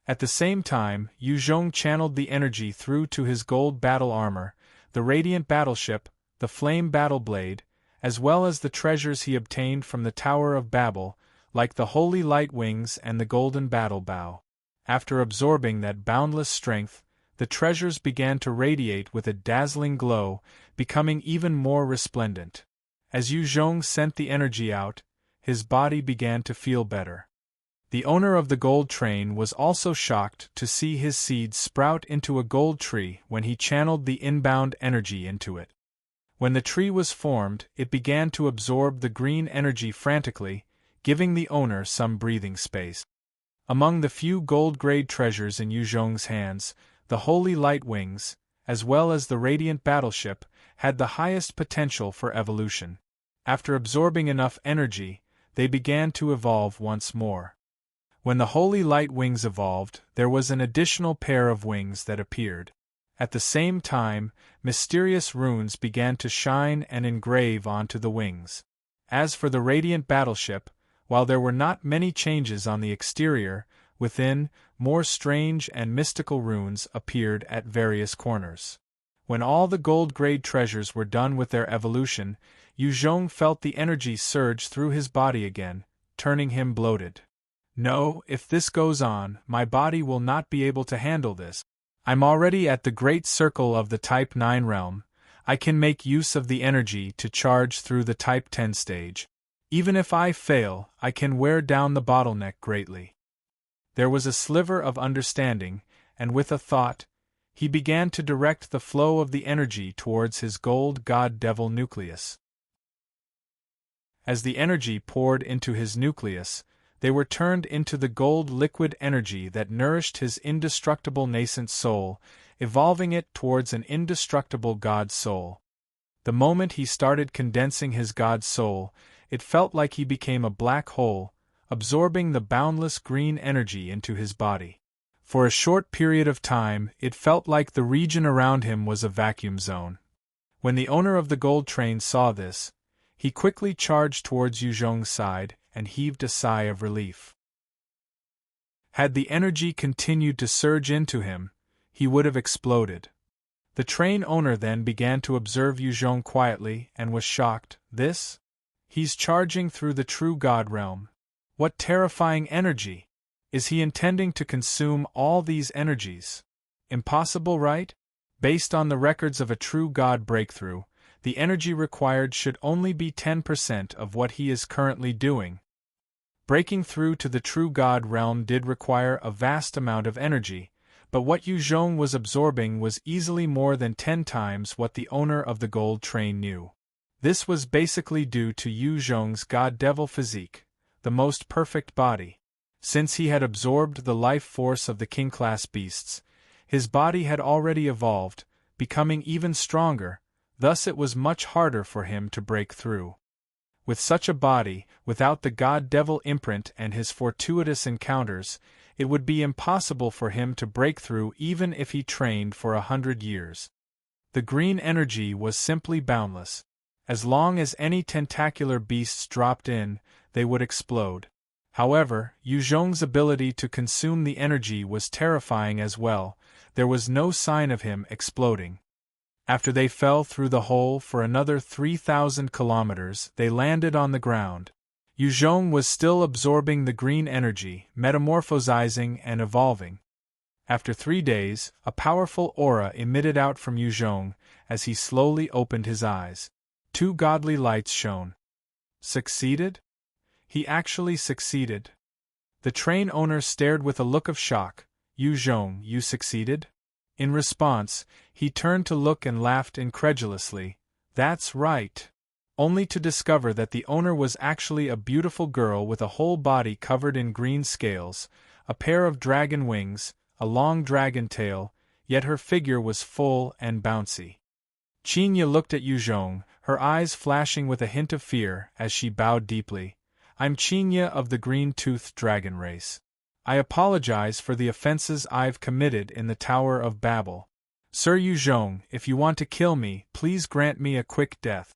At the same time, Yu Zhong channeled the energy through to his gold battle armor, the radiant battleship, the flame battle blade, as well as the treasures he obtained from the Tower of Babel, like the holy light wings and the golden battle bow. After absorbing that boundless strength, the treasures began to radiate with a dazzling glow, becoming even more resplendent. As Yu Zhong sent the energy out, his body began to feel better. The owner of the gold train was also shocked to see his seeds sprout into a gold tree when he channeled the inbound energy into it. When the tree was formed, it began to absorb the green energy frantically, giving the owner some breathing space. Among the few gold-grade treasures in Yuzhong's hands, the Holy Light Wings, as well as the Radiant Battleship, had the highest potential for evolution. After absorbing enough energy, they began to evolve once more. When the Holy Light Wings evolved, there was an additional pair of wings that appeared. At the same time, mysterious runes began to shine and engrave onto the wings. As for the Radiant Battleship, while there were not many changes on the exterior, within, more strange and mystical runes appeared at various corners. When all the gold-grade treasures were done with their evolution, Yuzhong felt the energy surge through his body again, turning him bloated. No, if this goes on, my body will not be able to handle this. I'm already at the great circle of the Type 9 realm. I can make use of the energy to charge through the Type 10 stage. Even if I fail, I can wear down the bottleneck greatly. There was a sliver of understanding, and with a thought, he began to direct the flow of the energy towards his gold god-devil nucleus. As the energy poured into his nucleus, they were turned into the gold liquid energy that nourished his indestructible nascent soul, evolving it towards an indestructible god soul. The moment he started condensing his god soul, it felt like he became a black hole, absorbing the boundless green energy into his body. For a short period of time, it felt like the region around him was a vacuum zone. When the owner of the gold train saw this, he quickly charged towards Yuzhong's side and heaved a sigh of relief. Had the energy continued to surge into him, he would have exploded. The train owner then began to observe Yuzhong quietly and was shocked. This? He's charging through the true god realm. What terrifying energy! Is he intending to consume all these energies? Impossible, right? Based on the records of a true god breakthrough, the energy required should only be 10% of what he is currently doing. Breaking through to the true god realm did require a vast amount of energy, but what Yuzhong was absorbing was easily more than 10 times what the owner of the gold train knew. This was basically due to Yuzhong's god-devil physique, the most perfect body. Since he had absorbed the life force of the king-class beasts, his body had already evolved, becoming even stronger, thus it was much harder for him to break through. With such a body, without the god-devil imprint and his fortuitous encounters, it would be impossible for him to break through even if he trained for 100 years. The green energy was simply boundless. As long as any tentacular beasts dropped in, they would explode. However, Yuzhong's ability to consume the energy was terrifying as well. There was no sign of him exploding. After they fell through the hole for another 3,000 kilometers, they landed on the ground. Yuzhong was still absorbing the green energy, metamorphosizing and evolving. After 3 days, a powerful aura emitted out from Yuzhong as he slowly opened his eyes. 2 godly lights shone. Succeeded? He actually succeeded. The train owner stared with a look of shock. Yuzhong, you succeeded? In response, he turned to look and laughed incredulously. That's right. Only to discover that the owner was actually a beautiful girl with a whole body covered in green scales, a pair of dragon wings, a long dragon tail, yet her figure was full and bouncy. Qinya looked at Yuzhong, her eyes flashing with a hint of fear as she bowed deeply. I'm Qinya of the green-toothed dragon race. I apologize for the offenses I've committed in the Tower of Babel. Sir Yuzhong, if you want to kill me, please grant me a quick death.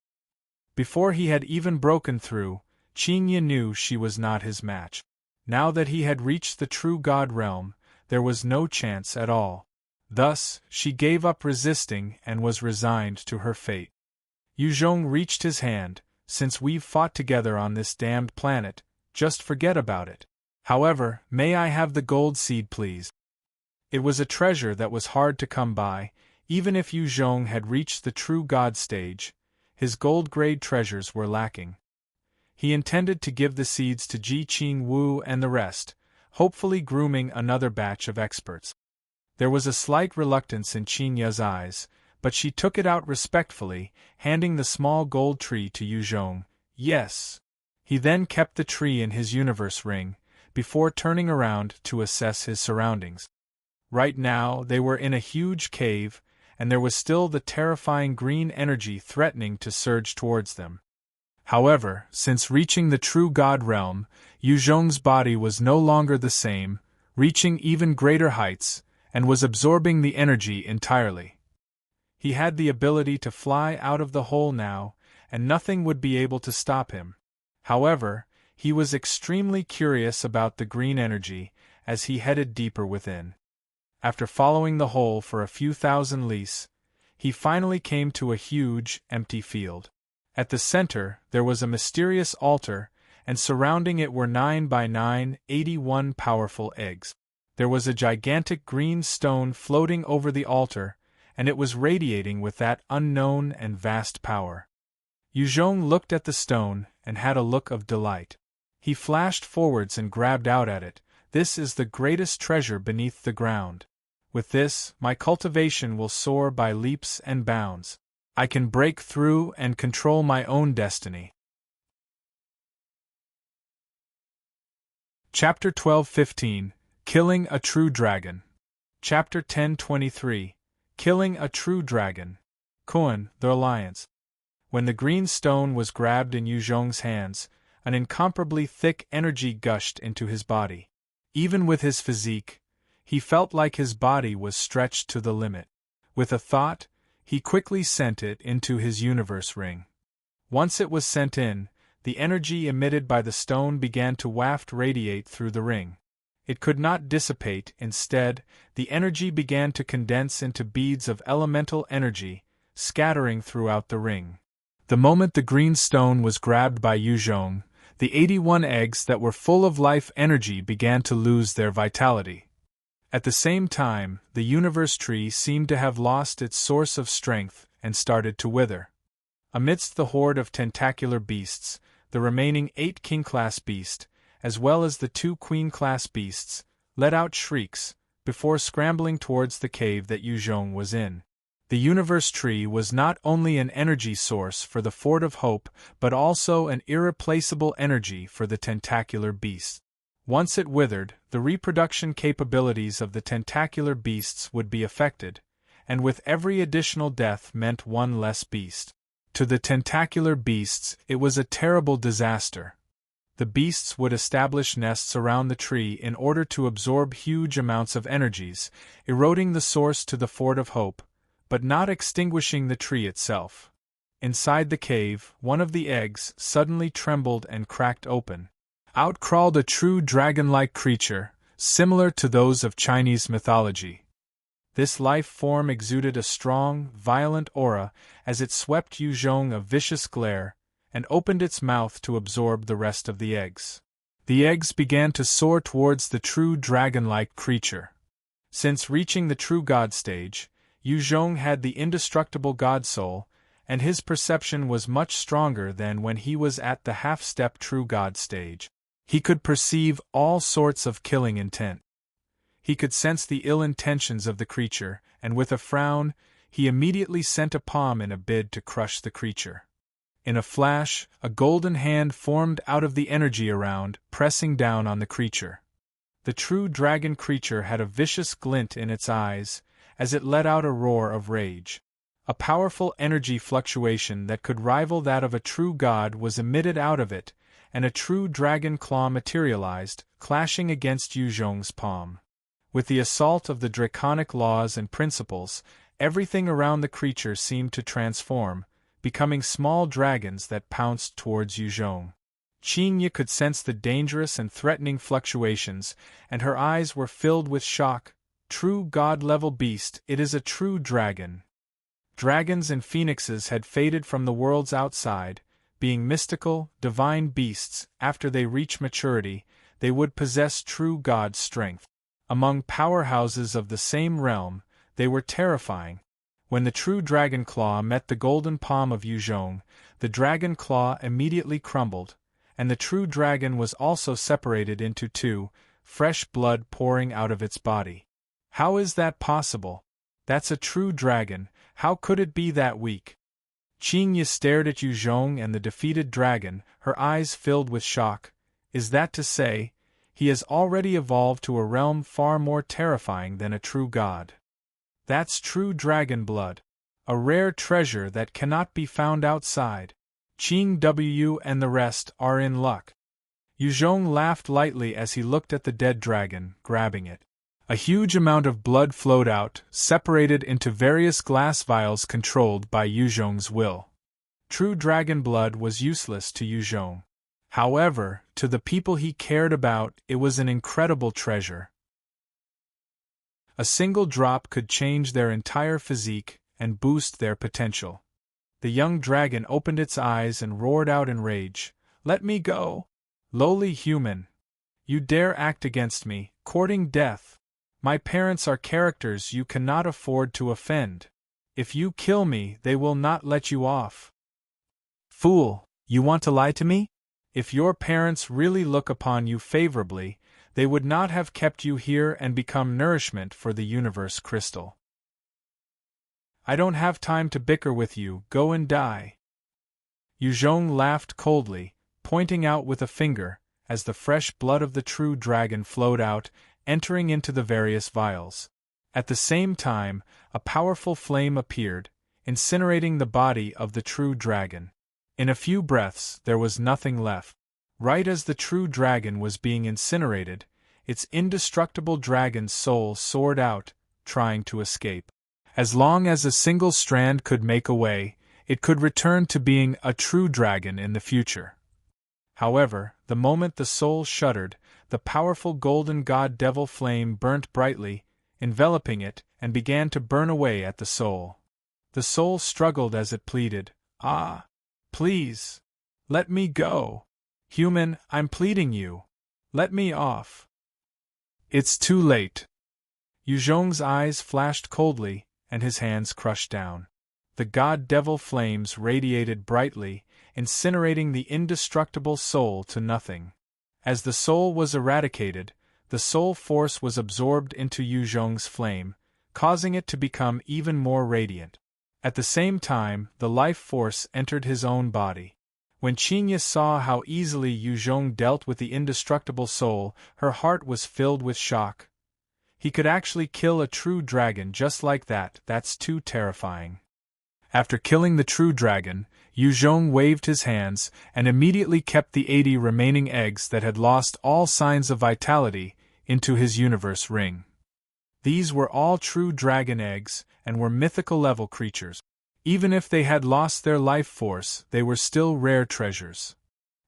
Before he had even broken through, Qinya knew she was not his match. Now that he had reached the true god realm, there was no chance at all. Thus, she gave up resisting and was resigned to her fate. Yuzhong reached his hand. Since we've fought together on this damned planet, just forget about it. However, may I have the gold seed please? It was a treasure that was hard to come by. Even if Yuzhong had reached the true god stage, his gold-grade treasures were lacking. He intended to give the seeds to Ji Qing Wu and the rest, hopefully grooming another batch of experts. There was a slight reluctance in Qinya's eyes, but she took it out respectfully, handing the small gold tree to Yuzhong. Yes. He then kept the tree in his universe ring, before turning around to assess his surroundings. Right now, they were in a huge cave, and there was still the terrifying green energy threatening to surge towards them. However, since reaching the true God realm, Yuzhong's body was no longer the same, reaching even greater heights, and was absorbing the energy entirely. He had the ability to fly out of the hole now, and nothing would be able to stop him. However, he was extremely curious about the green energy as he headed deeper within. After following the hole for a few thousand lis, he finally came to a huge, empty field. At the center, there was a mysterious altar, and surrounding it were 9 by 9, 81 powerful eggs. There was a gigantic green stone floating over the altar, and it was radiating with that unknown and vast power. Yuzhong looked at the stone and had a look of delight. He flashed forwards and grabbed out at it. This is the greatest treasure beneath the ground. With this, my cultivation will soar by leaps and bounds. I can break through and control my own destiny. Chapter 12:15 Killing a True Dragon. Chapter 10:23 Killing a True Dragon. Kuan, the Alliance. When the green stone was grabbed in Yuzhong's hands, an incomparably thick energy gushed into his body. Even with his physique, he felt like his body was stretched to the limit. With a thought, he quickly sent it into his universe ring. Once it was sent in, the energy emitted by the stone began to radiate through the ring. It could not dissipate. Instead, the energy began to condense into beads of elemental energy, scattering throughout the ring. The moment the green stone was grabbed by Yuzhong, the 81 eggs that were full of life energy began to lose their vitality. At the same time, the universe tree seemed to have lost its source of strength and started to wither. Amidst the horde of tentacular beasts, the remaining 8 king-class beasts, as well as the 2 queen-class beasts, let out shrieks, before scrambling towards the cave that Yuzhong was in. The universe tree was not only an energy source for the Fort of Hope, but also an irreplaceable energy for the tentacular beasts. Once it withered, the reproduction capabilities of the tentacular beasts would be affected, and with every additional death meant one less beast. To the tentacular beasts, it was a terrible disaster. The beasts would establish nests around the tree in order to absorb huge amounts of energies, eroding the source to the Fort of Hope, but not extinguishing the tree itself. Inside the cave, one of the eggs suddenly trembled and cracked open. Out crawled a true dragon-like creature, similar to those of Chinese mythology. This life form exuded a strong, violent aura as it swept Yuzhong a vicious glare, and opened its mouth to absorb the rest of the eggs. The eggs began to soar towards the true dragon-like creature. Since reaching the true God stage, Yuzhong had the indestructible God soul, and his perception was much stronger than when he was at the half-step true God stage. He could perceive all sorts of killing intent. He could sense the ill intentions of the creature, and with a frown, he immediately sent a palm in a bid to crush the creature. In a flash, a golden hand formed out of the energy around, pressing down on the creature. The true dragon creature had a vicious glint in its eyes, as it let out a roar of rage. A powerful energy fluctuation that could rival that of a true god was emitted out of it, and a true dragon claw materialized, clashing against Yuzhong's palm. With the assault of the draconic laws and principles, everything around the creature seemed to transform, becoming small dragons that pounced towards Yuzhong. Qinya could sense the dangerous and threatening fluctuations, and her eyes were filled with shock. True god-level beast, it is a true dragon. Dragons and phoenixes had faded from the worlds outside. Being mystical, divine beasts, after they reach maturity, they would possess true god strength. Among powerhouses of the same realm, they were terrifying. When the true dragon claw met the golden palm of Yuzhong, the dragon claw immediately crumbled, and the true dragon was also separated into two, fresh blood pouring out of its body. How is that possible? That's a true dragon, how could it be that weak? Qingye stared at Yu Zhong and the defeated dragon, her eyes filled with shock. Is that to say, he has already evolved to a realm far more terrifying than a true god? That's true dragon blood. A rare treasure that cannot be found outside. Qing Wu and the rest are in luck. Yu Zhong laughed lightly as he looked at the dead dragon, grabbing it. A huge amount of blood flowed out, separated into various glass vials controlled by Yu Zhong's will. True dragon blood was useless to Yu Zhong. However, to the people he cared about, it was an incredible treasure. A single drop could change their entire physique and boost their potential. The young dragon opened its eyes and roared out in rage, "Let me go! Lowly human! You dare act against me, courting death! My parents are characters you cannot afford to offend. If you kill me, they will not let you off." "Fool, you want to lie to me? If your parents really look upon you favorably, they would not have kept you here and become nourishment for the universe crystal. I don't have time to bicker with you, go and die." Yu Zhong laughed coldly, pointing out with a finger, as the fresh blood of the true dragon flowed out, entering into the various vials. At the same time, a powerful flame appeared, incinerating the body of the true dragon. In a few breaths, there was nothing left. Right as the true dragon was being incinerated, its indestructible dragon's soul soared out, trying to escape. As long as a single strand could make a way, it could return to being a true dragon in the future. However, the moment the soul shuddered, the powerful golden god-devil flame burnt brightly, enveloping it, and began to burn away at the soul. The soul struggled as it pleaded, "Ah! Please! Let me go! Human, I'm pleading you! Let me off!" "It's too late." Yu Zhong's eyes flashed coldly, and his hands crushed down. The god-devil flames radiated brightly, incinerating the indestructible soul to nothing. As the soul was eradicated, the soul force was absorbed into Yu Zhong's flame, causing it to become even more radiant. At the same time, the life force entered his own body. When Qingye saw how easily Yu Zhong dealt with the indestructible soul, her heart was filled with shock. He could actually kill a true dragon just like that, that's too terrifying. After killing the true dragon, Yu Zhong waved his hands and immediately kept the 80 remaining eggs that had lost all signs of vitality into his universe ring. These were all true dragon eggs and were mythical level creatures. Even if they had lost their life force, they were still rare treasures.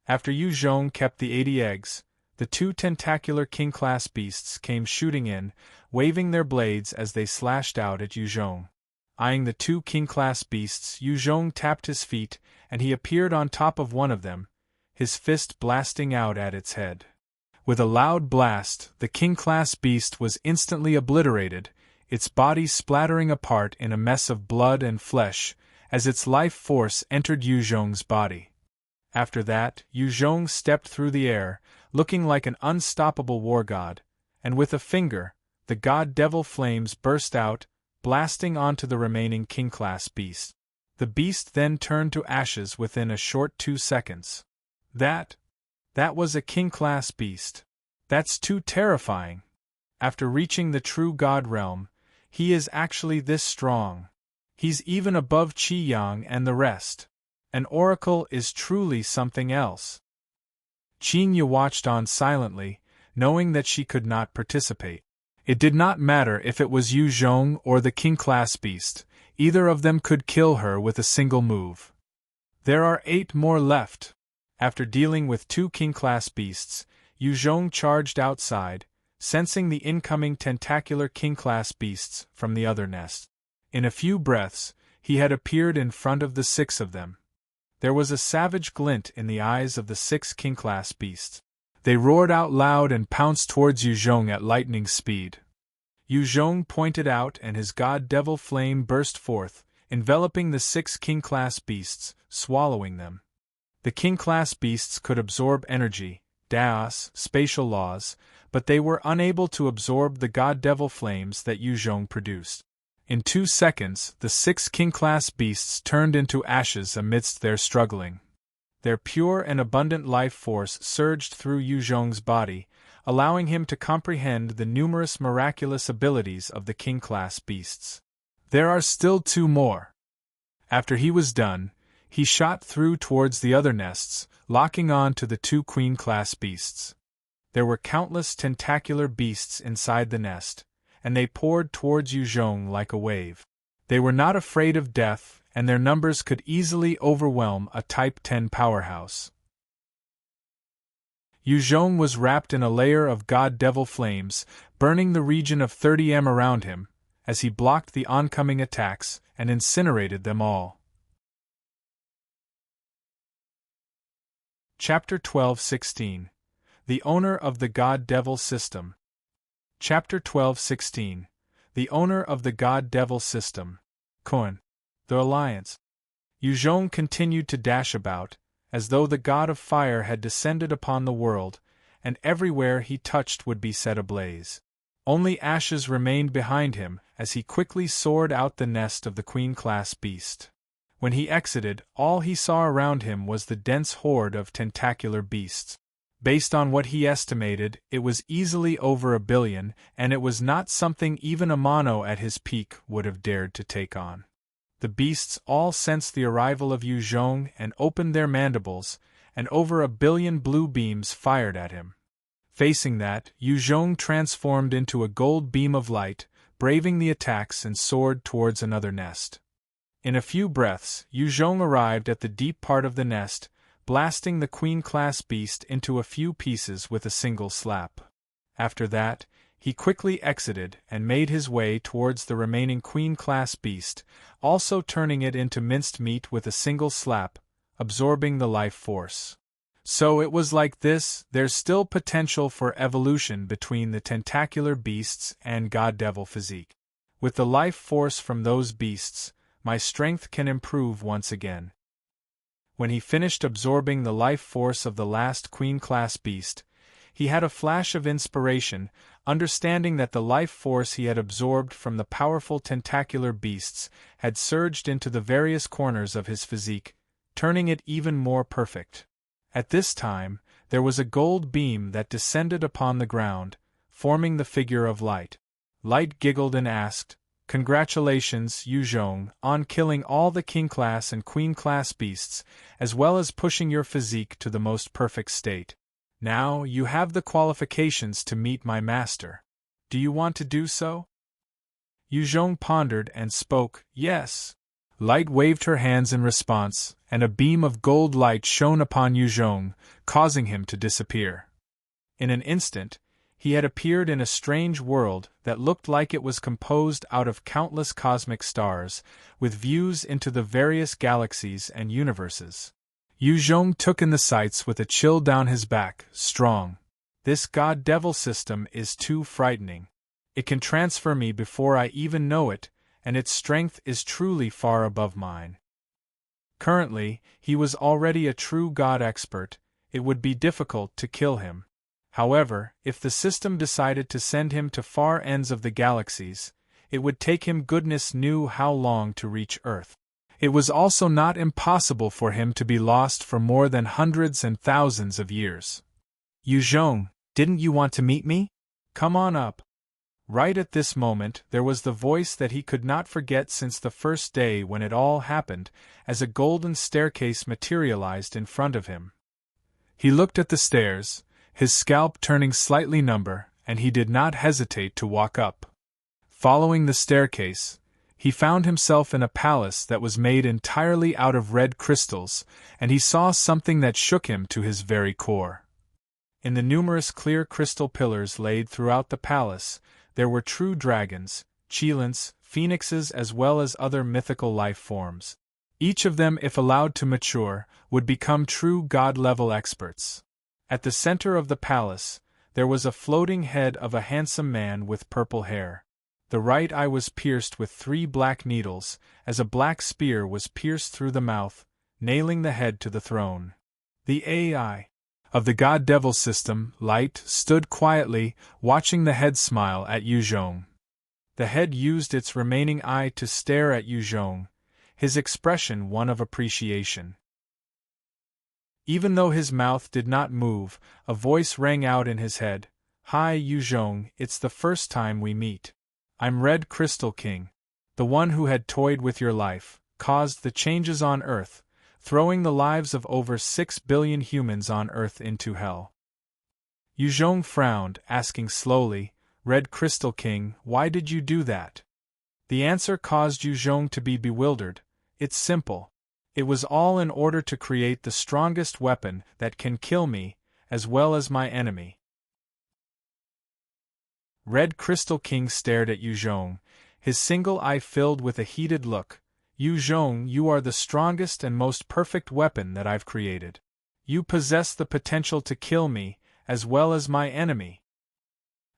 After Yu Zhong kept the 80 eggs, the 2 tentacular king-class beasts came shooting in, waving their blades as they slashed out at Yu Zhong. Eyeing the 2 king-class beasts, Yu Zhong tapped his feet, and he appeared on top of one of them, his fist blasting out at its head. With a loud blast, the king-class beast was instantly obliterated, its body splattering apart in a mess of blood and flesh, as its life force entered Yu Zhong's body. After that, Yu Zhong stepped through the air, looking like an unstoppable war god, and with a finger, the god-devil flames burst out, blasting onto the remaining king-class beast. The beast then turned to ashes within a short 2 seconds. That was a king-class beast. That's too terrifying. After reaching the true god realm, he is actually this strong. He's even above Qi Yang and the rest. An oracle is truly something else. Qingye watched on silently, knowing that she could not participate. It did not matter if it was Yu Zhong or the king-class beast, either of them could kill her with a single move. There are 8 more left. After dealing with 2 king-class beasts, Yu Zhong charged outside, sensing the incoming tentacular king-class beasts from the other nest. In a few breaths, he had appeared in front of the 6 of them. There was a savage glint in the eyes of the 6 king-class beasts. They roared out loud and pounced towards Yu Zhong at lightning speed. Yu Zhong pointed out and his god-devil flame burst forth, enveloping the 6 king-class beasts, swallowing them. The king-class beasts could absorb energy, daos, spatial laws, but they were unable to absorb the god-devil flames that Yuzhong produced. In 2 seconds, the 6 king-class beasts turned into ashes amidst their struggling. Their pure and abundant life force surged through Yuzhong's body, allowing him to comprehend the numerous miraculous abilities of the king-class beasts. There are still 2 more. After he was done, he shot through towards the other nests, locking on to the 2 queen-class beasts. There were countless tentacular beasts inside the nest, and they poured towards Yuzhong like a wave. They were not afraid of death, and their numbers could easily overwhelm a Type 10 powerhouse. Yuzhong was wrapped in a layer of god-devil flames, burning the region of 30 m around him, as he blocked the oncoming attacks and incinerated them all. Chapter 12:16. The Owner of the God-Devil System. Chapter 12:16. The Owner of the God-Devil System. Koan. The Alliance. Yuzhong continued to dash about, as though the god of fire had descended upon the world, and everywhere he touched would be set ablaze. Only ashes remained behind him as he quickly soared out the nest of the queen-class beast. When he exited, all he saw around him was the dense horde of tentacular beasts. Based on what he estimated, it was easily over 1 billion, and it was not something even a mono at his peak would have dared to take on. The beasts all sensed the arrival of Yuzhong and opened their mandibles, and over 1 billion blue beams fired at him. Facing that, Yuzhong transformed into a gold beam of light, braving the attacks and soared towards another nest. In a few breaths, Yuzhong arrived at the deep part of the nest, blasting the queen-class beast into a few pieces with a single slap. After that, he quickly exited and made his way towards the remaining queen-class beast, also turning it into minced meat with a single slap, absorbing the life force. So it was like this: there's still potential for evolution between the tentacular beasts and god-devil physique. With the life force from those beasts, my strength can improve once again. When he finished absorbing the life force of the last queen-class beast, he had a flash of inspiration, understanding that the life force he had absorbed from the powerful tentacular beasts had surged into the various corners of his physique, turning it even more perfect. At this time, there was a gold beam that descended upon the ground, forming the figure of Light. Light giggled and asked, "Congratulations, Yuzhong, on killing all the king-class and queen-class beasts, as well as pushing your physique to the most perfect state. Now you have the qualifications to meet my master. Do you want to do so?" Yuzhong pondered and spoke, "Yes." Light waved her hands in response, and a beam of gold light shone upon Yuzhong, causing him to disappear. In an instant, he had appeared in a strange world that looked like it was composed out of countless cosmic stars, with views into the various galaxies and universes. Yuzhong took in the sights with a chill down his back. Strong. This god-devil system is too frightening. It can transfer me before I even know it, and its strength is truly far above mine. Currently, he was already a true god expert. It would be difficult to kill him. However, if the system decided to send him to far ends of the galaxies, it would take him goodness knew how long to reach Earth. It was also not impossible for him to be lost for more than hundreds and thousands of years. "Yuzhong, didn't you want to meet me? Come on up." Right at this moment, there was the voice that he could not forget since the first day when it all happened, as a golden staircase materialized in front of him. He looked at the stairs, his scalp turning slightly numb, and he did not hesitate to walk up. Following the staircase, he found himself in a palace that was made entirely out of red crystals, and he saw something that shook him to his very core. In the numerous clear crystal pillars laid throughout the palace, there were true dragons, cheilants, phoenixes, as well as other mythical life forms. Each of them, if allowed to mature, would become true god-level experts. At the center of the palace, there was a floating head of a handsome man with purple hair. The right eye was pierced with 3 black needles, as a black spear was pierced through the mouth, nailing the head to the throne. The AI. of the God-Devil system, Light stood quietly, watching the head smile at Yu Zhong. The head used its remaining eye to stare at Yu Zhong, his expression one of appreciation. Even though his mouth did not move, a voice rang out in his head. "Hi Yu Zhong, it's the first time we meet. I'm Red Crystal King, the one who had toyed with your life, caused the changes on Earth, throwing the lives of over 6 billion humans on Earth into hell." Yu Zhong frowned, asking slowly, "Red Crystal King, why did you do that?" The answer caused Yu Zhong to be bewildered. It's simple. It was all in order to create the strongest weapon that can kill me, as well as my enemy. Red Crystal King stared at Yu Zhong, his single eye filled with a heated look. "Yu Zhong, you are the strongest and most perfect weapon that I've created. You possess the potential to kill me, as well as my enemy.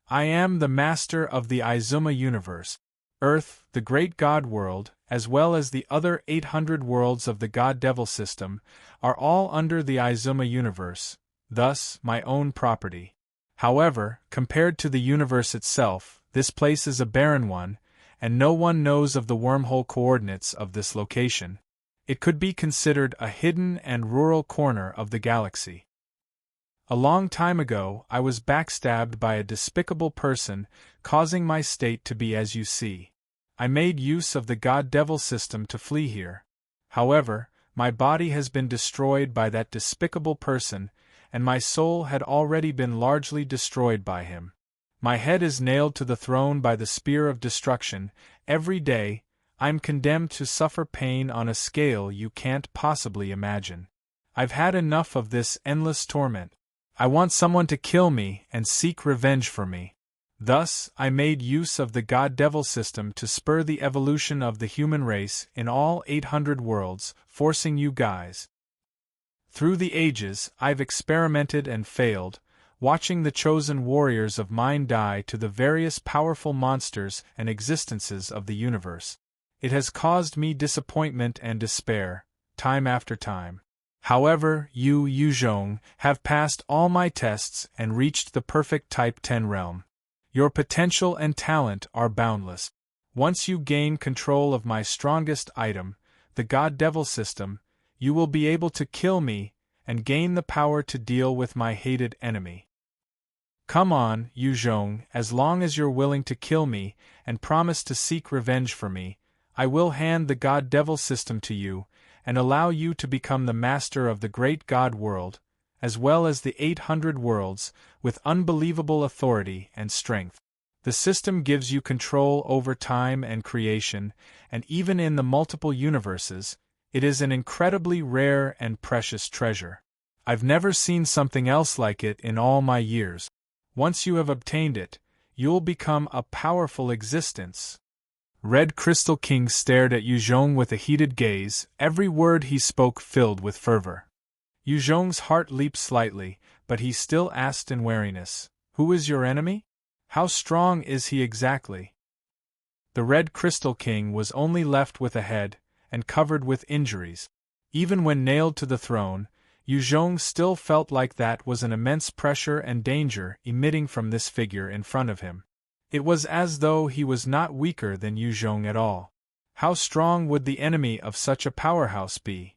I am the master of the Izuma universe. Earth, the great God world, as well as the other 800 worlds of the God-Devil system, are all under the Izuma universe, thus my own property. However, compared to the universe itself, this place is a barren one, and no one knows of the wormhole coordinates of this location. It could be considered a hidden and rural corner of the galaxy. A long time ago, I was backstabbed by a despicable person, causing my state to be as you see. I made use of the God-Devil system to flee here. However, my body has been destroyed by that despicable person, and my soul had already been largely destroyed by him. My head is nailed to the throne by the spear of destruction. Every day, I'm condemned to suffer pain on a scale you can't possibly imagine. I've had enough of this endless torment. I want someone to kill me and seek revenge for me. Thus, I made use of the God-Devil system to spur the evolution of the human race in all 800 worlds, forcing you guys. Through the ages, I've experimented and failed, watching the chosen warriors of mine die to the various powerful monsters and existences of the universe. It has caused me disappointment and despair, time after time. However, you, Yu Zhong, have passed all my tests and reached the perfect Type 10 realm. Your potential and talent are boundless. Once you gain control of my strongest item, the God-Devil system, you will be able to kill me and gain the power to deal with my hated enemy. Come on, Yu Zhong, as long as you're willing to kill me and promise to seek revenge for me, I will hand the God-Devil system to you and allow you to become the master of the great God world, as well as the 800 worlds, with unbelievable authority and strength. The system gives you control over time and creation, and even in the multiple universes, it is an incredibly rare and precious treasure. I've never seen something else like it in all my years. Once you have obtained it, you'll become a powerful existence. Red Crystal King stared at Yu Zhong with a heated gaze, every word he spoke filled with fervor. Yu Zhong's heart leaped slightly, but he still asked in wariness, "Who is your enemy? How strong is he exactly?" The Red Crystal King was only left with a head, and covered with injuries. Even when nailed to the throne, Yu Zhong still felt like that was an immense pressure and danger emitting from this figure in front of him. It was as though he was not weaker than Yu Zhong at all. How strong would the enemy of such a powerhouse be?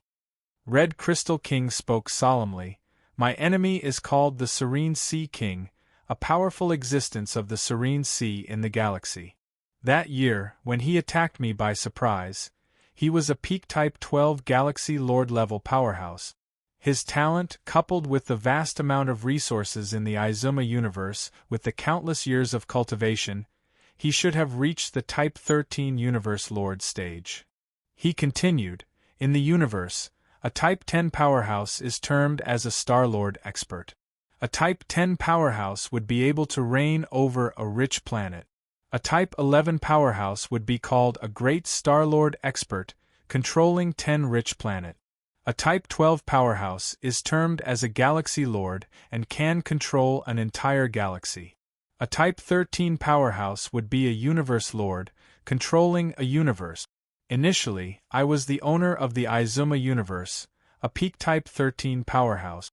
Red Crystal King spoke solemnly. My enemy is called the Serene Sea King, a powerful existence of the Serene Sea in the galaxy. That year, when he attacked me by surprise, he was a peak Type 12 Galaxy Lord level powerhouse. His talent, coupled with the vast amount of resources in the Izuma universe, with the countless years of cultivation, he should have reached the Type 13 Universe Lord stage. He continued, in the universe, a Type 10 powerhouse is termed as a Star-Lord expert. A Type 10 powerhouse would be able to reign over a rich planet. A Type 11 powerhouse would be called a Great Star-Lord expert, controlling 10 rich planets. A Type 12 powerhouse is termed as a Galaxy Lord and can control an entire galaxy. A Type 13 powerhouse would be a Universe Lord, controlling a universe. Initially, I was the owner of the Izuma universe, a peak Type 13 powerhouse.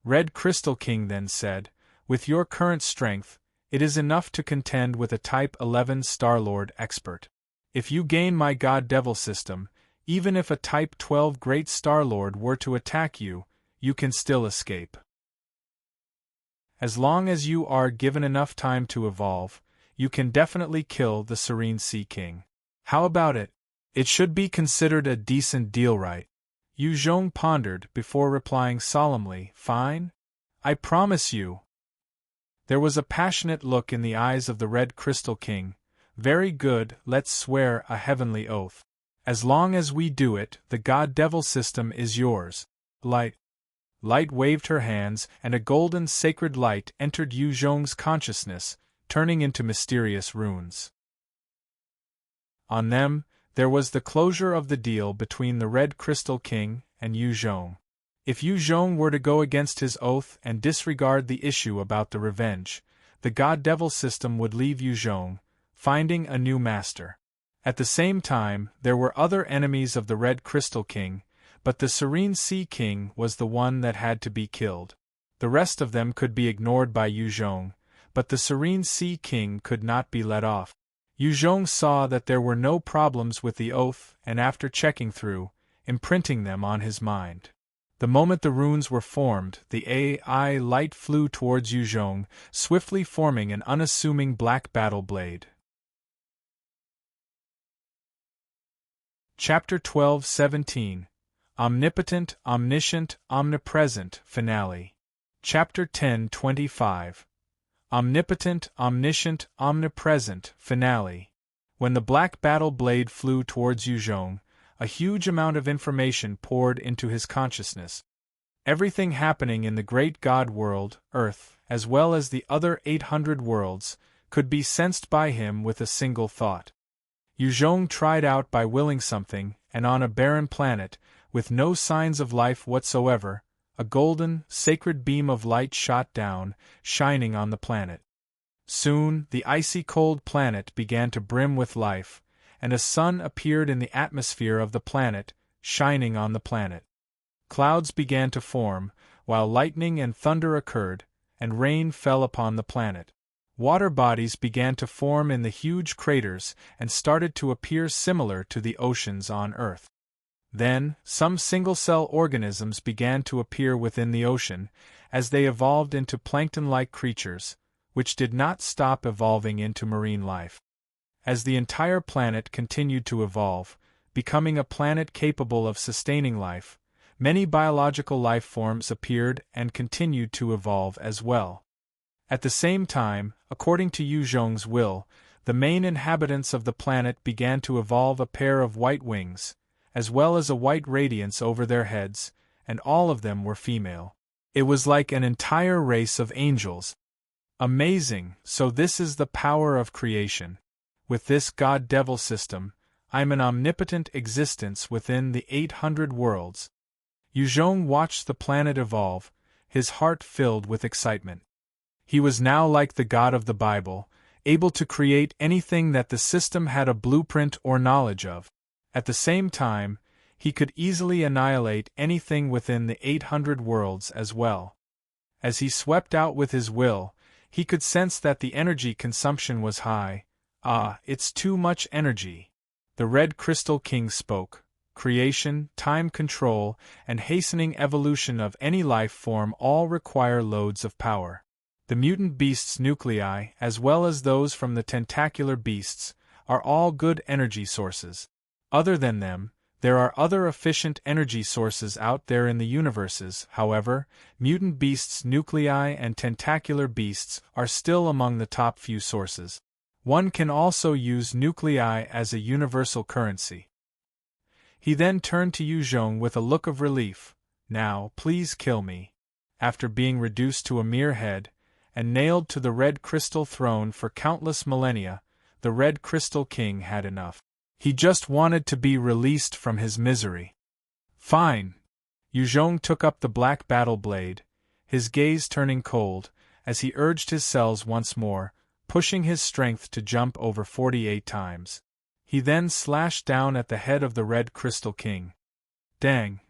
Red Crystal King then said, "With your current strength, it is enough to contend with a Type 11 Star-Lord expert. If you gain my God-Devil system, even if a Type 12 Great Star-Lord were to attack you, you can still escape. As long as you are given enough time to evolve, you can definitely kill the Serene Sea King. How about it? It should be considered a decent deal, right?" Yu Zhong pondered before replying solemnly, "Fine. I promise you." There was a passionate look in the eyes of the Red Crystal King. "Very good, let's swear a heavenly oath. As long as we do it, the God-Devil system is yours." Light waved her hands, and a golden sacred light entered Yu Zhong's consciousness, turning into mysterious runes. On them, there was the closure of the deal between the Red Crystal King and Yu Zhong. If Yu Zhong were to go against his oath and disregard the issue about the revenge, the God-Devil system would leave Yu Zhong, finding a new master. At the same time, there were other enemies of the Red Crystal King, but the Serene Sea King was the one that had to be killed. The rest of them could be ignored by Yu Zhong, but the Serene Sea King could not be let off. Yu Zhong saw that there were no problems with the oath, and after checking through, imprinting them on his mind. The moment the runes were formed, the AI light flew towards Yu Zhong, swiftly forming an unassuming black battle blade. Chapter 12-17 Omnipotent, Omniscient, Omnipresent, Finale. Chapter 10-25 Omnipotent, Omniscient, Omnipresent, Finale. When the black battle blade flew towards Yu Zhong, a huge amount of information poured into his consciousness. Everything happening in the great God world, Earth, as well as the other 800 worlds, could be sensed by him with a single thought. Yu Zhong tried out by willing something, and on a barren planet, with no signs of life whatsoever, a golden, sacred beam of light shot down, shining on the planet. Soon, the icy cold planet began to brim with life, and a sun appeared in the atmosphere of the planet, shining on the planet. Clouds began to form, while lightning and thunder occurred, and rain fell upon the planet. Water bodies began to form in the huge craters and started to appear similar to the oceans on Earth. Then, some single-cell organisms began to appear within the ocean, as they evolved into plankton-like creatures, which did not stop evolving into marine life. As the entire planet continued to evolve, becoming a planet capable of sustaining life, many biological life forms appeared and continued to evolve as well. At the same time, according to Yu Zhong's will, the main inhabitants of the planet began to evolve a pair of white wings, as well as a white radiance over their heads, and all of them were female. It was like an entire race of angels. Amazing, so this is the power of creation. With this God-Devil system, I'm an omnipotent existence within the 800 worlds. Yu Zhong watched the planet evolve, his heart filled with excitement. He was now like the God of the Bible, able to create anything that the system had a blueprint or knowledge of. At the same time, he could easily annihilate anything within the 800 worlds as well. As he swept out with his will, he could sense that the energy consumption was high. It's too much energy. The Red Crystal King spoke. Creation, time control, and hastening evolution of any life form all require loads of power. The mutant beast's nuclei, as well as those from the tentacular beasts, are all good energy sources. Other than them, there are other efficient energy sources out there in the universes. However, mutant beasts' nuclei and tentacular beasts are still among the top few sources. One can also use nuclei as a universal currency. He then turned to Yu Zhong with a look of relief. "Now, please kill me." After being reduced to a mere head, and nailed to the Red Crystal Throne for countless millennia, the Red Crystal King had enough. He just wanted to be released from his misery. "Fine!" Yu Zhong took up the black battle blade, his gaze turning cold, as he urged his cells once more, pushing his strength to jump over 48 times. He then slashed down at the head of the Red Crystal King. Dang!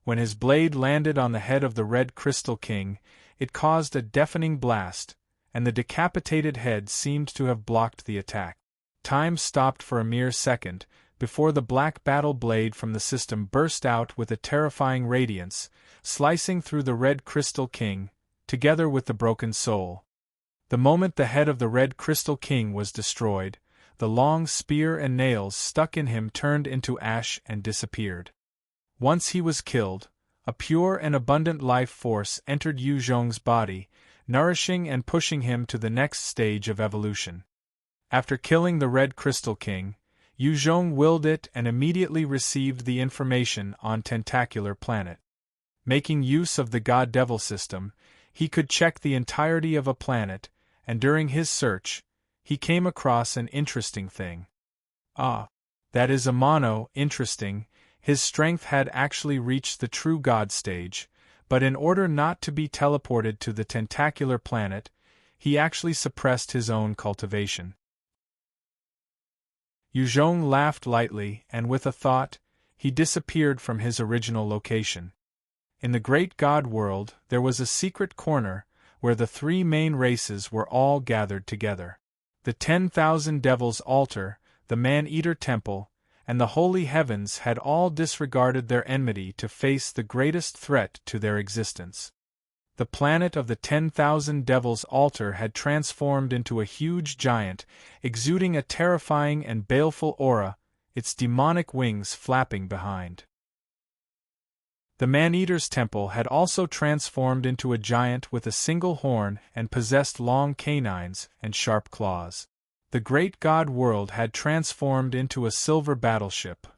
When his blade landed on the head of the Red Crystal King, it caused a deafening blast, and the decapitated head seemed to have blocked the attack. Time stopped for a mere second, before the black battle blade from the system burst out with a terrifying radiance, slicing through the Red Crystal King, together with the broken soul. The moment the head of the Red Crystal King was destroyed, the long spear and nails stuck in him turned into ash and disappeared. Once he was killed, a pure and abundant life force entered Yu Zhong's body, nourishing and pushing him to the next stage of evolution. After killing the Red Crystal King, Yu Zhong willed it and immediately received the information on Tentacular Planet. Making use of the God-Devil system, he could check the entirety of a planet, and during his search, he came across an interesting thing. Ah, that is a mono, interesting. His strength had actually reached the true God stage, but in order not to be teleported to the Tentacular Planet, he actually suppressed his own cultivation. Yu Zhong laughed lightly, and with a thought, he disappeared from his original location. In the great God world, there was a secret corner, where the three main races were all gathered together. The 10,000 Devils Altar, the Man-Eater Temple, and the Holy Heavens had all disregarded their enmity to face the greatest threat to their existence. The planet of the 10,000 Devils Altar had transformed into a huge giant, exuding a terrifying and baleful aura, its demonic wings flapping behind. The Man-Eater's Temple had also transformed into a giant with a single horn and possessed long canines and sharp claws. The great God world had transformed into a silver battleship.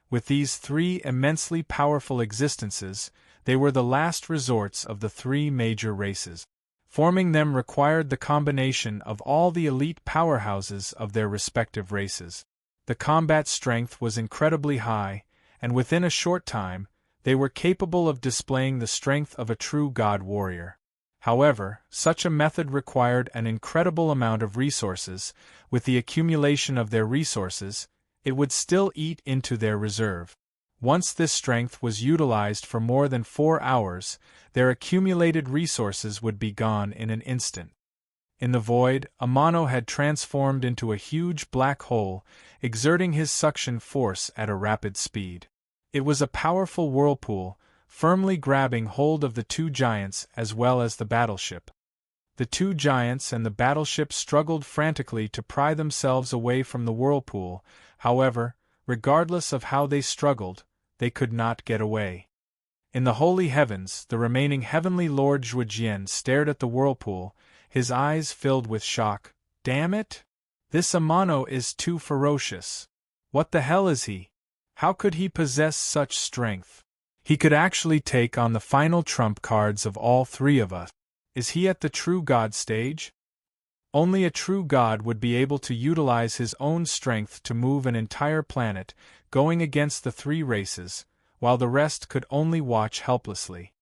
With these three immensely powerful existences, they were the last resorts of the three major races. Forming them required the combination of all the elite powerhouses of their respective races. The combat strength was incredibly high, and within a short time, they were capable of displaying the strength of a true God warrior. However, such a method required an incredible amount of resources. With the accumulation of their resources, it would still eat into their reserve. Once this strength was utilized for more than 4 hours, their accumulated resources would be gone in an instant. In the void, Amano had transformed into a huge black hole, exerting his suction force at a rapid speed. It was a powerful whirlpool, firmly grabbing hold of the two giants as well as the battleship. The two giants and the battleship struggled frantically to pry themselves away from the whirlpool. However, regardless of how they struggled, they could not get away. In the holy heavens, the remaining heavenly Lord Zhuojian stared at the whirlpool, his eyes filled with shock. Damn it! This Amano is too ferocious. What the hell is he? How could he possess such strength? He could actually take on the final trump cards of all three of us. Is he at the true God stage? Only a true God would be able to utilize his own strength to move an entire planet, going against the three races, while the rest could only watch helplessly.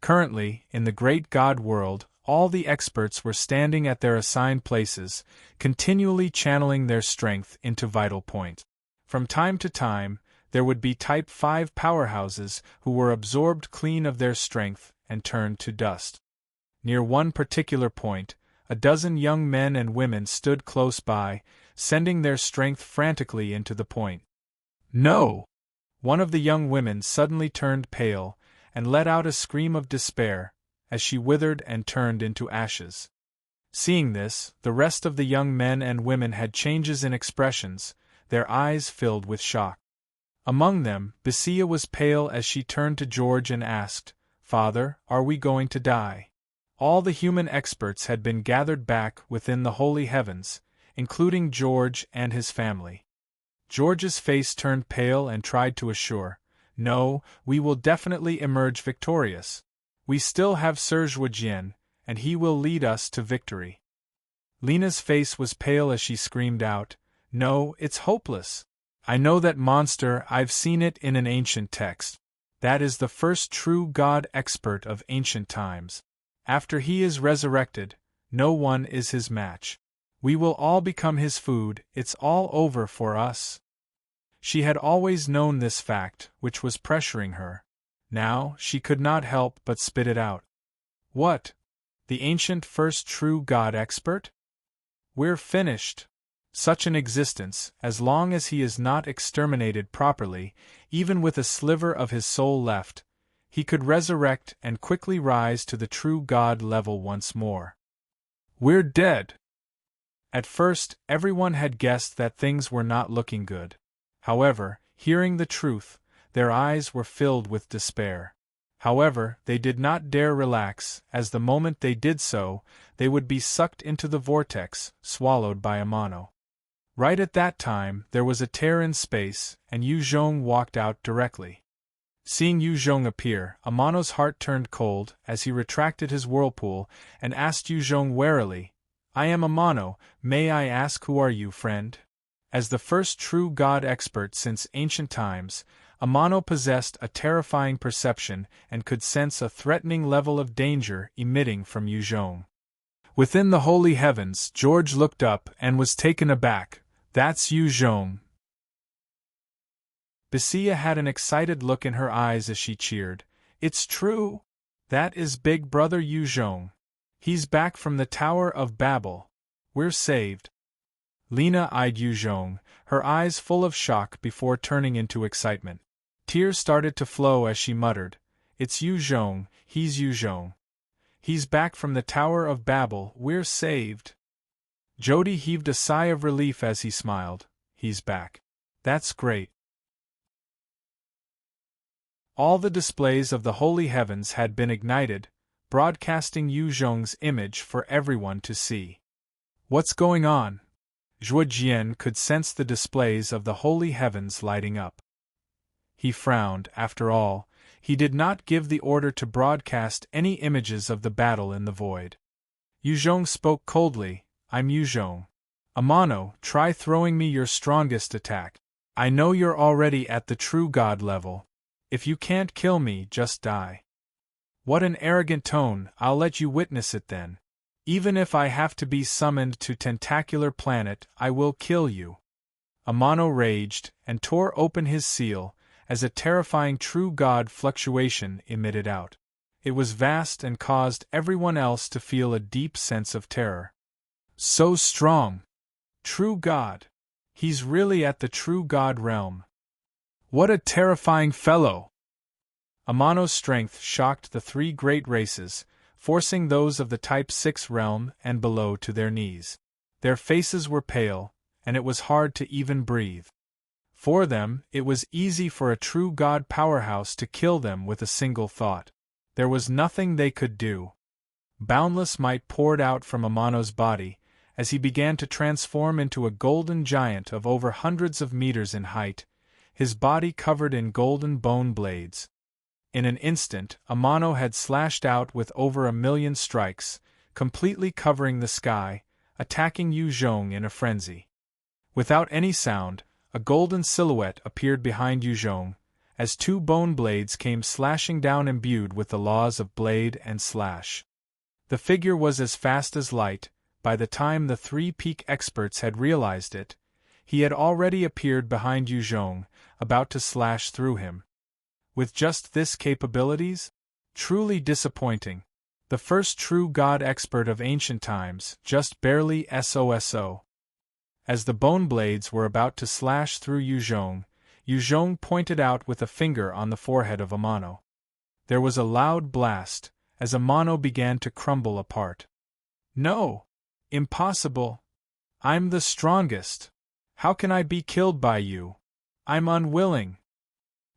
Currently, in the great God world, all the experts were standing at their assigned places, continually channeling their strength into vital points. From time to time, there would be Type 5 powerhouses who were absorbed clean of their strength and turned to dust. Near one particular point, a dozen young men and women stood close by, sending their strength frantically into the point. No! One of the young women suddenly turned pale and let out a scream of despair as she withered and turned into ashes. Seeing this, the rest of the young men and women had changes in expressions, their eyes filled with shock. Among them, Basia was pale as she turned to George and asked, "Father, are we going to die?" All the human experts had been gathered back within the holy heavens, including George and his family. George's face turned pale and tried to assure, "No, we will definitely emerge victorious. We still have Sir Zhuojian, and he will lead us to victory." Lena's face was pale as she screamed out, "No, it's hopeless. I know that monster, I've seen it in an ancient text. That is the first true God expert of ancient times. After he is resurrected, no one is his match. We will all become his food, it's all over for us." She had always known this fact, which was pressuring her. Now, she could not help but spit it out. What? The ancient first true God expert? We're finished. Such an existence, as long as he is not exterminated properly, even with a sliver of his soul left, he could resurrect and quickly rise to the true God level once more. We're dead. At first, everyone had guessed that things were not looking good. However, hearing the truth, their eyes were filled with despair. However, they did not dare relax, as the moment they did so, they would be sucked into the vortex, swallowed by Amano. Right at that time, there was a tear in space, and Yu Zhong walked out directly. Seeing Yu Zhong appear, Amano's heart turned cold as he retracted his whirlpool and asked Yu Zhong warily, "I am Amano, may I ask who are you, friend?" As the first true God expert since ancient times, Amano possessed a terrifying perception and could sense a threatening level of danger emitting from Yu Zhong. Within the holy heavens, George looked up and was taken aback. "That's Yu Zhong." Bisia had an excited look in her eyes as she cheered. "It's true! That is Big Brother Yu Zhong. He's back from the Tower of Babel. We're saved." Lena eyed Yu Zhong, her eyes full of shock before turning into excitement. Tears started to flow as she muttered, "It's Yu Zhong, he's Yu Zhong. He's back from the Tower of Babel, we're saved." Jody heaved a sigh of relief as he smiled. "He's back. That's great." All the displays of the holy heavens had been ignited, broadcasting Yu Zhong's image for everyone to see. "What's going on?" Zhuo Jian could sense the displays of the holy heavens lighting up. He frowned. After all, he did not give the order to broadcast any images of the battle in the void. Yu Zhong spoke coldly, "I'm Yu Zhong. Amano, try throwing me your strongest attack. I know you're already at the true God level. If you can't kill me, just die." "What an arrogant tone, I'll let you witness it then. Even if I have to be summoned to Tentacular Planet, I will kill you." Amano raged, and tore open his seal, as a terrifying true God fluctuation emitted out. It was vast and caused everyone else to feel a deep sense of terror. So strong! True God! He's really at the true God realm. What a terrifying fellow! Amano's strength shocked the three great races, forcing those of the Type 6 realm and below to their knees. Their faces were pale, and it was hard to even breathe. For them, it was easy for a true God powerhouse to kill them with a single thought. There was nothing they could do. Boundless might poured out from Amano's body, as he began to transform into a golden giant of over hundreds of meters in height, his body covered in golden bone blades. In an instant, Amano had slashed out with over 1,000,000 strikes, completely covering the sky, attacking Yu Zhong in a frenzy. Without any sound, a golden silhouette appeared behind Yu Zhong, as two bone blades came slashing down imbued with the laws of blade and slash. The figure was as fast as light. By the time the three peak experts had realized it, he had already appeared behind Yu Zhong, about to slash through him. With just this capabilities? Truly disappointing. The first true God expert of ancient times, just barely SOSO. As the bone blades were about to slash through Yu Zhong pointed out with a finger on the forehead of Amano. There was a loud blast, as Amano began to crumble apart. "No! Impossible! I'm the strongest! How can I be killed by you? I'm unwilling!"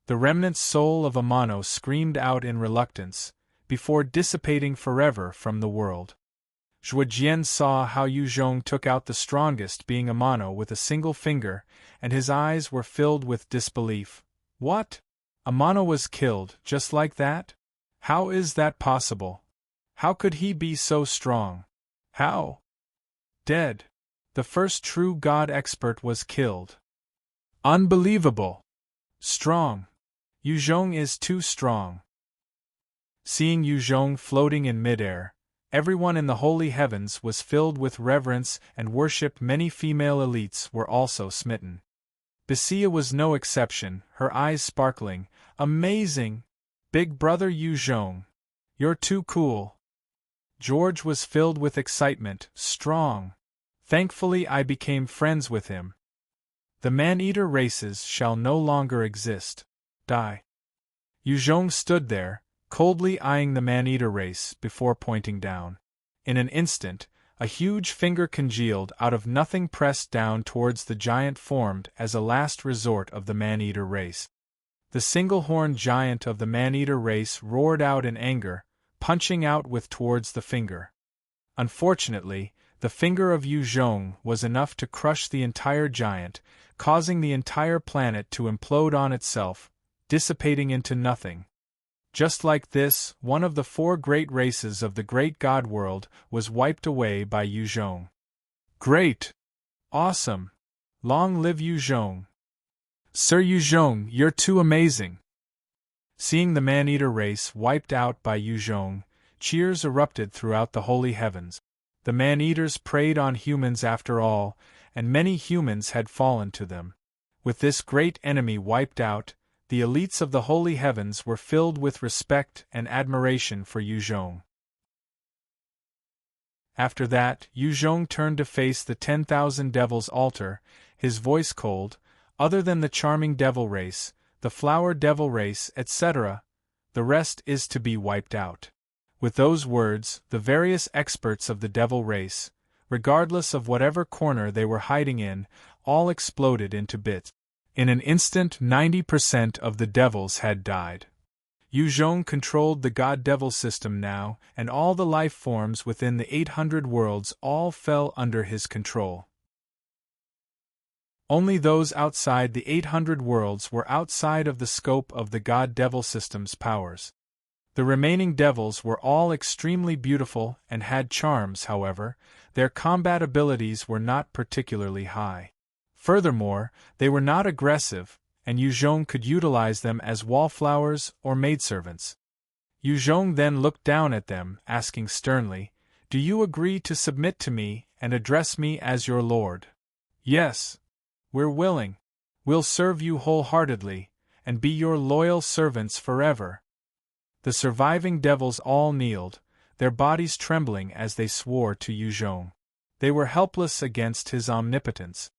The remnant soul of Amano screamed out in reluctance, before dissipating forever from the world. Zhuo Jian saw how Yu Zhong took out the strongest being Amano with a single finger, and his eyes were filled with disbelief. What? Amano was killed, just like that? How is that possible? How could he be so strong? How? Dead. The first true God expert was killed. Unbelievable! Strong. Yu Zhong is too strong. Seeing Yu Zhong floating in midair, everyone in the holy heavens was filled with reverence and worship. Many female elites were also smitten. Bisia was no exception, her eyes sparkling. Amazing! Big brother Yu Zhong. You're too cool. George was filled with excitement, strong. Thankfully I became friends with him. The man-eater races shall no longer exist. Die. Yu Zhong stood there, coldly eyeing the man-eater race before pointing down. In an instant, a huge finger congealed out of nothing pressed down towards the giant formed as a last resort of the man-eater race. The single-horned giant of the man-eater race roared out in anger, punching out with towards the finger. Unfortunately, the finger of Yu Zhong was enough to crush the entire giant, causing the entire planet to implode on itself, dissipating into nothing. Just like this, one of the 4 great races of the great god world was wiped away by Yu Zhong. Great! Awesome! Long live Yu Zhong! Sir Yu Zhong, you're too amazing! Seeing the man-eater race wiped out by Yu Zhong, cheers erupted throughout the holy heavens. The man-eaters preyed on humans after all, and many humans had fallen to them. With this great enemy wiped out, the elites of the holy heavens were filled with respect and admiration for Yu Zhong. After that, Yu Zhong turned to face the 10,000 devils' altar, his voice cold. Other than the charming devil race, the flower devil race, etc., the rest is to be wiped out. With those words, the various experts of the devil race, regardless of whatever corner they were hiding in, all exploded into bits. In an instant 90% of the devils had died. Yu Zhong controlled the god-devil system now, and all the life forms within the 800 worlds all fell under his control. Only those outside the 800 worlds were outside of the scope of the god-devil system's powers. The remaining devils were all extremely beautiful and had charms, however, their combat abilities were not particularly high. Furthermore, they were not aggressive, and Yu Zhong could utilize them as wallflowers or maidservants. Yu Zhong then looked down at them, asking sternly, "Do you agree to submit to me and address me as your lord?" "Yes. We're willing. We'll serve you wholeheartedly, and be your loyal servants forever." The surviving devils all kneeled, their bodies trembling as they swore to Yu Zhong. They were helpless against his omnipotence.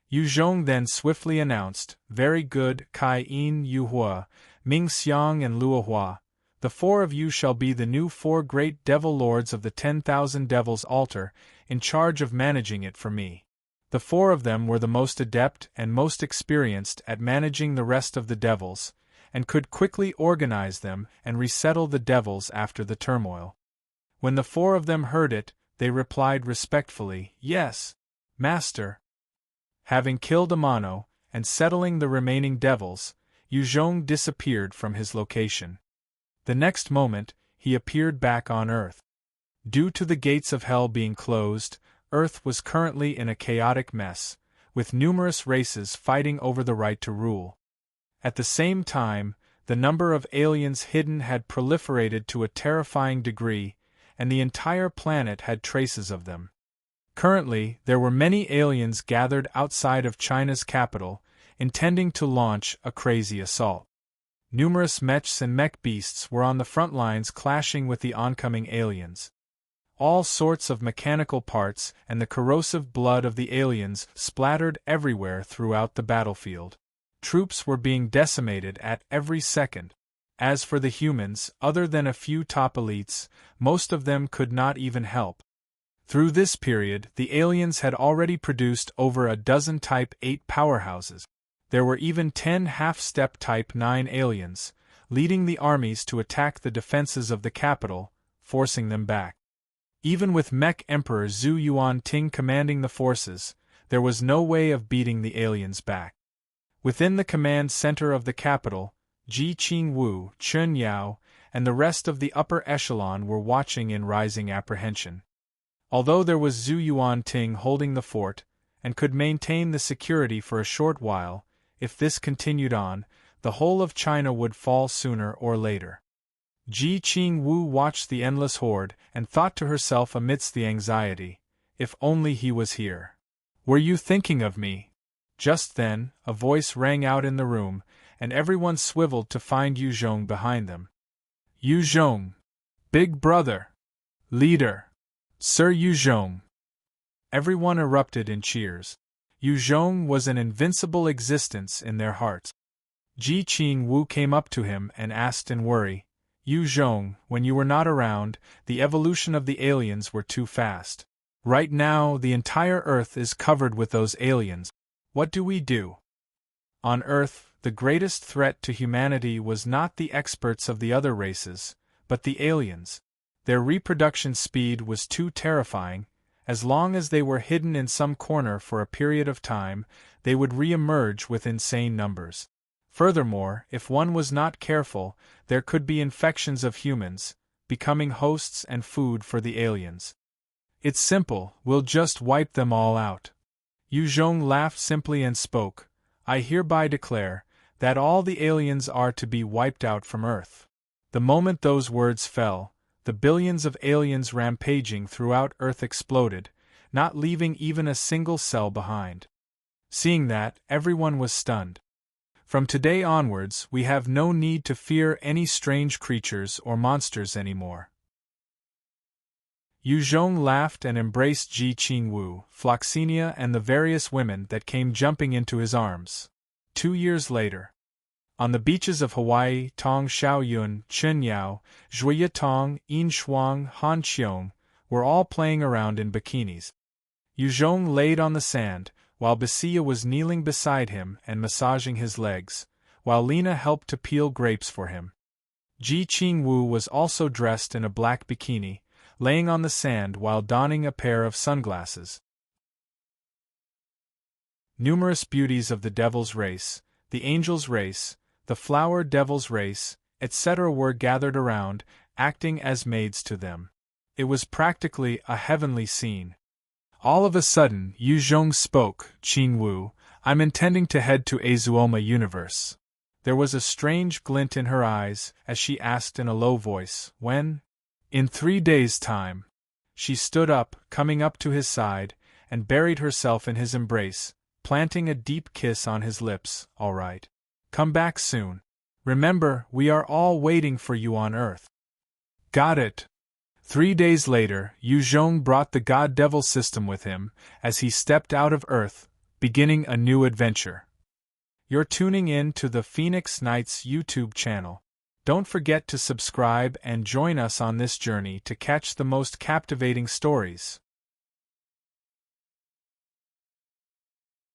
Yu Zhong then swiftly announced, "Very good, Kai Yin Yu Hua, Ming Xiang and Luo Hua. The 4 of you shall be the new 4 great devil lords of the 10,000 devils' altar, in charge of managing it for me." The 4 of them were the most adept and most experienced at managing the rest of the devils, and could quickly organize them and resettle the devils after the turmoil. When the 4 of them heard it, they replied respectfully, "Yes, Master." Having killed Amano, and settling the remaining devils, Yu Zhong disappeared from his location. The next moment, he appeared back on Earth. Due to the gates of hell being closed, Earth was currently in a chaotic mess, with numerous races fighting over the right to rule. At the same time, the number of aliens hidden had proliferated to a terrifying degree, and the entire planet had traces of them. Currently, there were many aliens gathered outside of China's capital, intending to launch a crazy assault. Numerous mechs and mech beasts were on the front lines clashing with the oncoming aliens. All sorts of mechanical parts and the corrosive blood of the aliens splattered everywhere throughout the battlefield. Troops were being decimated at every second. As for the humans, other than a few top elites, most of them could not even help. Through this period, the aliens had already produced over a dozen Type 8 powerhouses. There were even 10 half-step Type 9 aliens, leading the armies to attack the defenses of the capital, forcing them back. Even with Mech Emperor Zhu Yuan-Ting commanding the forces, there was no way of beating the aliens back. Within the command center of the capital, Ji Qingwu, Chen Yao, and the rest of the upper echelon were watching in rising apprehension. Although there was Zhu Yuan-Ting holding the fort, and could maintain the security for a short while, if this continued on, the whole of China would fall sooner or later. Ji Qingwu watched the endless horde and thought to herself amidst the anxiety, "If only he was here. Were you thinking of me?" Just then, a voice rang out in the room, and everyone swiveled to find Yu Zhong behind them. Yu Zhong! Big brother! Leader! Sir Yu Zhong! Everyone erupted in cheers. Yu Zhong was an invincible existence in their hearts. Ji Qing Wu came up to him and asked in worry, Yu Zhong, when you were not around, the evolution of the aliens were too fast. Right now, the entire Earth is covered with those aliens. What do we do? On Earth, the greatest threat to humanity was not the experts of the other races, but the aliens. Their reproduction speed was too terrifying. As long as they were hidden in some corner for a period of time, they would re-emerge with insane numbers. Furthermore, if one was not careful, there could be infections of humans, becoming hosts and food for the aliens. It's simple, we'll just wipe them all out. Yu Zhong laughed simply and spoke, I hereby declare that all the aliens are to be wiped out from Earth. The moment those words fell, the billions of aliens rampaging throughout Earth exploded, not leaving even a single cell behind. Seeing that, everyone was stunned. From today onwards, we have no need to fear any strange creatures or monsters anymore. Yu Zhong laughed and embraced Ji Qingwu, Floxinia and the various women that came jumping into his arms. 2 years later. On the beaches of Hawaii, Tong Xiaoyun, Chunyao, Zhuoyatong, Yinshuang, Hanqiong were all playing around in bikinis. Yu Zhong laid on the sand, while Basiya was kneeling beside him and massaging his legs, while Lena helped to peel grapes for him. Ji Qingwu was also dressed in a black bikini, laying on the sand while donning a pair of sunglasses. Numerous beauties of the devil's race, the angel's race, the flower devil's race, etc. were gathered around, acting as maids to them. It was practically a heavenly scene. All of a sudden, Yu Zhong spoke, Qingwu, I'm intending to head to Azuoma Universe. There was a strange glint in her eyes as she asked in a low voice, when? In 3 days' time. She stood up, coming up to his side, and buried herself in his embrace, planting a deep kiss on his lips. All right. Come back soon. Remember, we are all waiting for you on Earth. Got it. 3 days later, Yu Zhong brought the God-Devil system with him as he stepped out of Earth, beginning a new adventure. You're tuning in to the Phoenix Nights YouTube channel. Don't forget to subscribe and join us on this journey to catch the most captivating stories.